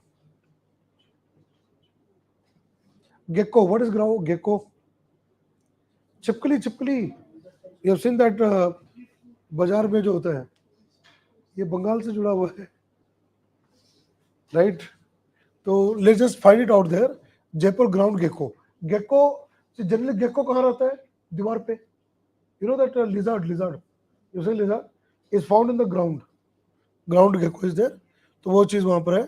Speaker 1: Gecko. What is gecko? छिपकली. You have seen that बाजार में जो होता है, ये बंगाल से जुड़ा हुआ है, राइट. तो let's just find it out there. Jaipur ground gecko. Generally gecko कहाँ रहता है? दीवार पे. You know that lizard you say lizard is found in the ground gecko is there. तो वो चीज वहां पर है.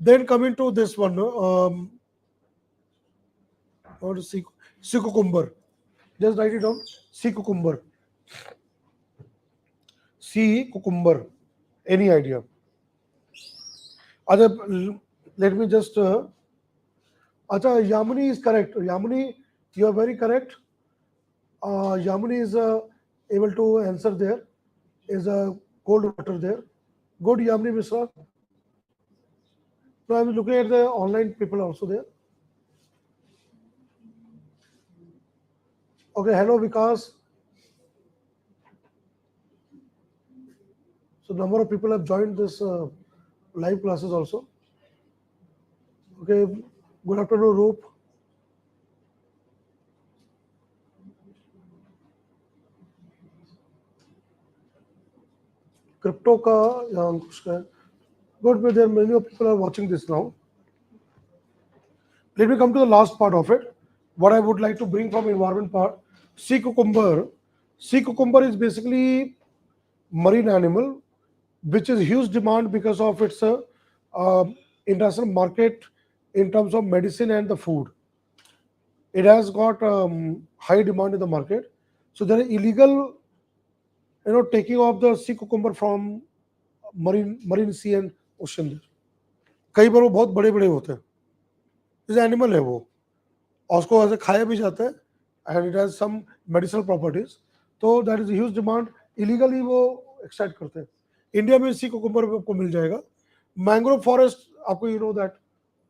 Speaker 1: Then coming to this one, और sea cucumber. Just write it down. Sea cucumber. Any idea? Other, let me just. Acha, Yamuni is correct. Yamuni, you are very correct. Yamuni is able to answer there. Is a cold water there. Good, Yamini Misra. No, I'm looking at the online people also there. Okay, hello Vikas. So number of people have joined this live classes also. Okay, good afternoon, Roop. Crypto ka या अंकुश का है. Good, but there are many of people are watching this now. Let me come to the last part of it. What I would like to bring from environment part, sea cucumber. Sea cucumber is basically marine animal, which is huge demand because of its uh, international market in terms of medicine and the food. It has got high demand in the market. So there are illegal, taking of the sea cucumber from marine sea and ocean there. कई बार वो बहुत बड़े बड़े होते हैं. जैसे animal है वो, और उसको ऐसे खाया भी जाता है and it has some medicinal properties. तो that is huge demand. Illegally वो एक्सट्रैक्ट करते हैं. इंडिया में इसी कुकुम्बर आपको मिल जाएगा. मैंग्रोव फॉरेस्ट, आपको you know that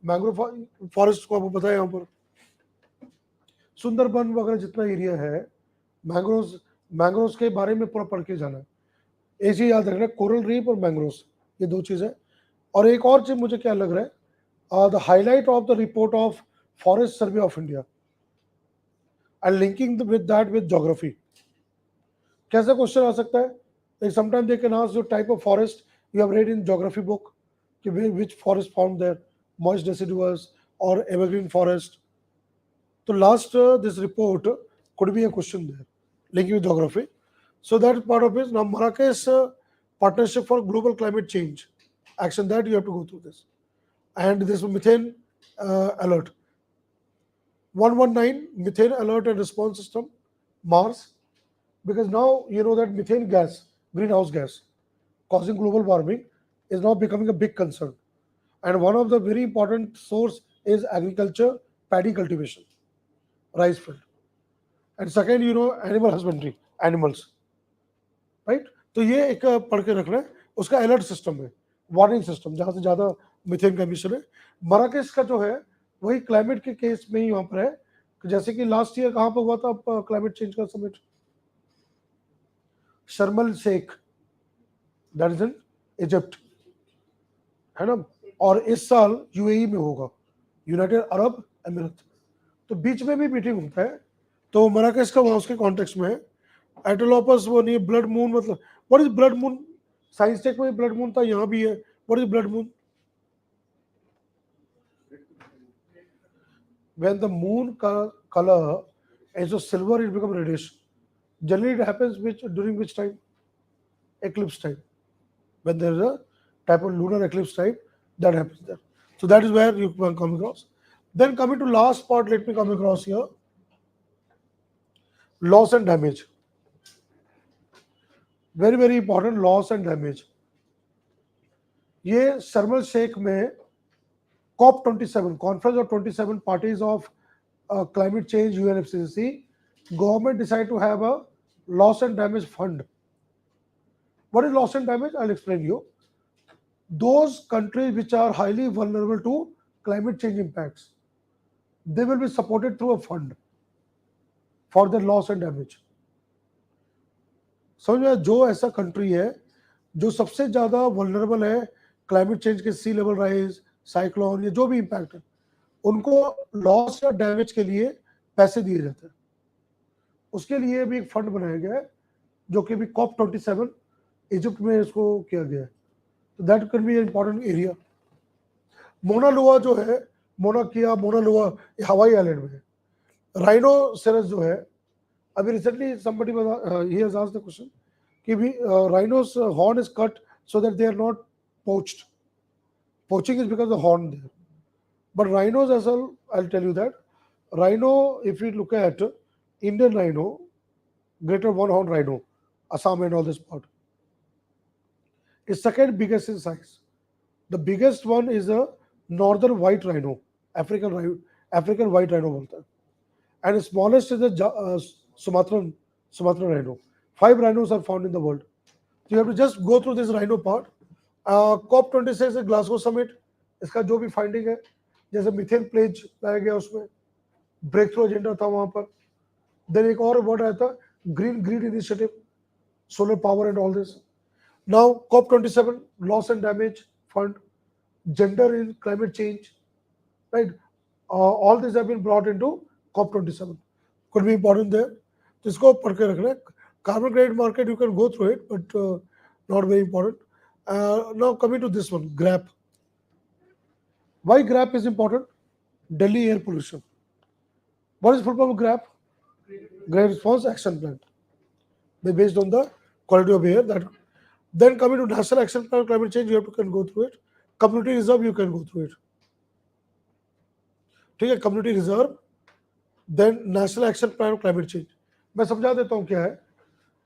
Speaker 1: mangrove forest को आपको पता है, यहाँ पर सुंदरबन वगैरह जितना एरिया है, मैंग्रोव्स मैंग्रोव्स के बारे में पूरा पढ़ के जाना है. एक चीज याद रखना, कोरल रीफ और मैंग्रोव्स, ये दो चीज़ है. और एक और चीज मुझे क्या लग रहा है, the highlight of the report of forest survey of India and linking with that with geography. कैसा क्वेश्चन आ सकता है? Like sometimes they can ask your type of forest you have read in geography book, कि which forest found there, moist deciduous or evergreen forest. So last this report could be a question there, linking with geography. So that part of it. Now Marrakesh partnership for global climate change action, that you have to go through this. And this methane alert. 119 methane alert and response system, Mars, because now you know that methane gas, greenhouse gas, causing global warming is now becoming a big concern. And one of the very important source is agriculture, paddy cultivation, rice field. And second, animal husbandry, animals, right? तो ये एक पढ़ के रखना है. उसका alert system है, warning system, जहाँ से ज़्यादा मिथेन का एमिशन है. मराकेश का जो है वही क्लाइमेट के केस में ही वहाँ पर है. जैसे कि लास्ट ईयर कहाँ पर हुआ था क्लाइमेट चेंज का summit? Sharm el Sheikh, that is in Egypt, है ना. और इस साल यूएई में होगा, यूनाइटेड अरब अमीरात. तो बीच में भी मीटिंग होता है. तो मराकेश का वहाँ उसके कॉन्टेक्स्ट में है. एटोलोपस वो नहीं, ब्लड मून, मतलब what is blood moon? Science tech में ब्लड मून था, यहाँ भी है. What is blood moon? When the moon color is of silver, it becomes reddish. Generally, it happens during which time? Eclipse time. When there is a type of lunar eclipse type, that happens there. So that is where you can come across. Then coming to last part, let me come across here. Loss and damage. Very, very important, loss and damage. ये शर्मल शेख में COP27 conference of 27 parties of climate change UNFCCC, government decided to have a loss and damage fund. What is loss and damage? I'll explain you. Those countries which are highly vulnerable to climate change impacts, they will be supported through a fund for their loss and damage. समझ में? जो ऐसा country है जो सबसे ज़्यादा vulnerable है climate change के, सी लेवल राइज, साइक्लोन, या जो भी इम्पैक्ट है, उनको लॉस या डैमेज के लिए पैसे दिए जाते हैं. उसके लिए भी एक फंड बनाया गया है, जो कि भी COP27 इजिप्ट में इसको किया गया है. तो that can be important area. Mona लोआ जो है, मोना लोआ हवाई आइलैंड में है. राइनोसेरस जो है, अभी recently somebody he has asked the question कि भी rhinos horn is cut so that they are not poached. Poaching is because of the horn there. But rhinos as well, I'll tell you that. Rhino, if you look at Indian rhino, greater one horn rhino, Assam and all this part, is second biggest in size. The biggest one is the northern white rhino, African white rhino बोलता है. And the smallest is the Sumatran rhino. 5 rhinos are found in the world. So you have to just go through this rhino part. COP26 is Glasgow summit. इसका जो भी finding है, जैसे methane pledge लाया गया, उसमें ब्रेक थ्रू एजेंडा था वहां पर। देन एक और वर्ड आया था, green grid initiative, solar power and all this. Now COP27, loss and damage fund, gender in climate change, right? All these have been brought into COP27. Could be important there. तो इसको पढ़ के रखना है. Carbon credit market, you can go through it, but not very important. Now coming to this one, GRAP. Why GRAP is important? Delhi air pollution. What is full form of GRAP? Great Response Action Plan. They based on the quality of air. That then coming to National Action Plan on Climate Change, you have to can go through it. Community reserve, you can go through it. ठीक है, community reserve, then national action plan of climate change. मैं समझा देता हूँ क्या है.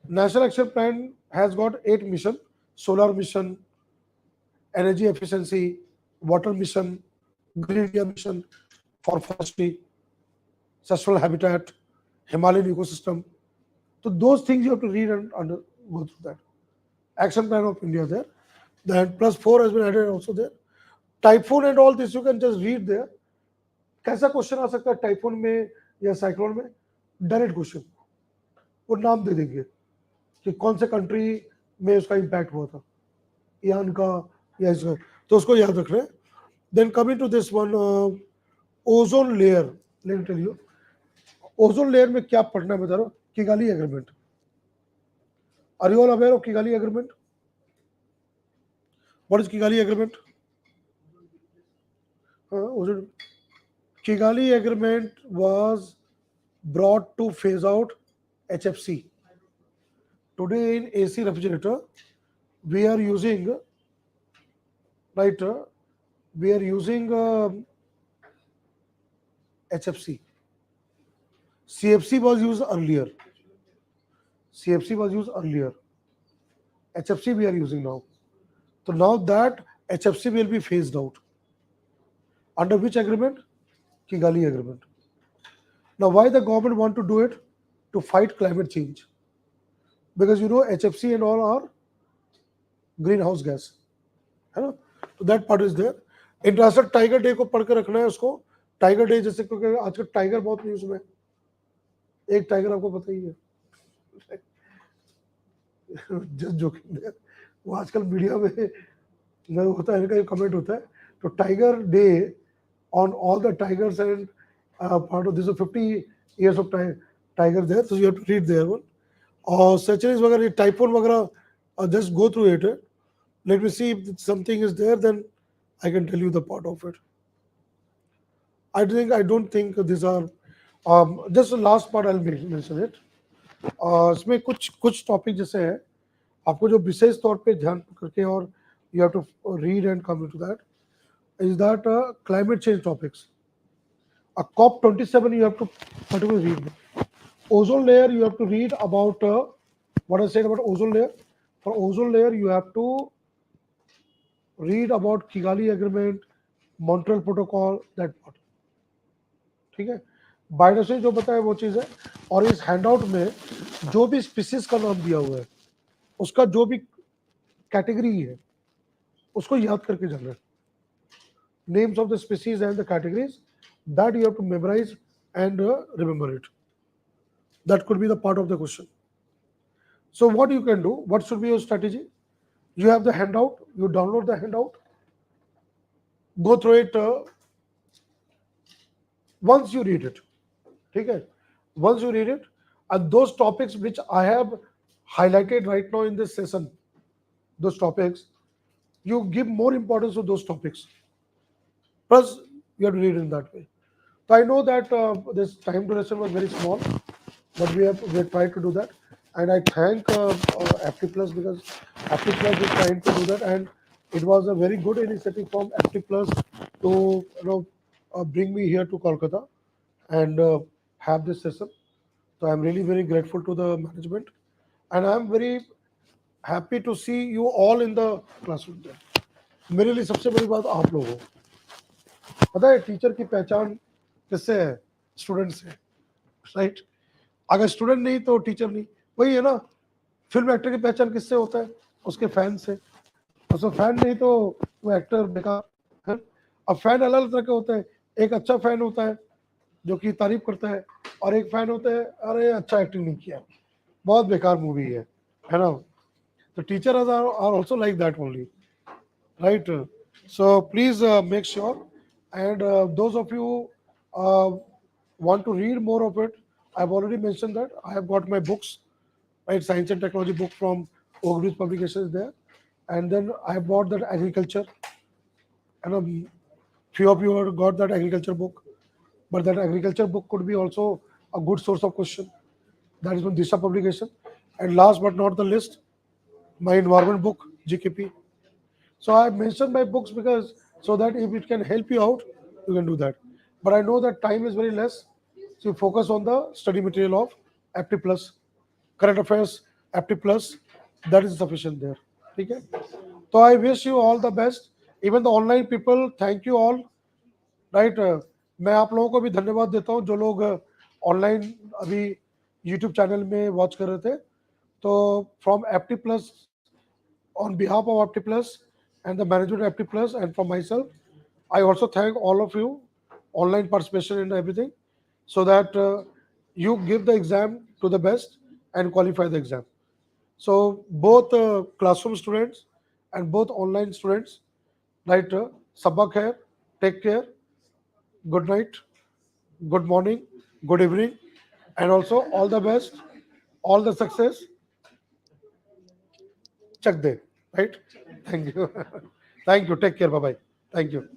Speaker 1: National action plan has got 8 mission: solar mission, energy efficiency, water mission, green India mission for forestry, sustainable habitat, Himalayan ecosystem. तो those things you have to read and go through that. Action plan of India there. Then plus 4 has been added also there. Typhoon and all this you can just read there. कैसा question आ सकता है typhoon में या cyclone में? Direct question, वो नाम दे देंगे कि कौन से कंट्री में उसका इम्पैक्ट हुआ था, ईरान का या इसका, तो उसको याद रख रहे हैं. Then coming to this one, ozone layer. Let me tell you, ozone layer में क्या पढ़ना है बता रहा हूँ. Kigali agreement. Are you all aware of Kigali agreement? What is Kigali agreement? Ozone Kigali agreement was brought to phase out HFC. Today in AC refrigerator, we are using, right, we are using HFC. CFC was used earlier. CFC was used earlier. HFC we are using now. So now that HFC will be phased out. Under which agreement? Kigali agreement. Now why the government want to do it? To fight climate change. Because you know HFC and all are greenhouse gas. है ना? तो that part is there. International tiger day को पढ़ के रखना है उसको. Tiger day जैसे क्योंकि आजकल टाइगर बहुत न्यूज में. एक टाइगर आपको पता ही है. Just joking there. वो आजकल मीडिया में होता है, इनका कमेंट होता है. तो tiger day on all the tigers and part of this is 50 years of tiger there, so you have to read there one. Or centuries वगैरह, typhoon वगैरह, just go through it. Let me see if something is there, then I can tell you the part of it. I don't think these are just the last part I'll mention it. इसमें कुछ topic जैसे है आपको जो विशेष तौर पे ध्यान करके और you have to read and come into that. Is that climate change topics. A COP27 you have to particularly read. Ozone layer you have to read about what I said about ozone layer. For ozone layer you have to read about Kigali Agreement, Montreal Protocol, that part. ठीक है. Biodiversity जो बताया वो चीज़ है. और इस handout में जो भी स्पीसीज का नाम दिया हुआ है उसका जो भी कैटेगरी है उसको याद करके जाना है. Names of the species and the categories that you have to memorize and remember it. That could be the part of the question. So what you can do, what should be your strategy? You have the handout, you download the handout, go through it once you read it. Okay? Once you read it, and those topics which I have highlighted right now in this session, those topics, you give more importance to those topics. Plus, you have to read in that way. So I know that this time duration was very small, but we have tried to do that, and I thank FT Plus because FT Plus is trying to do that, and it was a very good initiative from FT Plus to bring me here to Kolkata and have this session. So I'm really very grateful to the management, and I'm very happy to see you all in the classroom there. मेरे लिए सबसे बड़ी बात आप लोग हो. पता है टीचर की पहचान किससे है? स्टूडेंट से, राइट? अगर स्टूडेंट नहीं तो टीचर नहीं. वही है ना, फिल्म एक्टर की पहचान किससे होता है? उसके फैन से. उसका फैन नहीं तो वो एक्टर बेकार है. अब फैन अलग अलग तरह के होते हैं, एक अच्छा फैन होता है जो कि तारीफ करता है, और एक फैन होता है अरे अच्छा एक्टिंग नहीं किया, बहुत बेकार मूवी है ना. तो teacher are also like that only, right? So please make sure, and those of you uh, want to read more of it, I've already mentioned that I have got my books, right? Science and technology book from Oak Publications there, and then I have bought that agriculture, and few of you have got that agriculture book, but that agriculture book could be also a good source of question. That is from Disha publication, and last but not the least, my environment book GKP. So I mentioned my books because so that if it can help you out, you can do that. But I know that time is very less, so you focus on the study material of Apti Plus, current affairs, Apti Plus. That is sufficient there. Okay. So I wish you all the best. Even the online people, thank you all. Right. मैं आप लोगों को भी धन्यवाद देता हूँ जो लोग ऑनलाइन अभी यूट्यूब चैनल में वॉच कर रहे थे. तो from Apti Plus, on behalf of Apti Plus and the management of Apti Plus and from myself, I also thank all of you online participation in everything, so that you give the exam to the best and qualify the exam. So both classroom students and both online students, right? Sabak hai, take care, good night, good morning, good evening, and also all the best, all the success. Check there, right? Thank you. Thank you. Take care. Bye bye. Thank you.